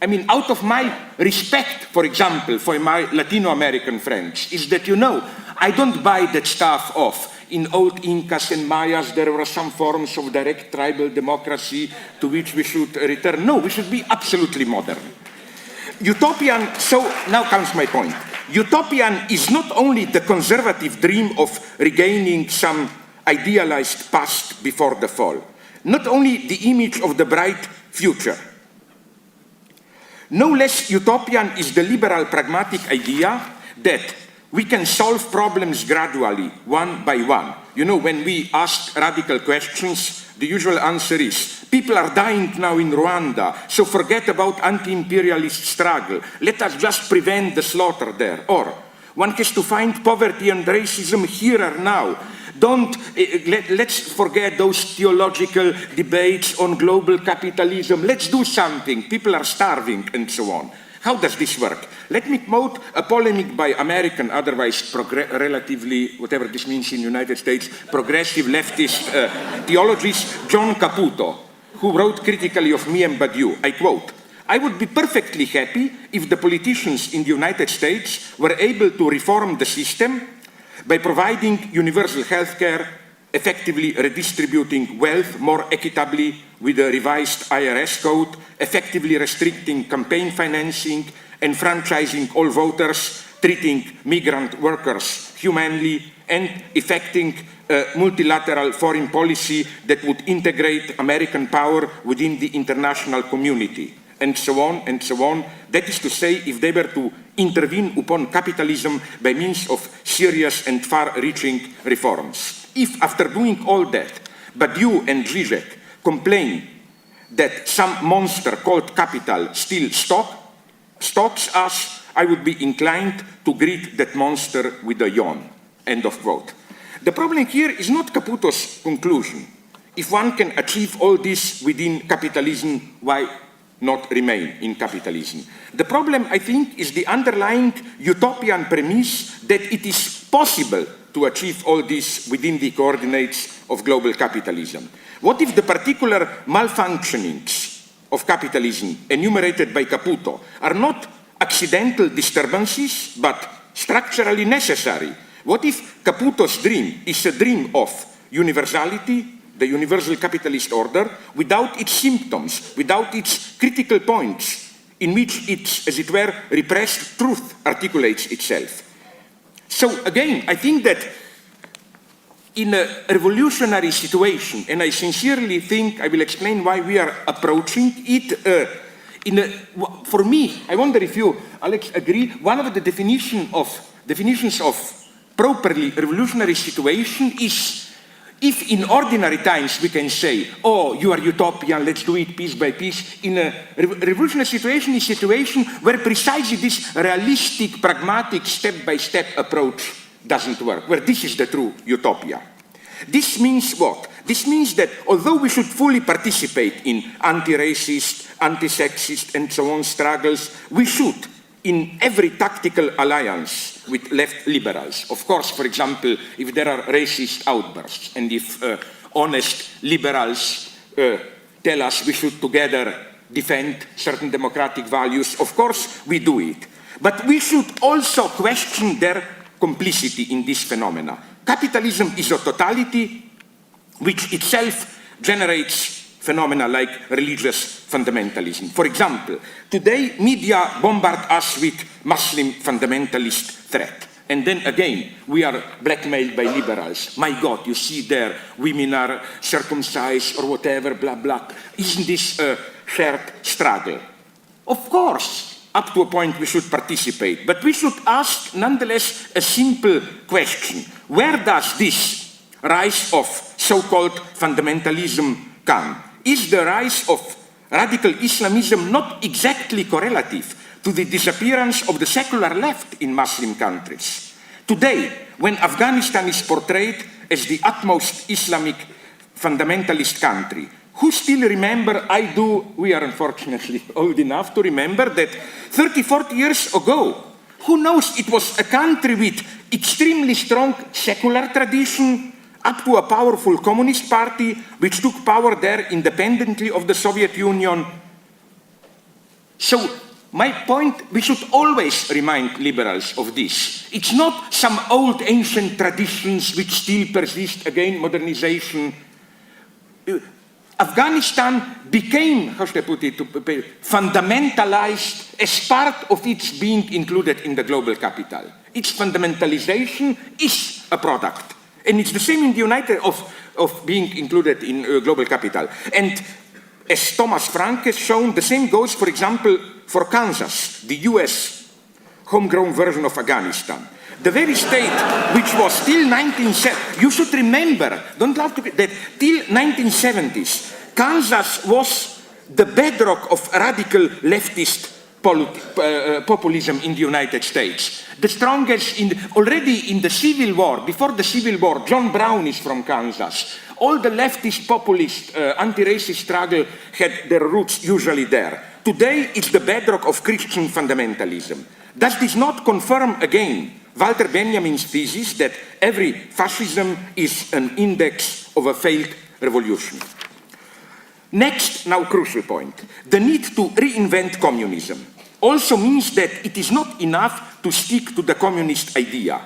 I mean, out of my respect, for example, for my Latino American friends, is that, you know, I don't buy that stuff of, in old Incas and Mayas, there were some forms of direct tribal democracy to which we should return. No, we should be absolutely modern. Utopian, so now comes my point. Utopian is not only the conservative dream of regaining some idealized past before the fall, not only the image of the bright future. No less utopian is the liberal pragmatic idea that we can solve problems gradually, one by one. You know, when we ask radical questions, the usual answer is, people are dying now in Rwanda, so forget about anti-imperialist struggle. Let us just prevent the slaughter there. Or, one has to find poverty and racism here or now. Let's forget those theological debates on global capitalism. Let's do something. People are starving, and so on. How does this work? Let me quote a polemic by American, otherwise relatively, whatever this means in the United States, progressive leftist theologist John Caputo, who wrote critically of me and Badiou. I quote, "I would be perfectly happy if the politicians in the United States were able to reform the system by providing universal health care, effectively redistributing wealth more equitably with a revised IRS code, effectively restricting campaign financing, enfranchising all voters, treating migrant workers humanely, and effecting a multilateral foreign policy that would integrate American power within the international community," and so on, and so on. That is to say, if they were to intervene upon capitalism by means of serious and far-reaching reforms. If, after doing all that, Badiou and Zizek complain that some monster called capital still stalks us, I would be inclined to greet that monster with a yawn. End of quote. The problem here is not Caputo's conclusion. If one can achieve all this within capitalism, why not remain in capitalism? The problem, I think, is the underlying utopian premise that it is possible to achieve all this within the coordinates of global capitalism. What if the particular malfunctionings of capitalism enumerated by Caputo are not accidental disturbances, but structurally necessary? What if Caputo's dream is a dream of universality, the universal capitalist order, without its symptoms, without its critical points, in which its, as it were, repressed truth articulates itself? So again, I think that in a revolutionary situation, and I sincerely think, I will explain why we are approaching it, for me, I wonder if you, Alex, agree, one of the definitions of properly revolutionary situation is if in ordinary times we can say, oh, you are utopian, let's do it piece by piece, in a revolutionary situation is a situation where precisely this realistic, pragmatic, step-by-step approach doesn't work, where this is the true utopia. This means what? This means that although we should fully participate in anti-racist, anti-sexist, and so on struggles, we should, in every tactical alliance with left liberals. Of course, for example, if there are racist outbursts, and if honest liberals tell us we should together defend certain democratic values, of course we do it. But we should also question their complicity in this phenomena. Capitalism is a totality which itself generates phenomena like religious fundamentalism. For example, today media bombard us with Muslim fundamentalist threat. And then again, we are blackmailed by liberals. My God, you see there, women are circumcised or whatever, blah, blah. Isn't this a shared struggle? Of course, up to a point we should participate, but we should ask nonetheless a simple question. Where does this rise of so-called fundamentalism come? Is the rise of radical Islamism not exactly correlative to the disappearance of the secular left in Muslim countries? Today, when Afghanistan is portrayed as the utmost Islamic fundamentalist country, who still remember, we are unfortunately old enough to remember that 30, 40 years ago, who knows, it was a country with extremely strong secular tradition, up to a powerful communist party, which took power there independently of the Soviet Union. So, my point, we should always remind liberals of this. It's not some old ancient traditions which still persist, again, modernization. Afghanistan became, how should I put it, fundamentalized as part of its being included in the global capital. Its fundamentalization is a product. And it's the same in the United of being included in global capital. And as Thomas Frank has shown, the same goes, for example, for Kansas, the US homegrown version of Afghanistan. The very state which was till 1970, you should remember, don't laugh to that till 1970s, Kansas was the bedrock of radical leftist populism in the United States. The strongest, already in the Civil War, before the Civil War, John Brown is from Kansas. All the leftist populist anti-racist struggle had their roots usually there. Today, it's the bedrock of Christian fundamentalism. Does this not confirm again Walter Benjamin's thesis that every fascism is an index of a failed revolution? Next, now crucial point, the need to reinvent communism also means that it is not enough to stick to the communist idea.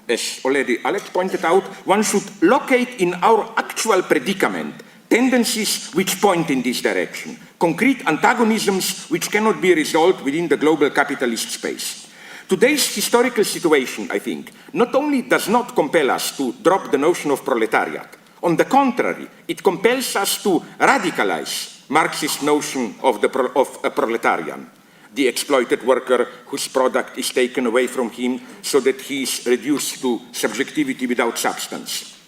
As already Alex pointed out, one should locate in our actual predicament tendencies which point in this direction, concrete antagonisms which cannot be resolved within the global capitalist space. Today's historical situation, I think, not only does not compel us to drop the notion of proletariat, on the contrary, it compels us to radicalize Marxist notion of a proletarian, the exploited worker whose product is taken away from him so that he is reduced to subjectivity without substance.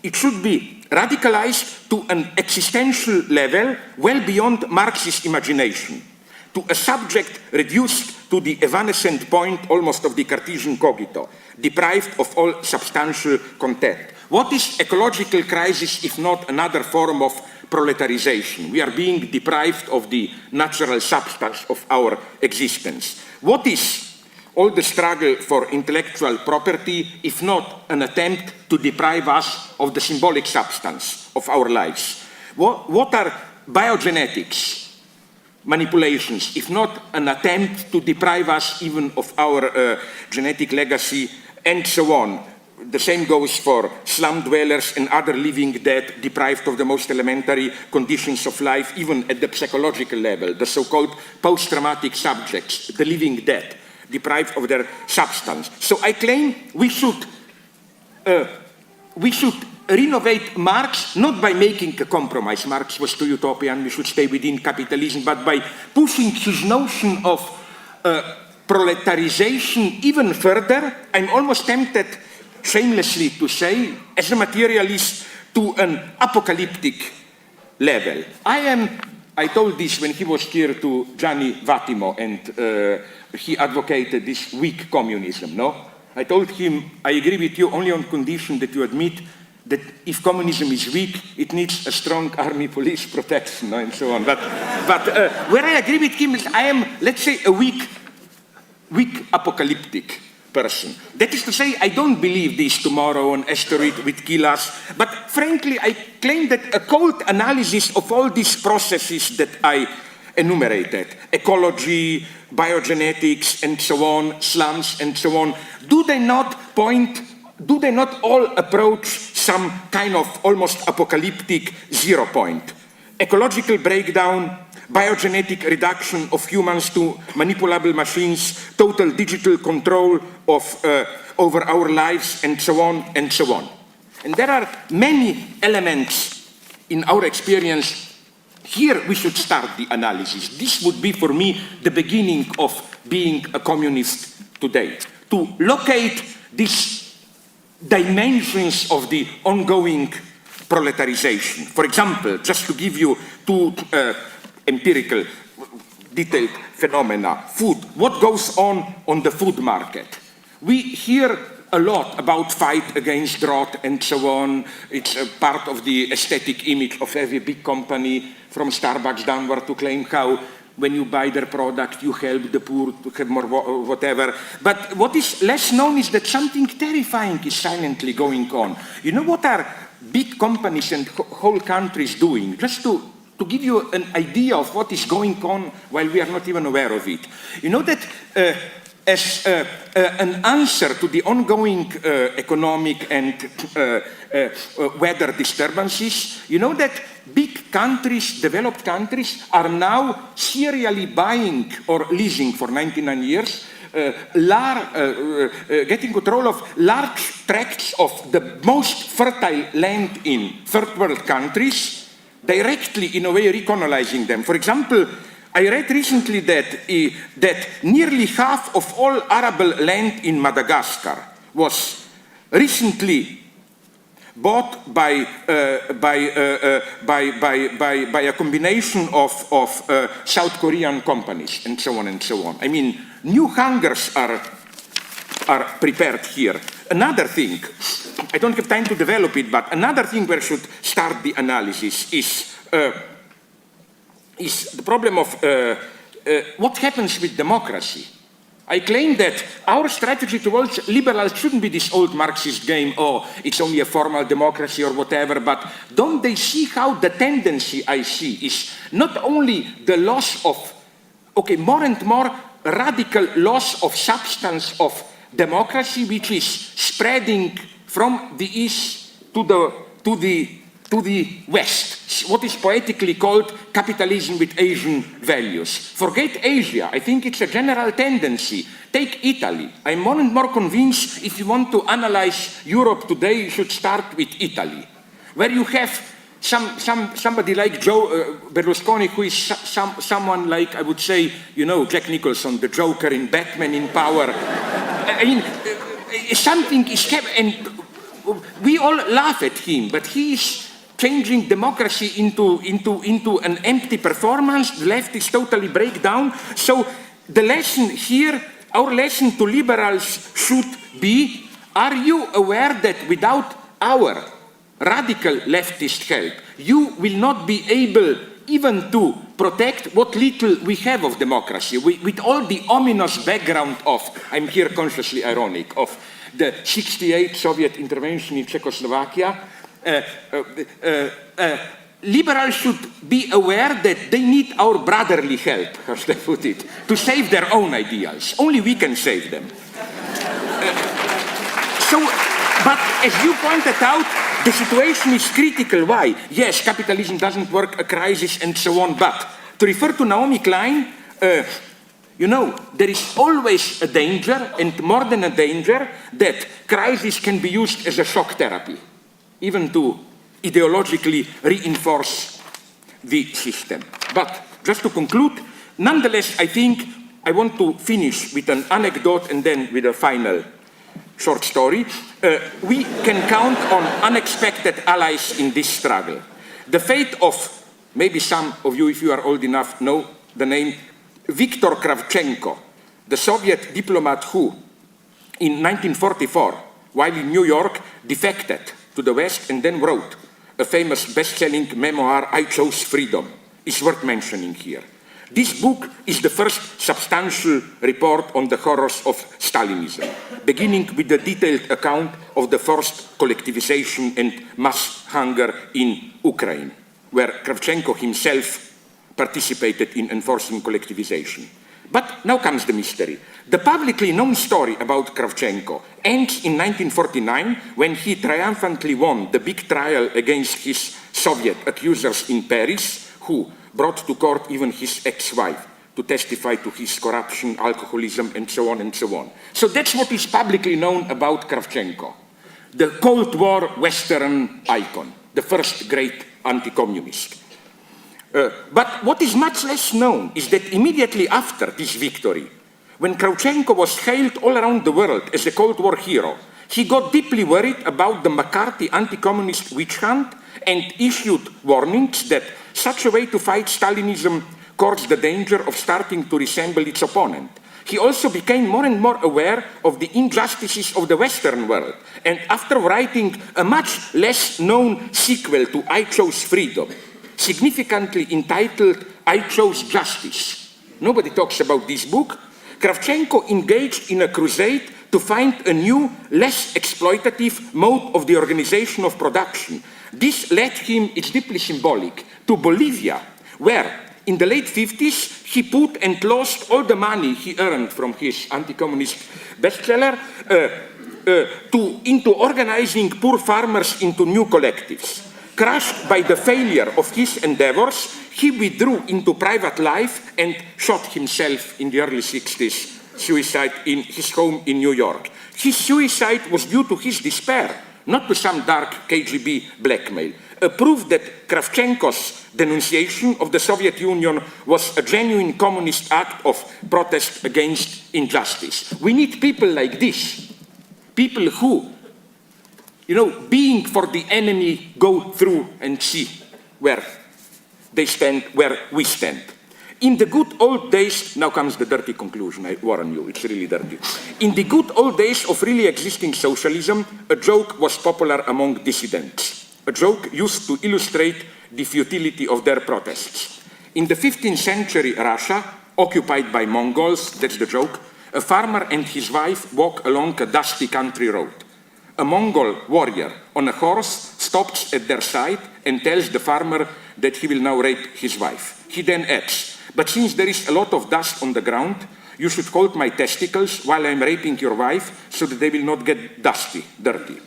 It should be radicalized to an existential level well beyond Marxist imagination, to a subject reduced to the evanescent point almost of the Cartesian cogito, deprived of all substantial content. What is ecological crisis if not another form of proletarization? We are being deprived of the natural substance of our existence. What is all the struggle for intellectual property if not an attempt to deprive us of the symbolic substance of our lives? What are biogenetics manipulations if not an attempt to deprive us even of our genetic legacy, and so on? The same goes for slum dwellers and other living dead deprived of the most elementary conditions of life, even at the psychological level, the so-called post-traumatic subjects, the living dead, deprived of their substance. So I claim we should renovate Marx not by making a compromise. Marx was too utopian, we should stay within capitalism, but by pushing his notion of proletarization even further. I'm almost tempted shamelessly to say, as a materialist, to an apocalyptic level. I told this when he was here to Gianni Vattimo, and he advocated this weak communism, no? I told him, I agree with you only on condition that you admit that if communism is weak, it needs a strong army, police, protection, and so on. But where I agree with him is I am, let's say, a weak apocalyptic person. That is to say, I don't believe this tomorrow an asteroid will kill us, but frankly, I claim that a cold analysis of all these processes that I enumerated, ecology, biogenetics, and so on, slums, and so on, do they not all approach some kind of almost apocalyptic 0 point? Ecological breakdown, biogenetic reduction of humans to manipulable machines, total digital control of, over our lives, and so on, and so on. And there are many elements in our experience. Here we should start the analysis. This would be for me the beginning of being a communist today. To locate these dimensions of the ongoing proletarization. For example, just to give you two empirical, detailed phenomena. Food. What goes on the food market? We hear a lot about fight against drought and so on. It's a part of the aesthetic image of every big company, from Starbucks downward, to claim how when you buy their product, you help the poor to have more whatever. But what is less known is that something terrifying is silently going on. You know what are big companies and whole countries doing? Just to give you an idea of what is going on while we are not even aware of it. You know that as an answer to the ongoing economic and weather disturbances, you know that big countries, developed countries, are now serially buying or leasing for 99 years, getting control of large tracts of the most fertile land in third world countries, directly, in a way, recolonizing them. For example, I read recently that nearly half of all arable land in Madagascar was recently bought by a combination of South Korean companies, and so on and so on. I mean, new hungers are prepared here. Another thing, I don't have time to develop it, but another thing where I should start the analysis is the problem of what happens with democracy. I claim that our strategy towards liberals shouldn't be this old Marxist game, oh, it's only a formal democracy or whatever, but don't they see how the tendency I see is not only the loss of, more and more radical loss of substance of democracy, which is spreading from the east to the west, what is poetically called capitalism with Asian values. Forget Asia. I think it's a general tendency. Take Italy. I'm more and more convinced if you want to analyze Europe today, you should start with Italy, where you have somebody like Joe Berlusconi, who is someone like, I would say, you know, Jack Nicholson, the Joker in Batman in power. I mean, something is happening, and we all laugh at him, but he is changing democracy into an empty performance. The left is totally breakdown. So the lesson here, our lesson to liberals should be, are you aware that without our radical leftist help, you will not be able even to protect what little we have of democracy, with all the ominous background of, I'm here consciously ironic, of the 68 Soviet intervention in Czechoslovakia. Liberals should be aware that they need our brotherly help, as they put it, to save their own ideals. Only we can save them. But as you pointed out, the situation is critical. Why? Yes, capitalism doesn't work, a crisis, and so on. But to refer to Naomi Klein, you know, there is always a danger, and more than a danger, that crisis can be used as a shock therapy, even to ideologically reinforce the system. But just to conclude, nonetheless, I think I want to finish with an anecdote and then with a final short story, we can count on unexpected allies in this struggle. The fate of, maybe some of you, if you are old enough, know the name Viktor Kravchenko, the Soviet diplomat who, in 1944, while in New York, defected to the West and then wrote a famous best-selling memoir, I Chose Freedom, is worth mentioning here. This book is the first substantial report on the horrors of Stalinism, beginning with the detailed account of the forced collectivization and mass hunger in Ukraine, where Kravchenko himself participated in enforcing collectivization. But now comes the mystery. The publicly known story about Kravchenko ends in 1949 when he triumphantly won the big trial against his Soviet accusers in Paris, who brought to court even his ex-wife to testify to his corruption, alcoholism, and so on and so on. So that's what is publicly known about Kravchenko, the Cold War Western icon, the first great anti-communist. But what is much less known is that immediately after this victory, when Kravchenko was hailed all around the world as a Cold War hero, he got deeply worried about the McCarthy anti-communist witch hunt and issued warnings that such a way to fight Stalinism courts the danger of starting to resemble its opponent. He also became more and more aware of the injustices of the Western world, and after writing a much less known sequel to I Chose Freedom, significantly entitled I Chose Justice, nobody talks about this book, Kravchenko engaged in a crusade to find a new, less exploitative mode of the organization of production. This led him, it's deeply symbolic, to Bolivia, where in the late 50s he put and lost all the money he earned from his anti-communist bestseller into organizing poor farmers into new collectives. Crushed by the failure of his endeavors, he withdrew into private life and shot himself in the early 60s, suicide in his home in New York. His suicide was due to his despair, not to some dark KGB blackmail. A proof that Kravchenko's denunciation of the Soviet Union was a genuine communist act of protest against injustice. We need people like this, people who, being for the enemy, go through and see where they stand, where we stand. In the good old days, now comes the dirty conclusion, I warn you, it's really dirty. In the good old days of really existing socialism, a joke was popular among dissidents. A joke used to illustrate the futility of their protests. In the 15th century Russia, occupied by Mongols, that's the joke, a farmer and his wife walk along a dusty country road. A Mongol warrior on a horse stops at their side and tells the farmer that he will now rape his wife. He then adds, but since there is a lot of dust on the ground, you should hold my testicles while I am raping your wife so that they will not get dirty.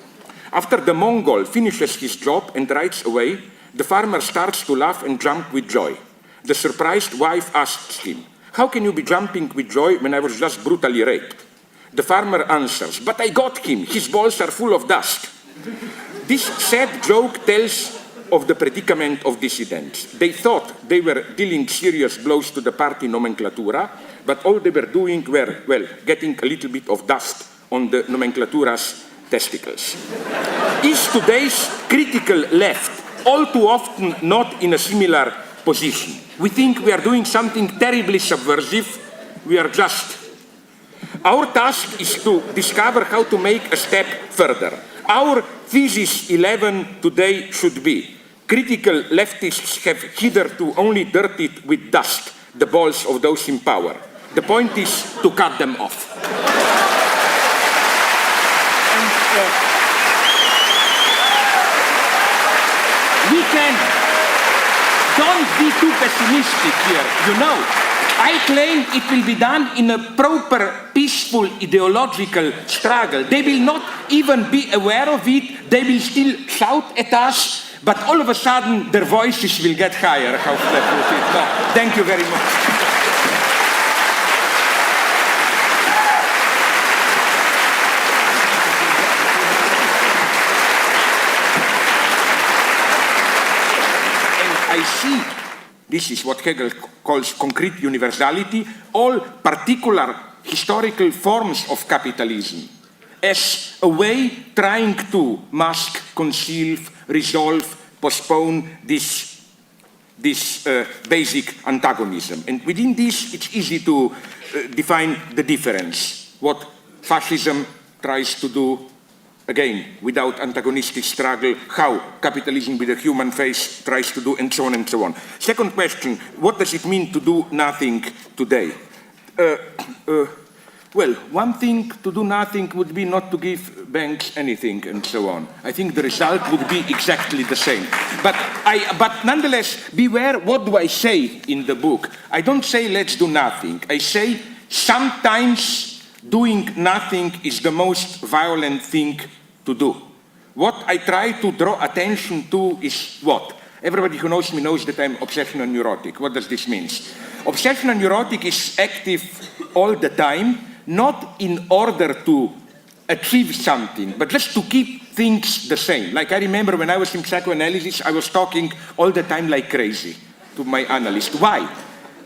After the Mongol finishes his job and rides away, the farmer starts to laugh and jump with joy. The surprised wife asks him, how can you be jumping with joy when I was just brutally raped? The farmer answers, but I got him, his balls are full of dust. This sad joke tells of the predicament of dissidents. They thought they were dealing serious blows to the party nomenclatura, but all they were doing were, getting a little bit of dust on the nomenclatura's testicles. Is today's critical left all too often not in a similar position? We think we are doing something terribly subversive. We are just. Our task is to discover how to make a step further. Our thesis 11 today should be, critical leftists have hitherto only dirtied with dust the balls of those in power. The point is to cut them off. We can. Don't be too pessimistic here, I claim it will be done in a proper, peaceful, ideological struggle. They will not even be aware of it. They will still shout at us, but all of a sudden their voices will get higher. How should I put it? No, thank you very much. I see, this is what Hegel calls concrete universality, all particular historical forms of capitalism as a way trying to mask, conceal, resolve, postpone this basic antagonism. And within this, it's easy to define the difference. What fascism tries to do, again, without antagonistic struggle, how capitalism with a human face tries to do, and so on and so on. Second question, what does it mean to do nothing today? Well, one thing to do nothing would be not to give banks anything and so on. I think the result would be exactly the same. But nonetheless, beware what do I say in the book. I don't say let's do nothing. I say sometimes doing nothing is the most violent thing to do. What I try to draw attention to is what? Everybody who knows me knows that I'm obsessional neurotic. What does this mean? Obsessional neurotic is active all the time, not in order to achieve something, but just to keep things the same. Like I remember when I was in psychoanalysis, I was talking all the time like crazy to my analyst. Why?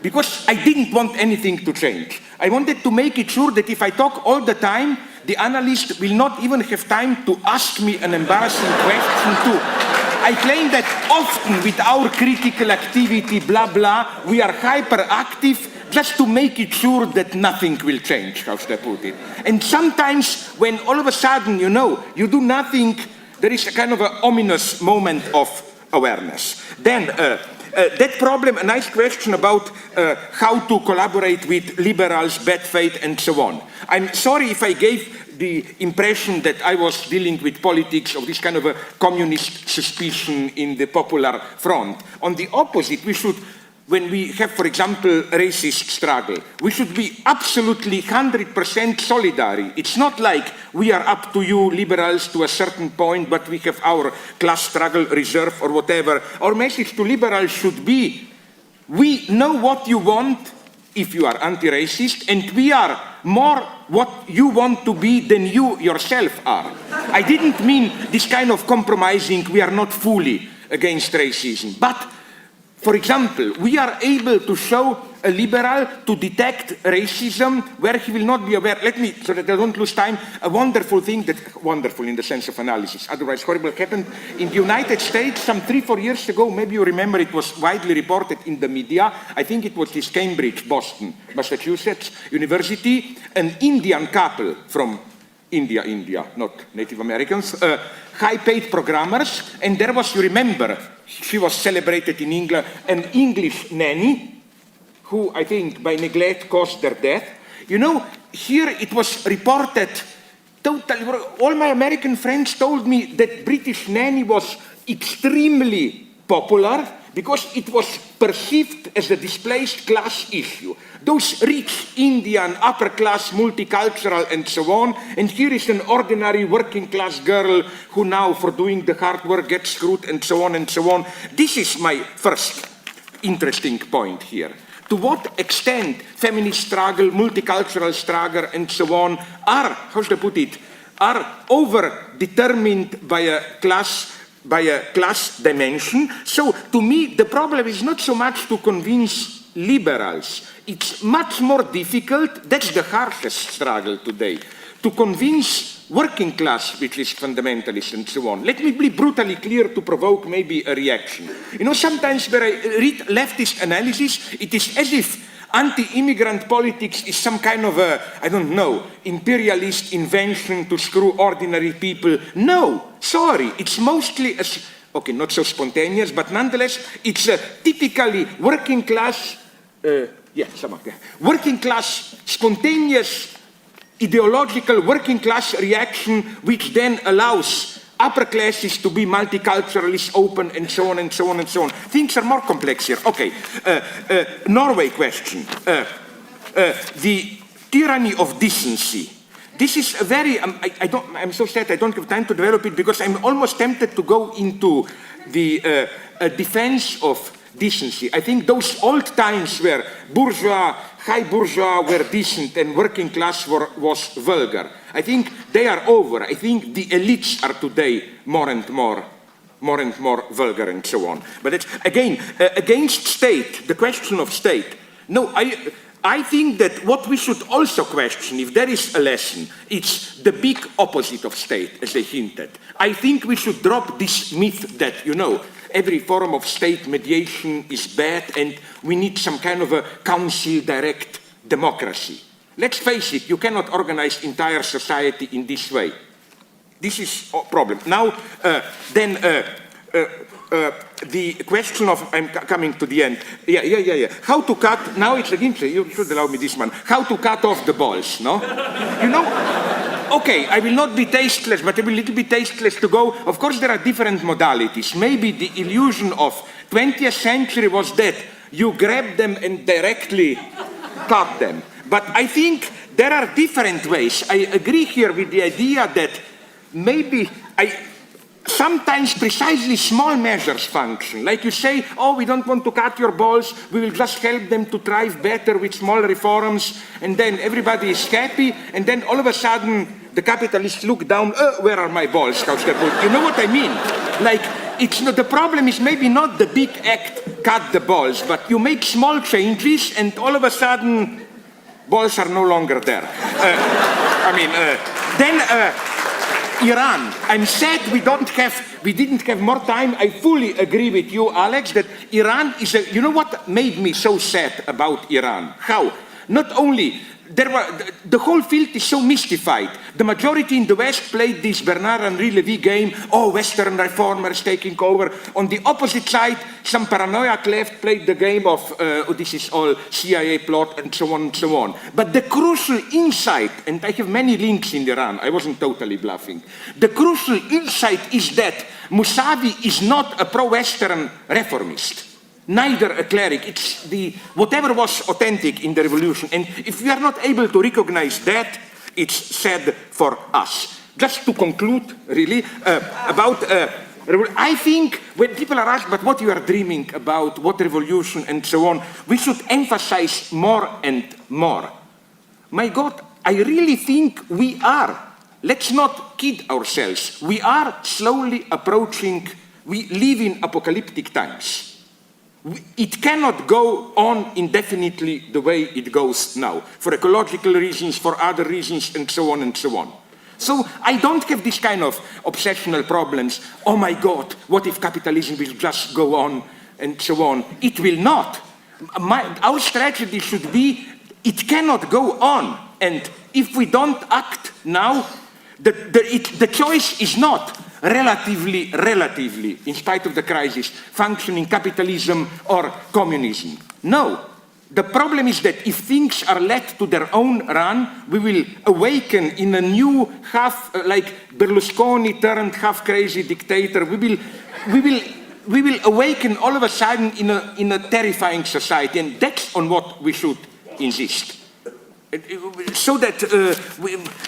Because I didn't want anything to change. I wanted to make it sure that if I talk all the time, the analyst will not even have time to ask me an embarrassing question too. I claim that often with our critical activity, blah, blah, we are hyperactive just to make it sure that nothing will change, how should I put it. And sometimes when all of a sudden, you know, you do nothing, there is a kind of an ominous moment of awareness. Then that problem, a nice question about how to collaborate with liberals, bad faith, and so on. I'm sorry if I gave the impression that I was dealing with politics of this kind of a communist suspicion in the Popular Front. On the opposite, we should, when we have, for example, racist struggle, we should be absolutely 100% solidary. It's not like we are up to you liberals to a certain point, but we have our class struggle reserve or whatever. Our message to liberals should be, we know what you want if you are anti-racist, and we are more what you want to be than you yourself are. I didn't mean this kind of compromising, we are not fully against racism, but for example, we are able to show a liberal to detect racism where he will not be aware. Let me, so that I don't lose time, a wonderful thing that, wonderful in the sense of analysis, otherwise horrible, happened in the United States some 3-4 years ago. Maybe you remember it was widely reported in the media. I think it was this Cambridge, Boston, Massachusetts University, an Indian couple from India, not Native Americans, high-paid programmers, and there was, you remember, she was celebrated in England, an English nanny, who I think by neglect caused their death. You know, here it was reported, totally, all my American friends told me that British nanny was extremely popular because it was perceived as a displaced class issue. Those rich Indian, upper class, multicultural, and so on, and here is an ordinary working class girl who now, for doing the hard work, gets screwed, and so on and so on. This is my first interesting point here. To what extent feminist struggle, multicultural struggle, and so on are, how should I put it, are over-determined by a class dimension. So to me, the problem is not so much to convince liberals. It's much more difficult, that's the harshest struggle today, to convince working class, which is fundamentalist and so on. Let me be brutally clear to provoke maybe a reaction. You know, sometimes when I read leftist analysis, it is as if anti-immigrant politics is some kind of a, I don't know, imperialist invention to screw ordinary people. No, sorry, it's mostly, okay, not so spontaneous, but nonetheless, it's a typically working class, working class, spontaneous, ideological working class reaction, which then allows upper classes to be multiculturalist, open, and so on, and so on, and so on. Things are more complex here. Okay, Norway question. The tyranny of decency. This is a very, I'm so sad I don't have time to develop it because I'm almost tempted to go into the defense of decency. I think those old times where bourgeois, high bourgeois were decent and working class was vulgar, I think they are over. I think the elites are today more and more vulgar and so on. But it's, again, against state, the question of state. No, I think that what we should also question, if there is a lesson, it's the big opposite of state, as they hinted. I think we should drop this myth that, you know, every form of state mediation is bad and we need some kind of a council direct democracy. Let's face it, you cannot organize entire society in this way. This is a problem. Now, the question of, I'm coming to the end. Yeah. How to cut, now it's again, you should allow me this one. How to cut off the balls, no? You know, okay, I will not be tasteless, but I will a little bit tasteless to go. Of course, there are different modalities. Maybe the illusion of 20th century was that you grab them and directly cut them. But I think there are different ways. I agree here with the idea that maybe sometimes precisely small measures function. Like you say, oh, we don't want to cut your balls, we will just help them to thrive better with small reforms, and then everybody is happy, and then all of a sudden the capitalists look down, where are my balls? You know what I mean? Like, it's not, the problem is maybe not the big act, cut the balls, but you make small changes, and all of a sudden balls are no longer there. Iran. I'm sad we didn't have more time. I fully agree with you, Alex, that Iran is you know what made me so sad about Iran? How? Not only, the whole field is so mystified. The majority in the West played this Bernard-Henri Lévy game, oh, Western reformers taking over. On the opposite side, some paranoiac left played the game of, this is all CIA plot, and so on and so on. But the crucial insight, and I have many links in Iran, I wasn't totally bluffing. The crucial insight is that Mousavi is not a pro-Western reformist. Neither a cleric. It's whatever was authentic in the revolution. And if we are not able to recognize that, it's sad for us. Just to conclude, really, I think when people are asked, but what you are dreaming about, what revolution and so on, we should emphasize more and more. My God, I really think we are. Let's not kid ourselves. We are slowly approaching, we live in apocalyptic times. It cannot go on indefinitely the way it goes now, for ecological reasons, for other reasons, and so on and so on. So I don't have this kind of obsessional problems. Oh my God, what if capitalism will just go on and so on? It will not. Our strategy should be, it cannot go on. And if we don't act now, the choice is not relatively, in spite of the crisis, functioning capitalism or communism. No. The problem is that if things are let to their own run, we will awaken in a new like Berlusconi turned half-crazy dictator. We will awaken all of a sudden in a terrifying society, and that's on what we should insist. So that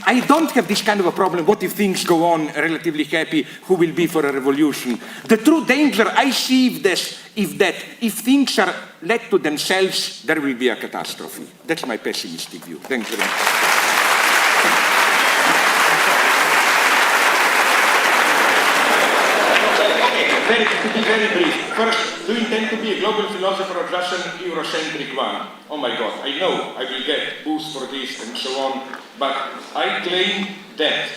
I don't have this kind of a problem. What if things go on relatively happy? Who will be for a revolution? The true danger I see if things are led to themselves, there will be a catastrophe. That's my pessimistic view. Thank you very much. To be very brief. First, do you intend to be a global philosopher or just an Eurocentric one? Oh my God, I know I will get boost for this and so on, but I claim that,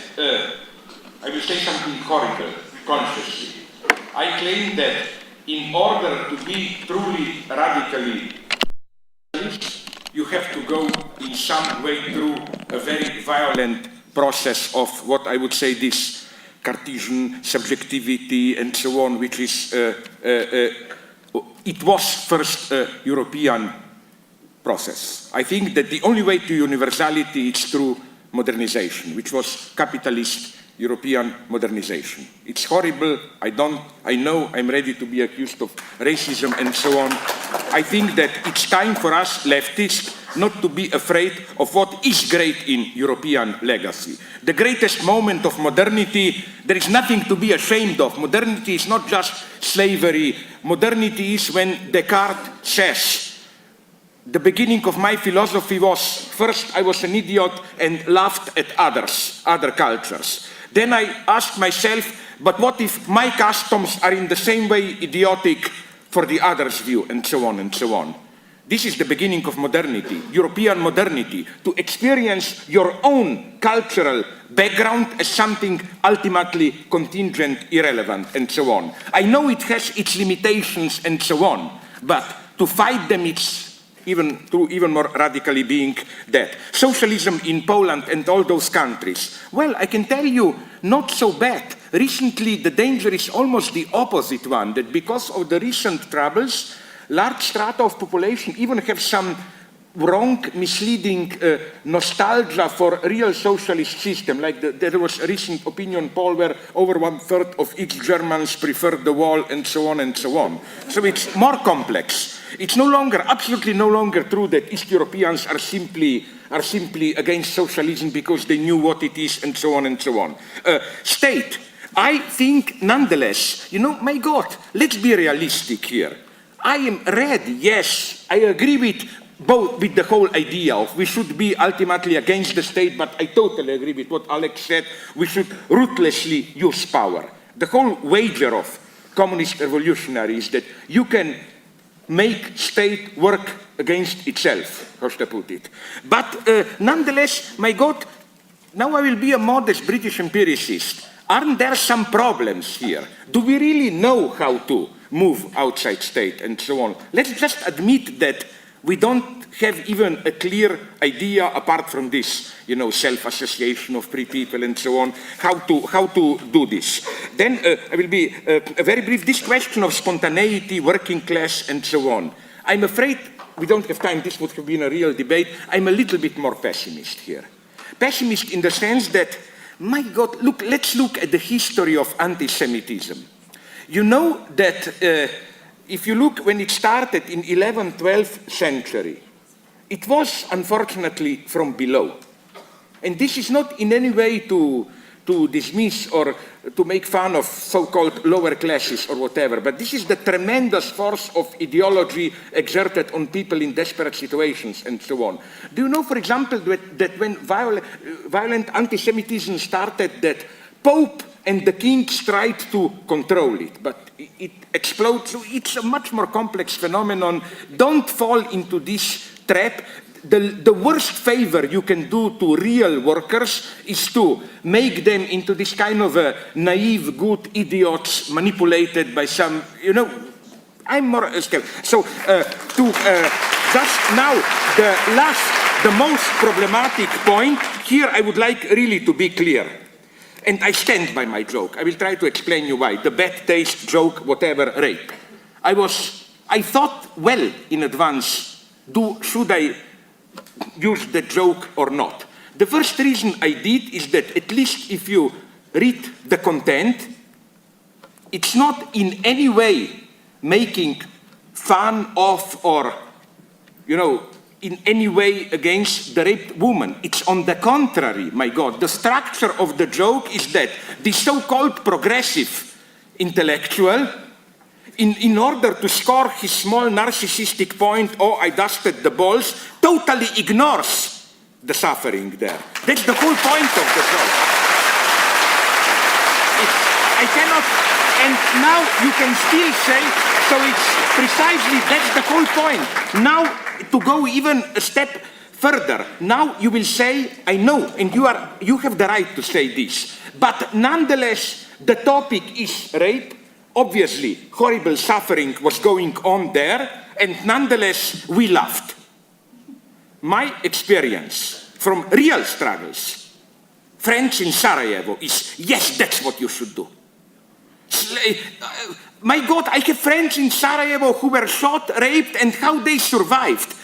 I will say something horrible, consciously. I claim that in order to be truly radically, you have to go in some way through a very violent process of what I would say this Cartesian subjectivity and so on, which is, it was first a European process. I think that the only way to universality is through modernization, which was capitalist European modernization. It's horrible, I know I'm ready to be accused of racism and so on. I think that it's time for us leftists not to be afraid of what is great in European legacy. The greatest moment of modernity, there is nothing to be ashamed of. Modernity is not just slavery. Modernity is when Descartes says, the beginning of my philosophy was, first I was an idiot and laughed at others, other cultures. Then I asked myself, but what if my customs are in the same way idiotic for the others' view, and so on and so on. This is the beginning of modernity, European modernity, to experience your own cultural background as something ultimately contingent, irrelevant, and so on. I know it has its limitations and so on, but to fight them, it's even more radically being that. Socialism in Poland and all those countries. Well, I can tell you, not so bad. Recently, the danger is almost the opposite one, that because of the recent troubles, large strata of population even have some wrong, misleading nostalgia for real socialist system. Like there was a recent opinion poll where over 1/3 of East Germans prefer the wall and so on and so on. So it's more complex. It's absolutely no longer true that East Europeans are simply against socialism because they knew what it is and so on and so on. State, I think nonetheless, my God, let's be realistic here. I am ready, yes, I agree with the whole idea of we should be ultimately against the state, but I totally agree with what Alex said, we should ruthlessly use power. The whole wager of communist revolutionaries is that you can make state work against itself, how should I put it. But nonetheless, my God, now I will be a modest British empiricist. Aren't there some problems here? Do we really know how to move outside state and so on? Let's just admit that we don't have even a clear idea apart from this, self-association of free people and so on, how to do this. Then I will be very brief. This question of spontaneity, working class and so on. I'm afraid we don't have time. This would have been a real debate. I'm a little bit more pessimist here. Pessimist in the sense that, my God, let's look at the history of anti-Semitism. You know that if you look when it started in 11th, 12th century, it was unfortunately from below. And this is not in any way to dismiss or to make fun of so-called lower classes or whatever, but this is the tremendous force of ideology exerted on people in desperate situations and so on. Do you know, for example, that when violent anti-Semitism started, that Pope and the kings tried to control it, but it explodes. So it's a much more complex phenomenon. Don't fall into this trap. The worst favor you can do to real workers is to make them into this kind of naive, good idiots manipulated by some, I'm more scared. So just now, the most problematic point, here I would like really to be clear. And I stand by my joke. I will try to explain you why. The bad taste joke, whatever, rape. I thought well in advance, should I use the joke or not? The first reason I did is that at least if you read the content, it's not in any way making fun of or, in any way against the raped woman. It's on the contrary, my God. The structure of the joke is that the so-called progressive intellectual, in order to score his small narcissistic point, oh, I dusted the balls, totally ignores the suffering there. That's the whole point of the joke. I cannot, and now you can still say, so it's precisely, that's the whole point. Now, to go even a step further, now you will say, I know, and you have the right to say this, but nonetheless, the topic is rape. Obviously, horrible suffering was going on there, and nonetheless, we laughed. My experience from real struggles, friends in Sarajevo, is yes, that's what you should do. My God, I have friends in Sarajevo who were shot, raped, and how they survived.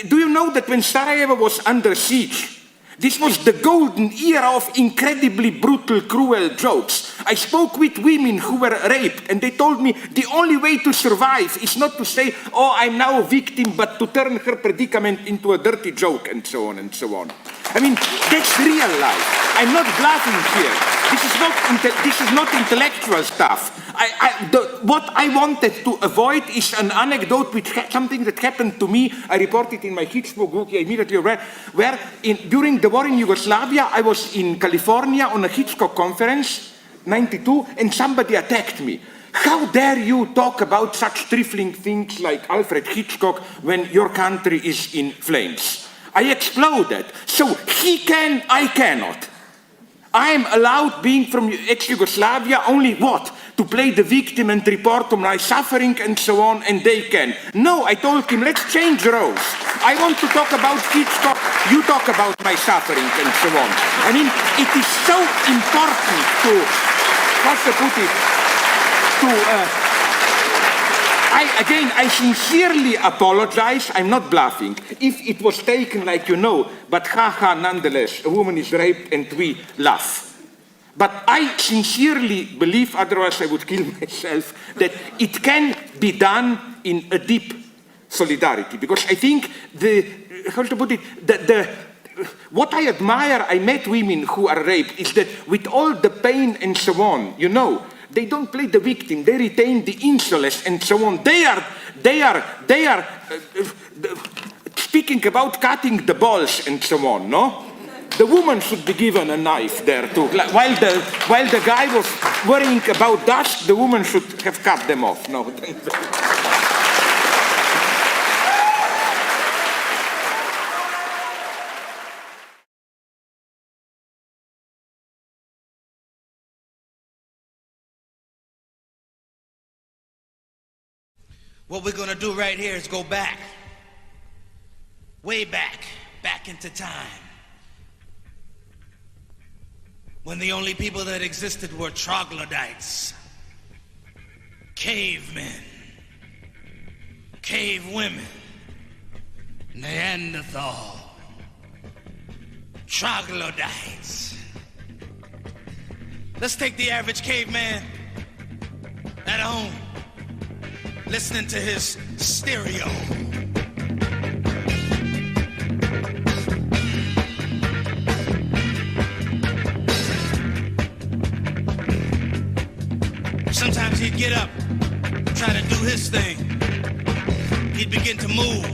Do you know that when Sarajevo was under siege, this was the golden era of incredibly brutal, cruel jokes. I spoke with women who were raped, and they told me the only way to survive is not to say, oh, I'm now a victim, but to turn her predicament into a dirty joke, and so on and so on. I mean, that's real life. I'm not bluffing here. This is not intellectual stuff. What I wanted to avoid is an anecdote, something that happened to me. I reported in my Hitchcock book, I immediately read, where during the war in Yugoslavia, I was in California on a Hitchcock conference, 92, and somebody attacked me. How dare you talk about such trifling things like Alfred Hitchcock when your country is in flames? I exploded. So he can, I cannot. I am allowed, being from ex-Yugoslavia, only what? To play the victim and report on my suffering and so on, and they can. No, I told him, let's change roles. I want to talk about Hitchcock, you talk about my suffering and so on. I mean, it is so important to, what's to put it, I sincerely apologize, I'm not bluffing, if it was taken like you know, but haha, nonetheless, a woman is raped and we laugh. But I sincerely believe, otherwise I would kill myself, that it can be done in a deep solidarity. Because I think how to put it, what I admire, I met women who are raped, is that with all the pain and so on, you know, they don't play the victim, they retain the insolence and so on. They are speaking about cutting the balls and so on, no? The woman should be given a knife there too. While the guy was worrying about dust, the woman should have cut them off. No. What we're gonna do right here is go back, way back into time, when the only people that existed were troglodytes, cavemen, cave women, Neanderthal, troglodytes. Let's take the average caveman at home, listening to his stereo. Sometimes he'd get up, try to do his thing. He'd begin to move,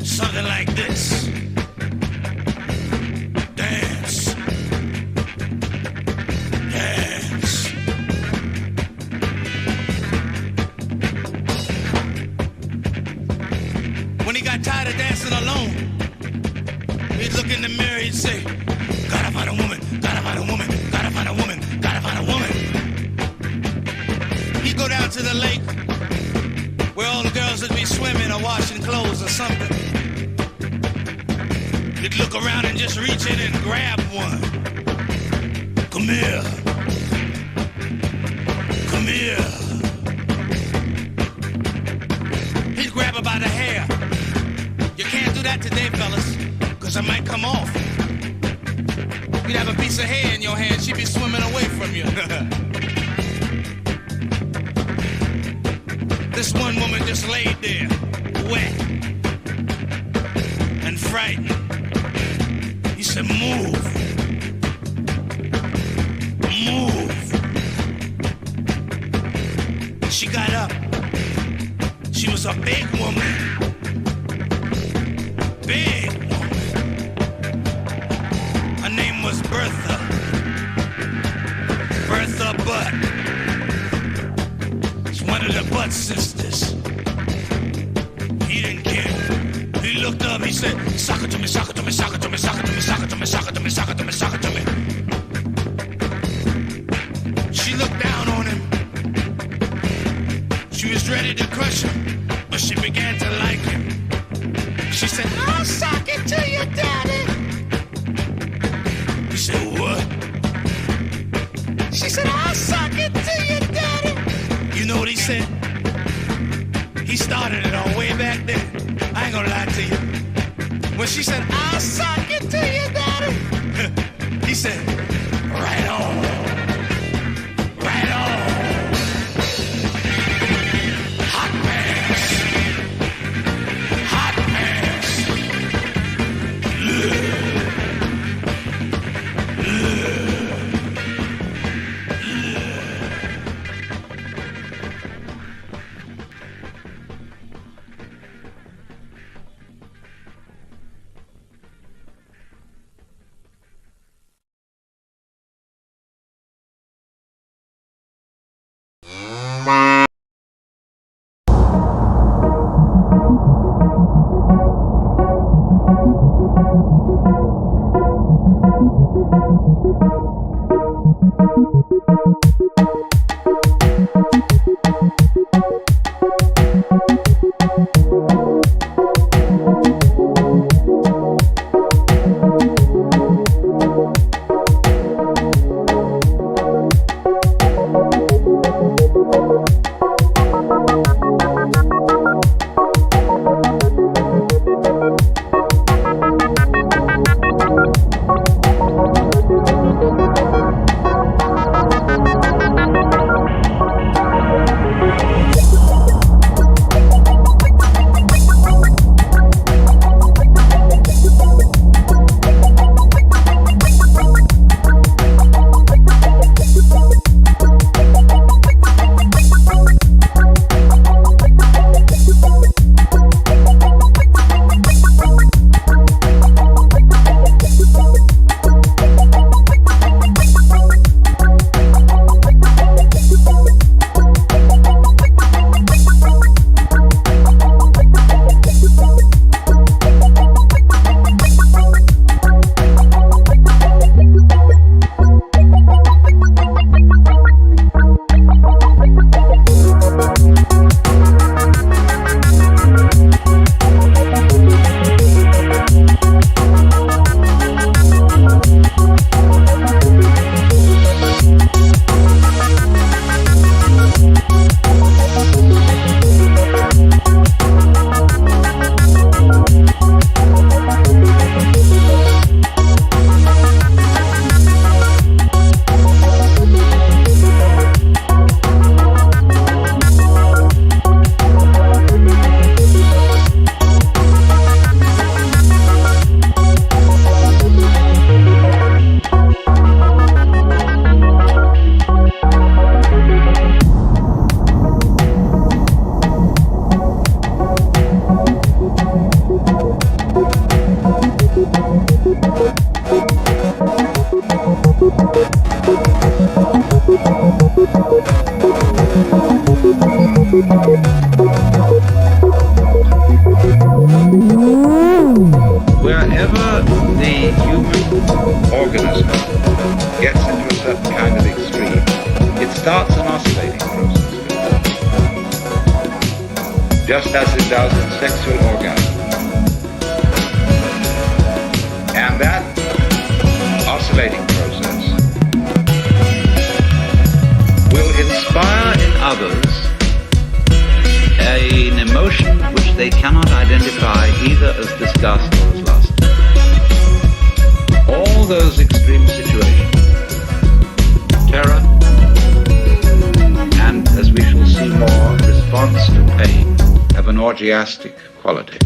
something like this. Dance. Dance. When he got tired of dancing alone, he'd look in the mirror, he'd say, gotta find a woman, gotta find a woman, gotta find a woman, gotta find a woman. He'd go down to the lake where all the girls would be swimming or washing clothes or something. He'd look around and just reach in and grab one. Come here. Come here. He'd grab her by the hair. You can't do that today, fellas, because it might come off. You'd have a piece of hair in your hand, she'd be swimming away from you. This one woman just laid there, wet and frightened. He said, move. Move. She got up. She was a big woman. Big woman. Her name was Bertha. Bertha Butt. One of the Butt sisters. He didn't care. He looked up, he said, sock it to me, sock it to me, sock it to me, sock it to me, sock it to me, sock it to me, sock it to me, sock it to me. She looked down on him. She was ready to crush him, but she began to like him. She said, I'll sock it to you, daddy. He said, what? She said, I'll sock it to you, daddy. You know what he said? He started it all way back then. I ain't gonna lie to you. When she said, I'll sock it to you, daddy, he said, right on. Right on. Hot pants. Hot pants. Wherever the human organism gets into a certain kind of extreme, it starts an oscillating process, just as it does in sexual orgasm. And that oscillating process will inspire in others an emotion which they cannot identify either as disgust or as lust. All those extreme situations, terror, and as we shall see more, response to pain, have an orgiastic quality.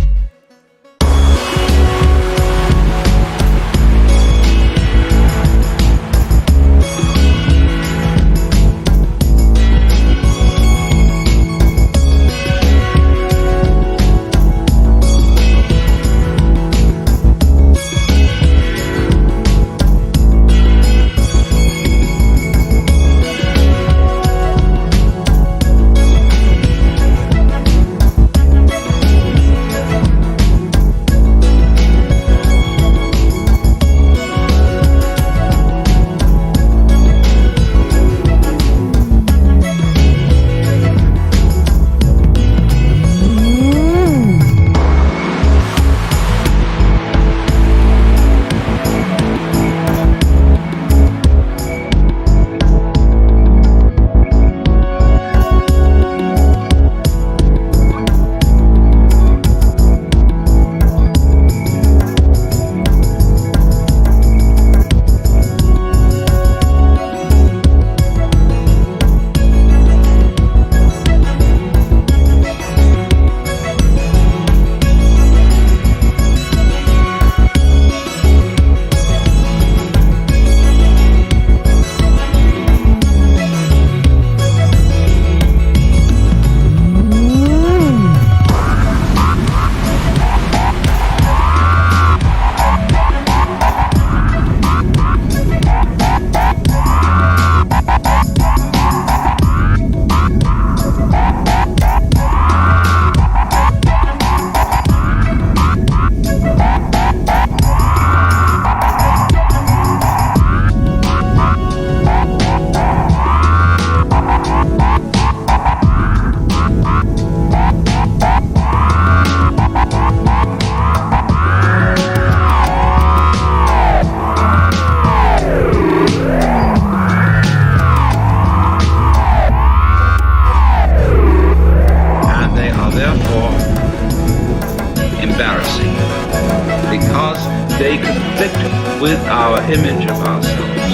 They conflict with our image of ourselves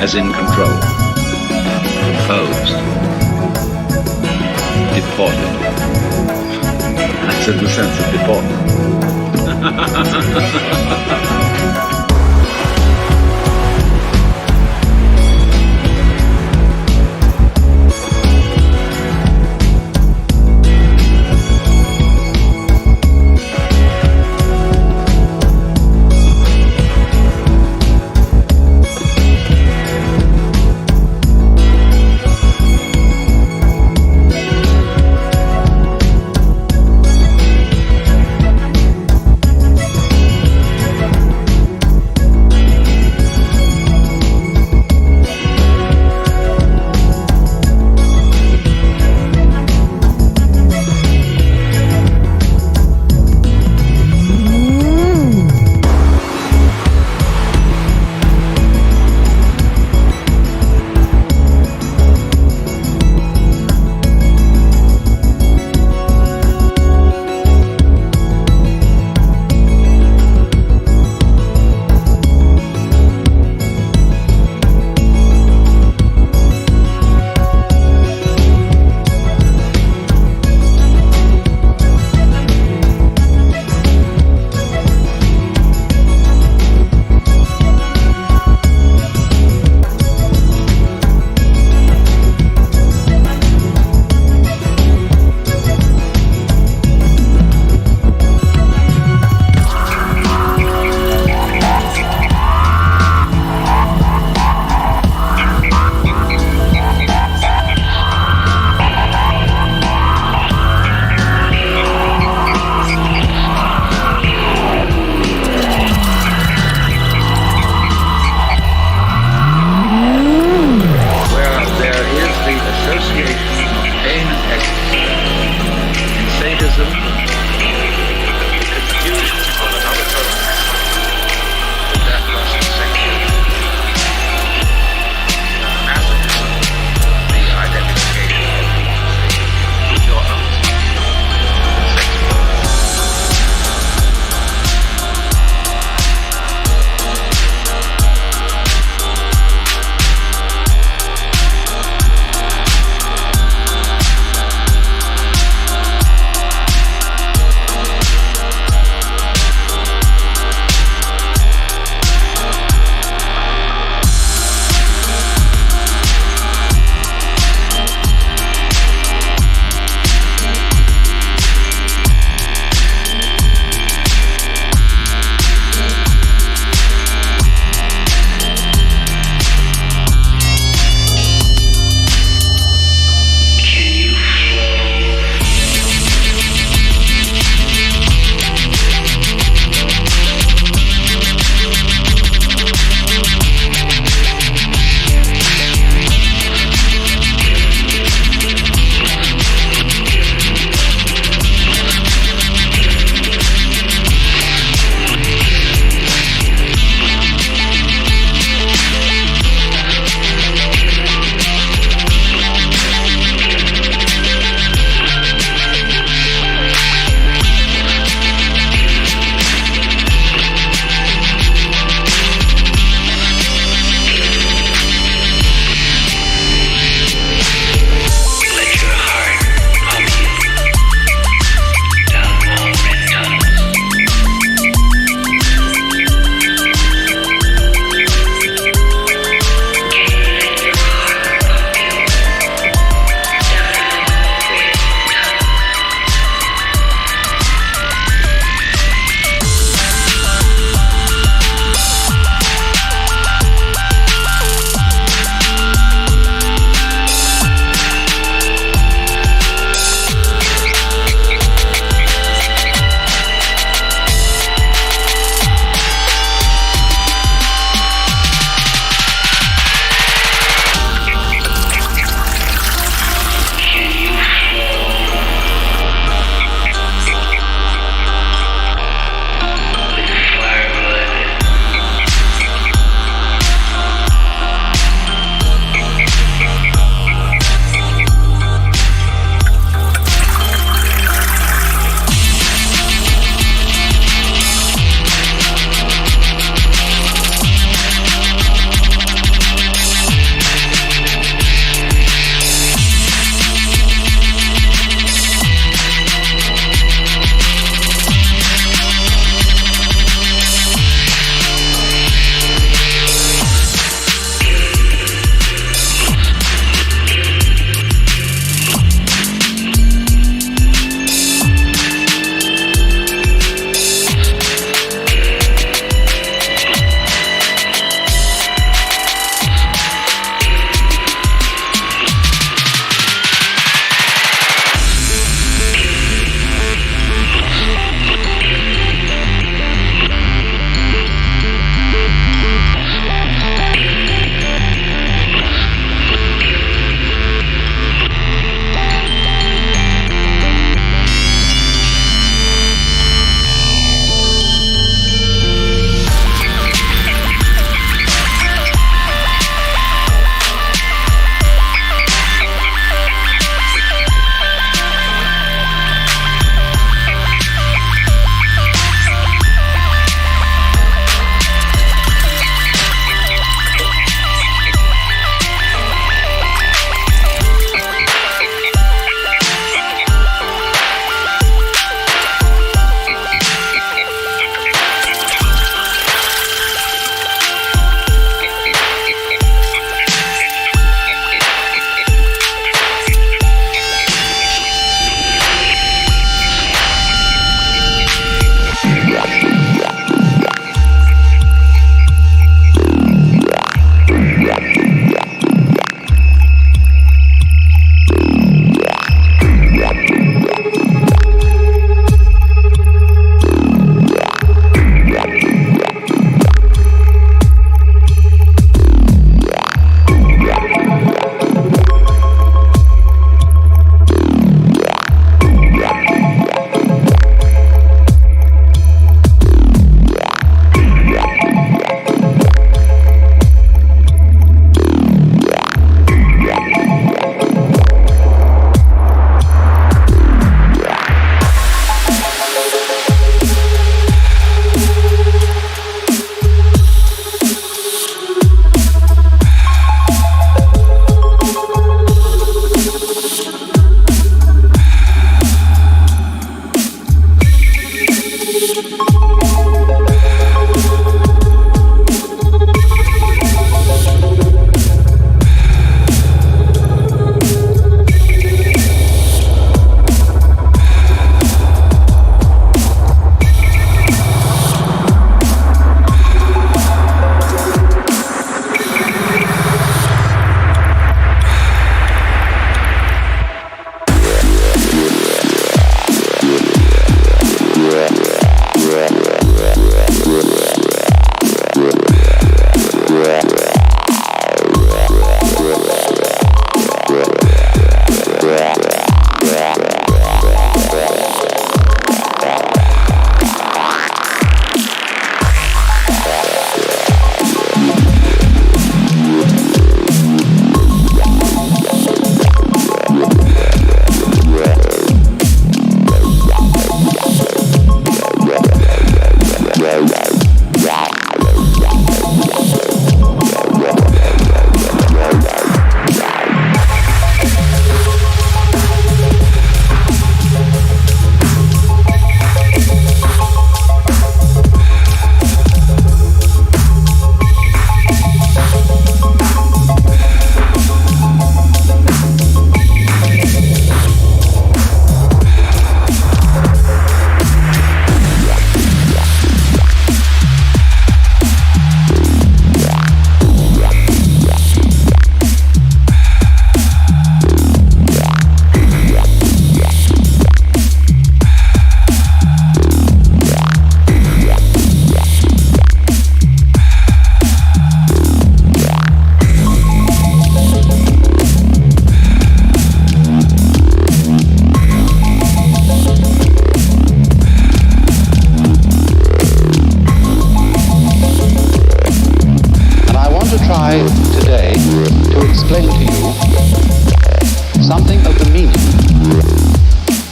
as in control, opposed, deported. That's in the sense of deportment.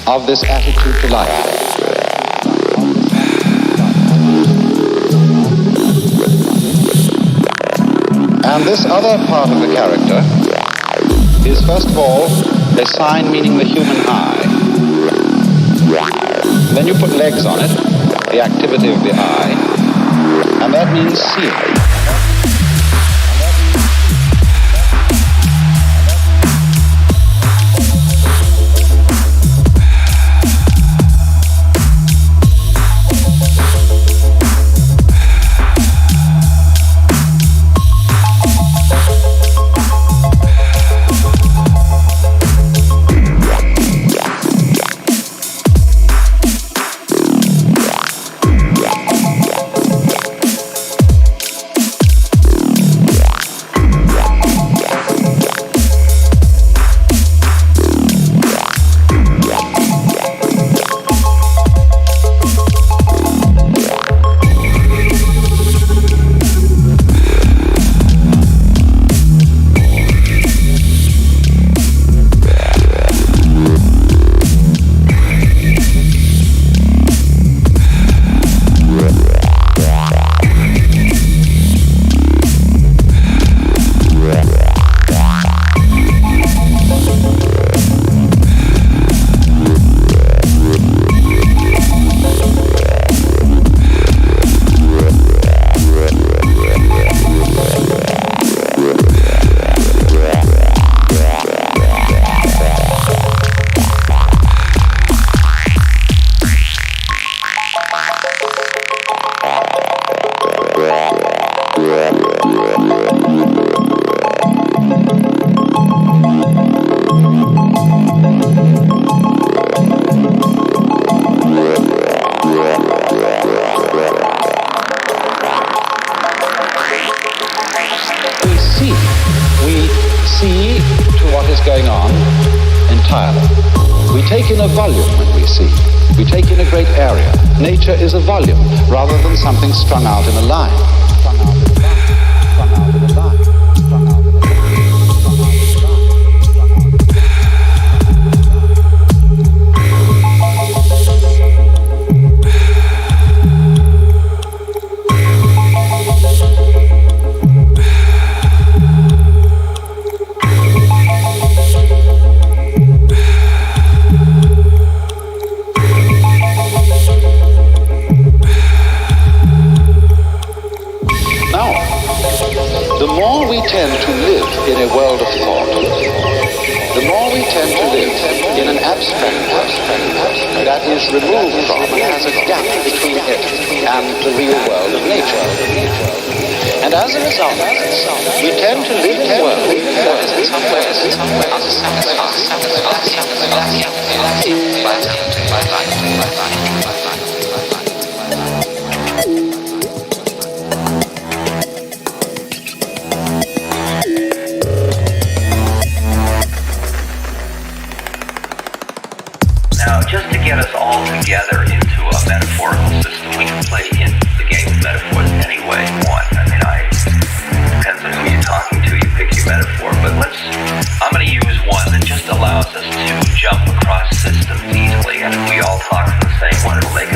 Of this attitude to life. And this other part of the character is, first of all, a sign meaning the human eye. Then you put legs on it, the activity of the eye, and that means seeing. going on entirely. We take in a volume when we see. We take in a great area. Nature is a volume rather than something strung out in a line. Strung out in a line. Strung out in a line. Strung out in a line. The more we tend to live in a world of thought, the more we tend to live in an abstract world that is removed from and has a gap between it and the real world of nature. And as a result, we tend to live in a world that is in some ways Now, just to get us all together into a metaphorical system, we can play in the game of metaphors any way you want. I mean, depends on who you're talking to, you pick your metaphor, but I'm going to use one that just allows us to jump across systems easily, and if we all talk to the same one, it'll make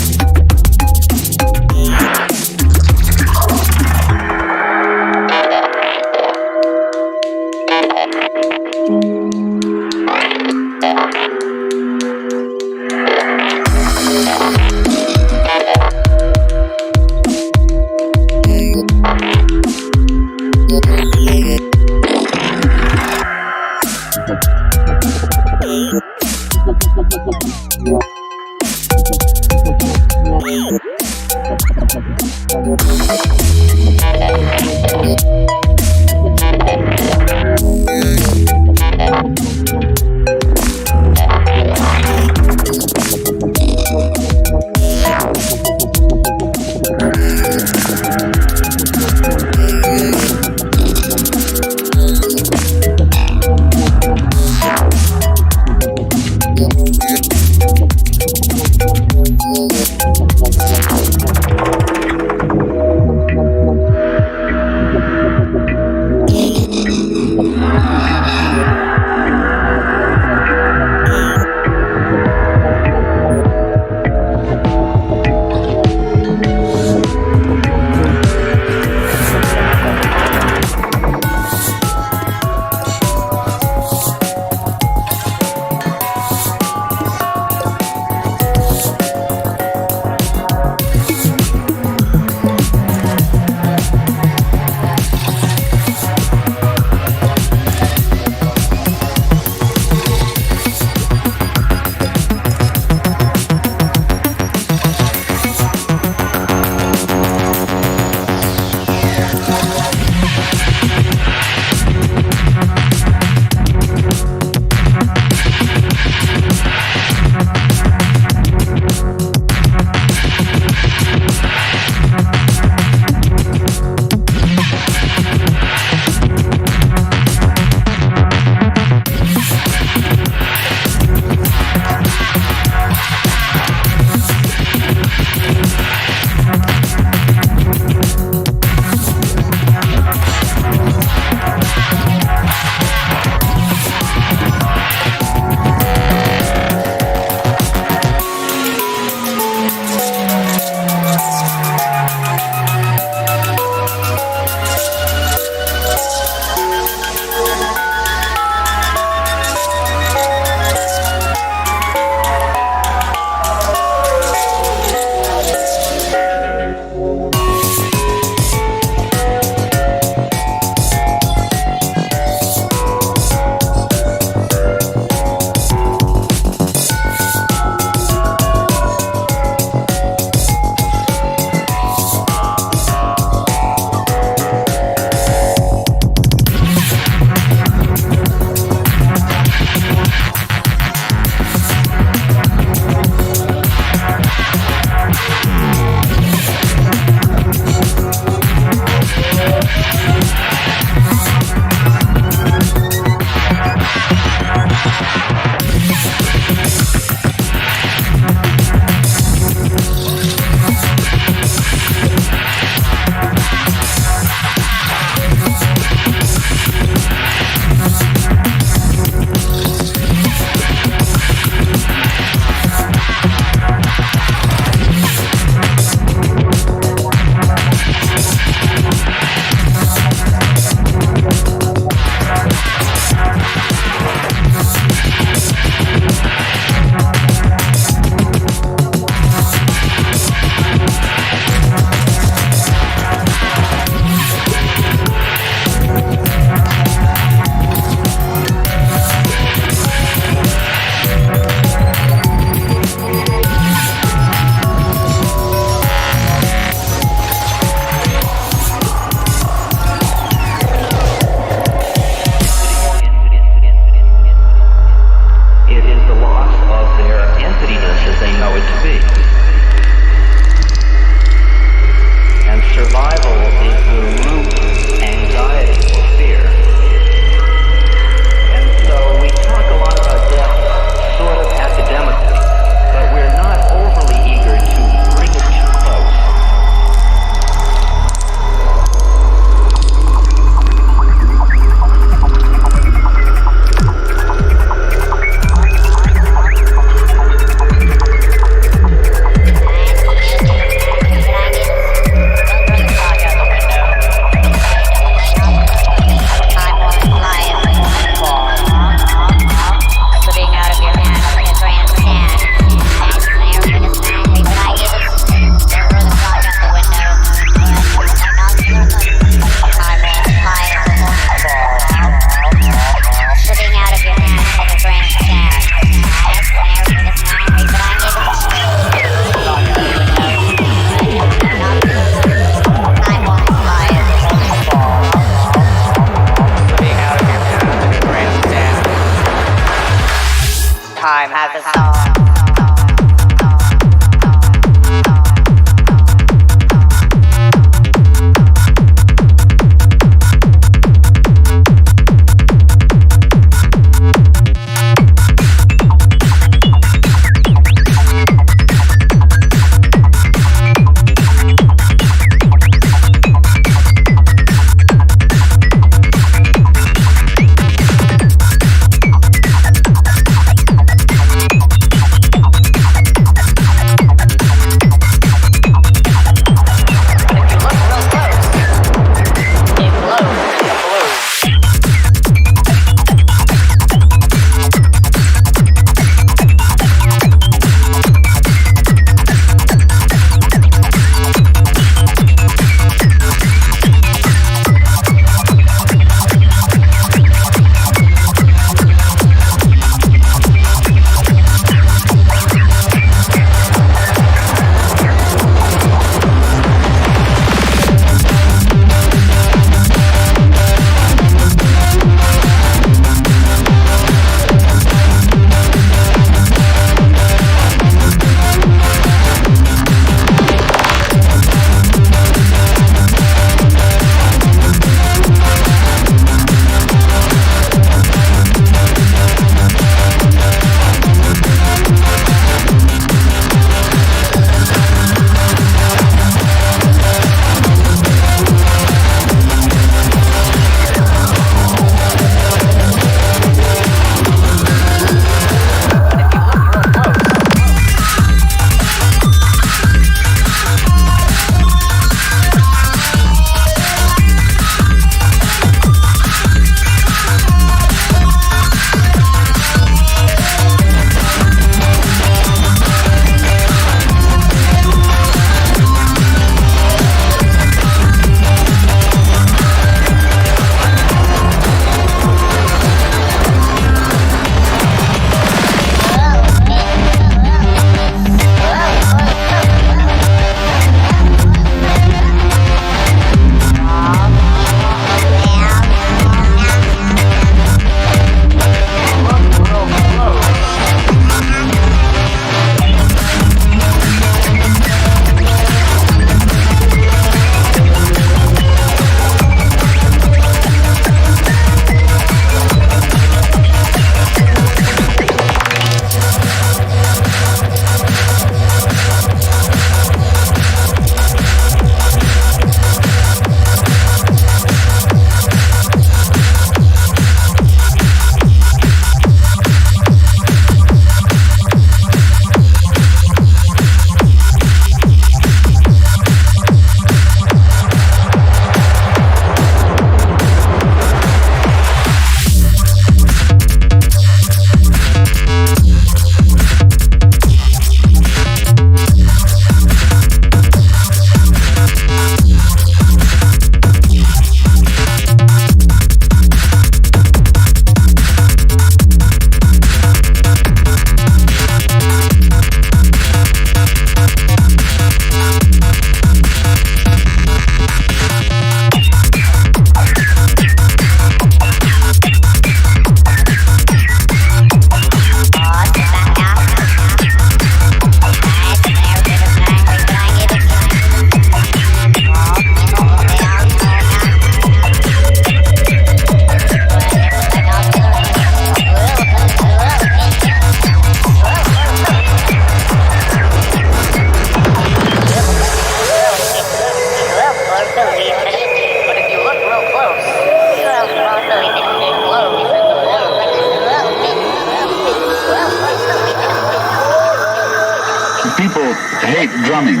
people hate drumming.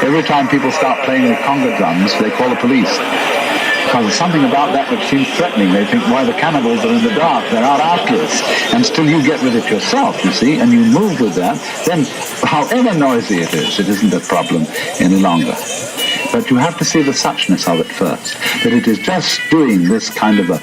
Every time people start playing the conga drums, they call the police. Because there's something about that which seems threatening. They think, why, the cannibals are in the dark, they're out after us. And still you get with it yourself, you see, and you move with that, then however noisy it isn't a problem any longer. But you have to see the suchness of it first, that it is just doing this kind of a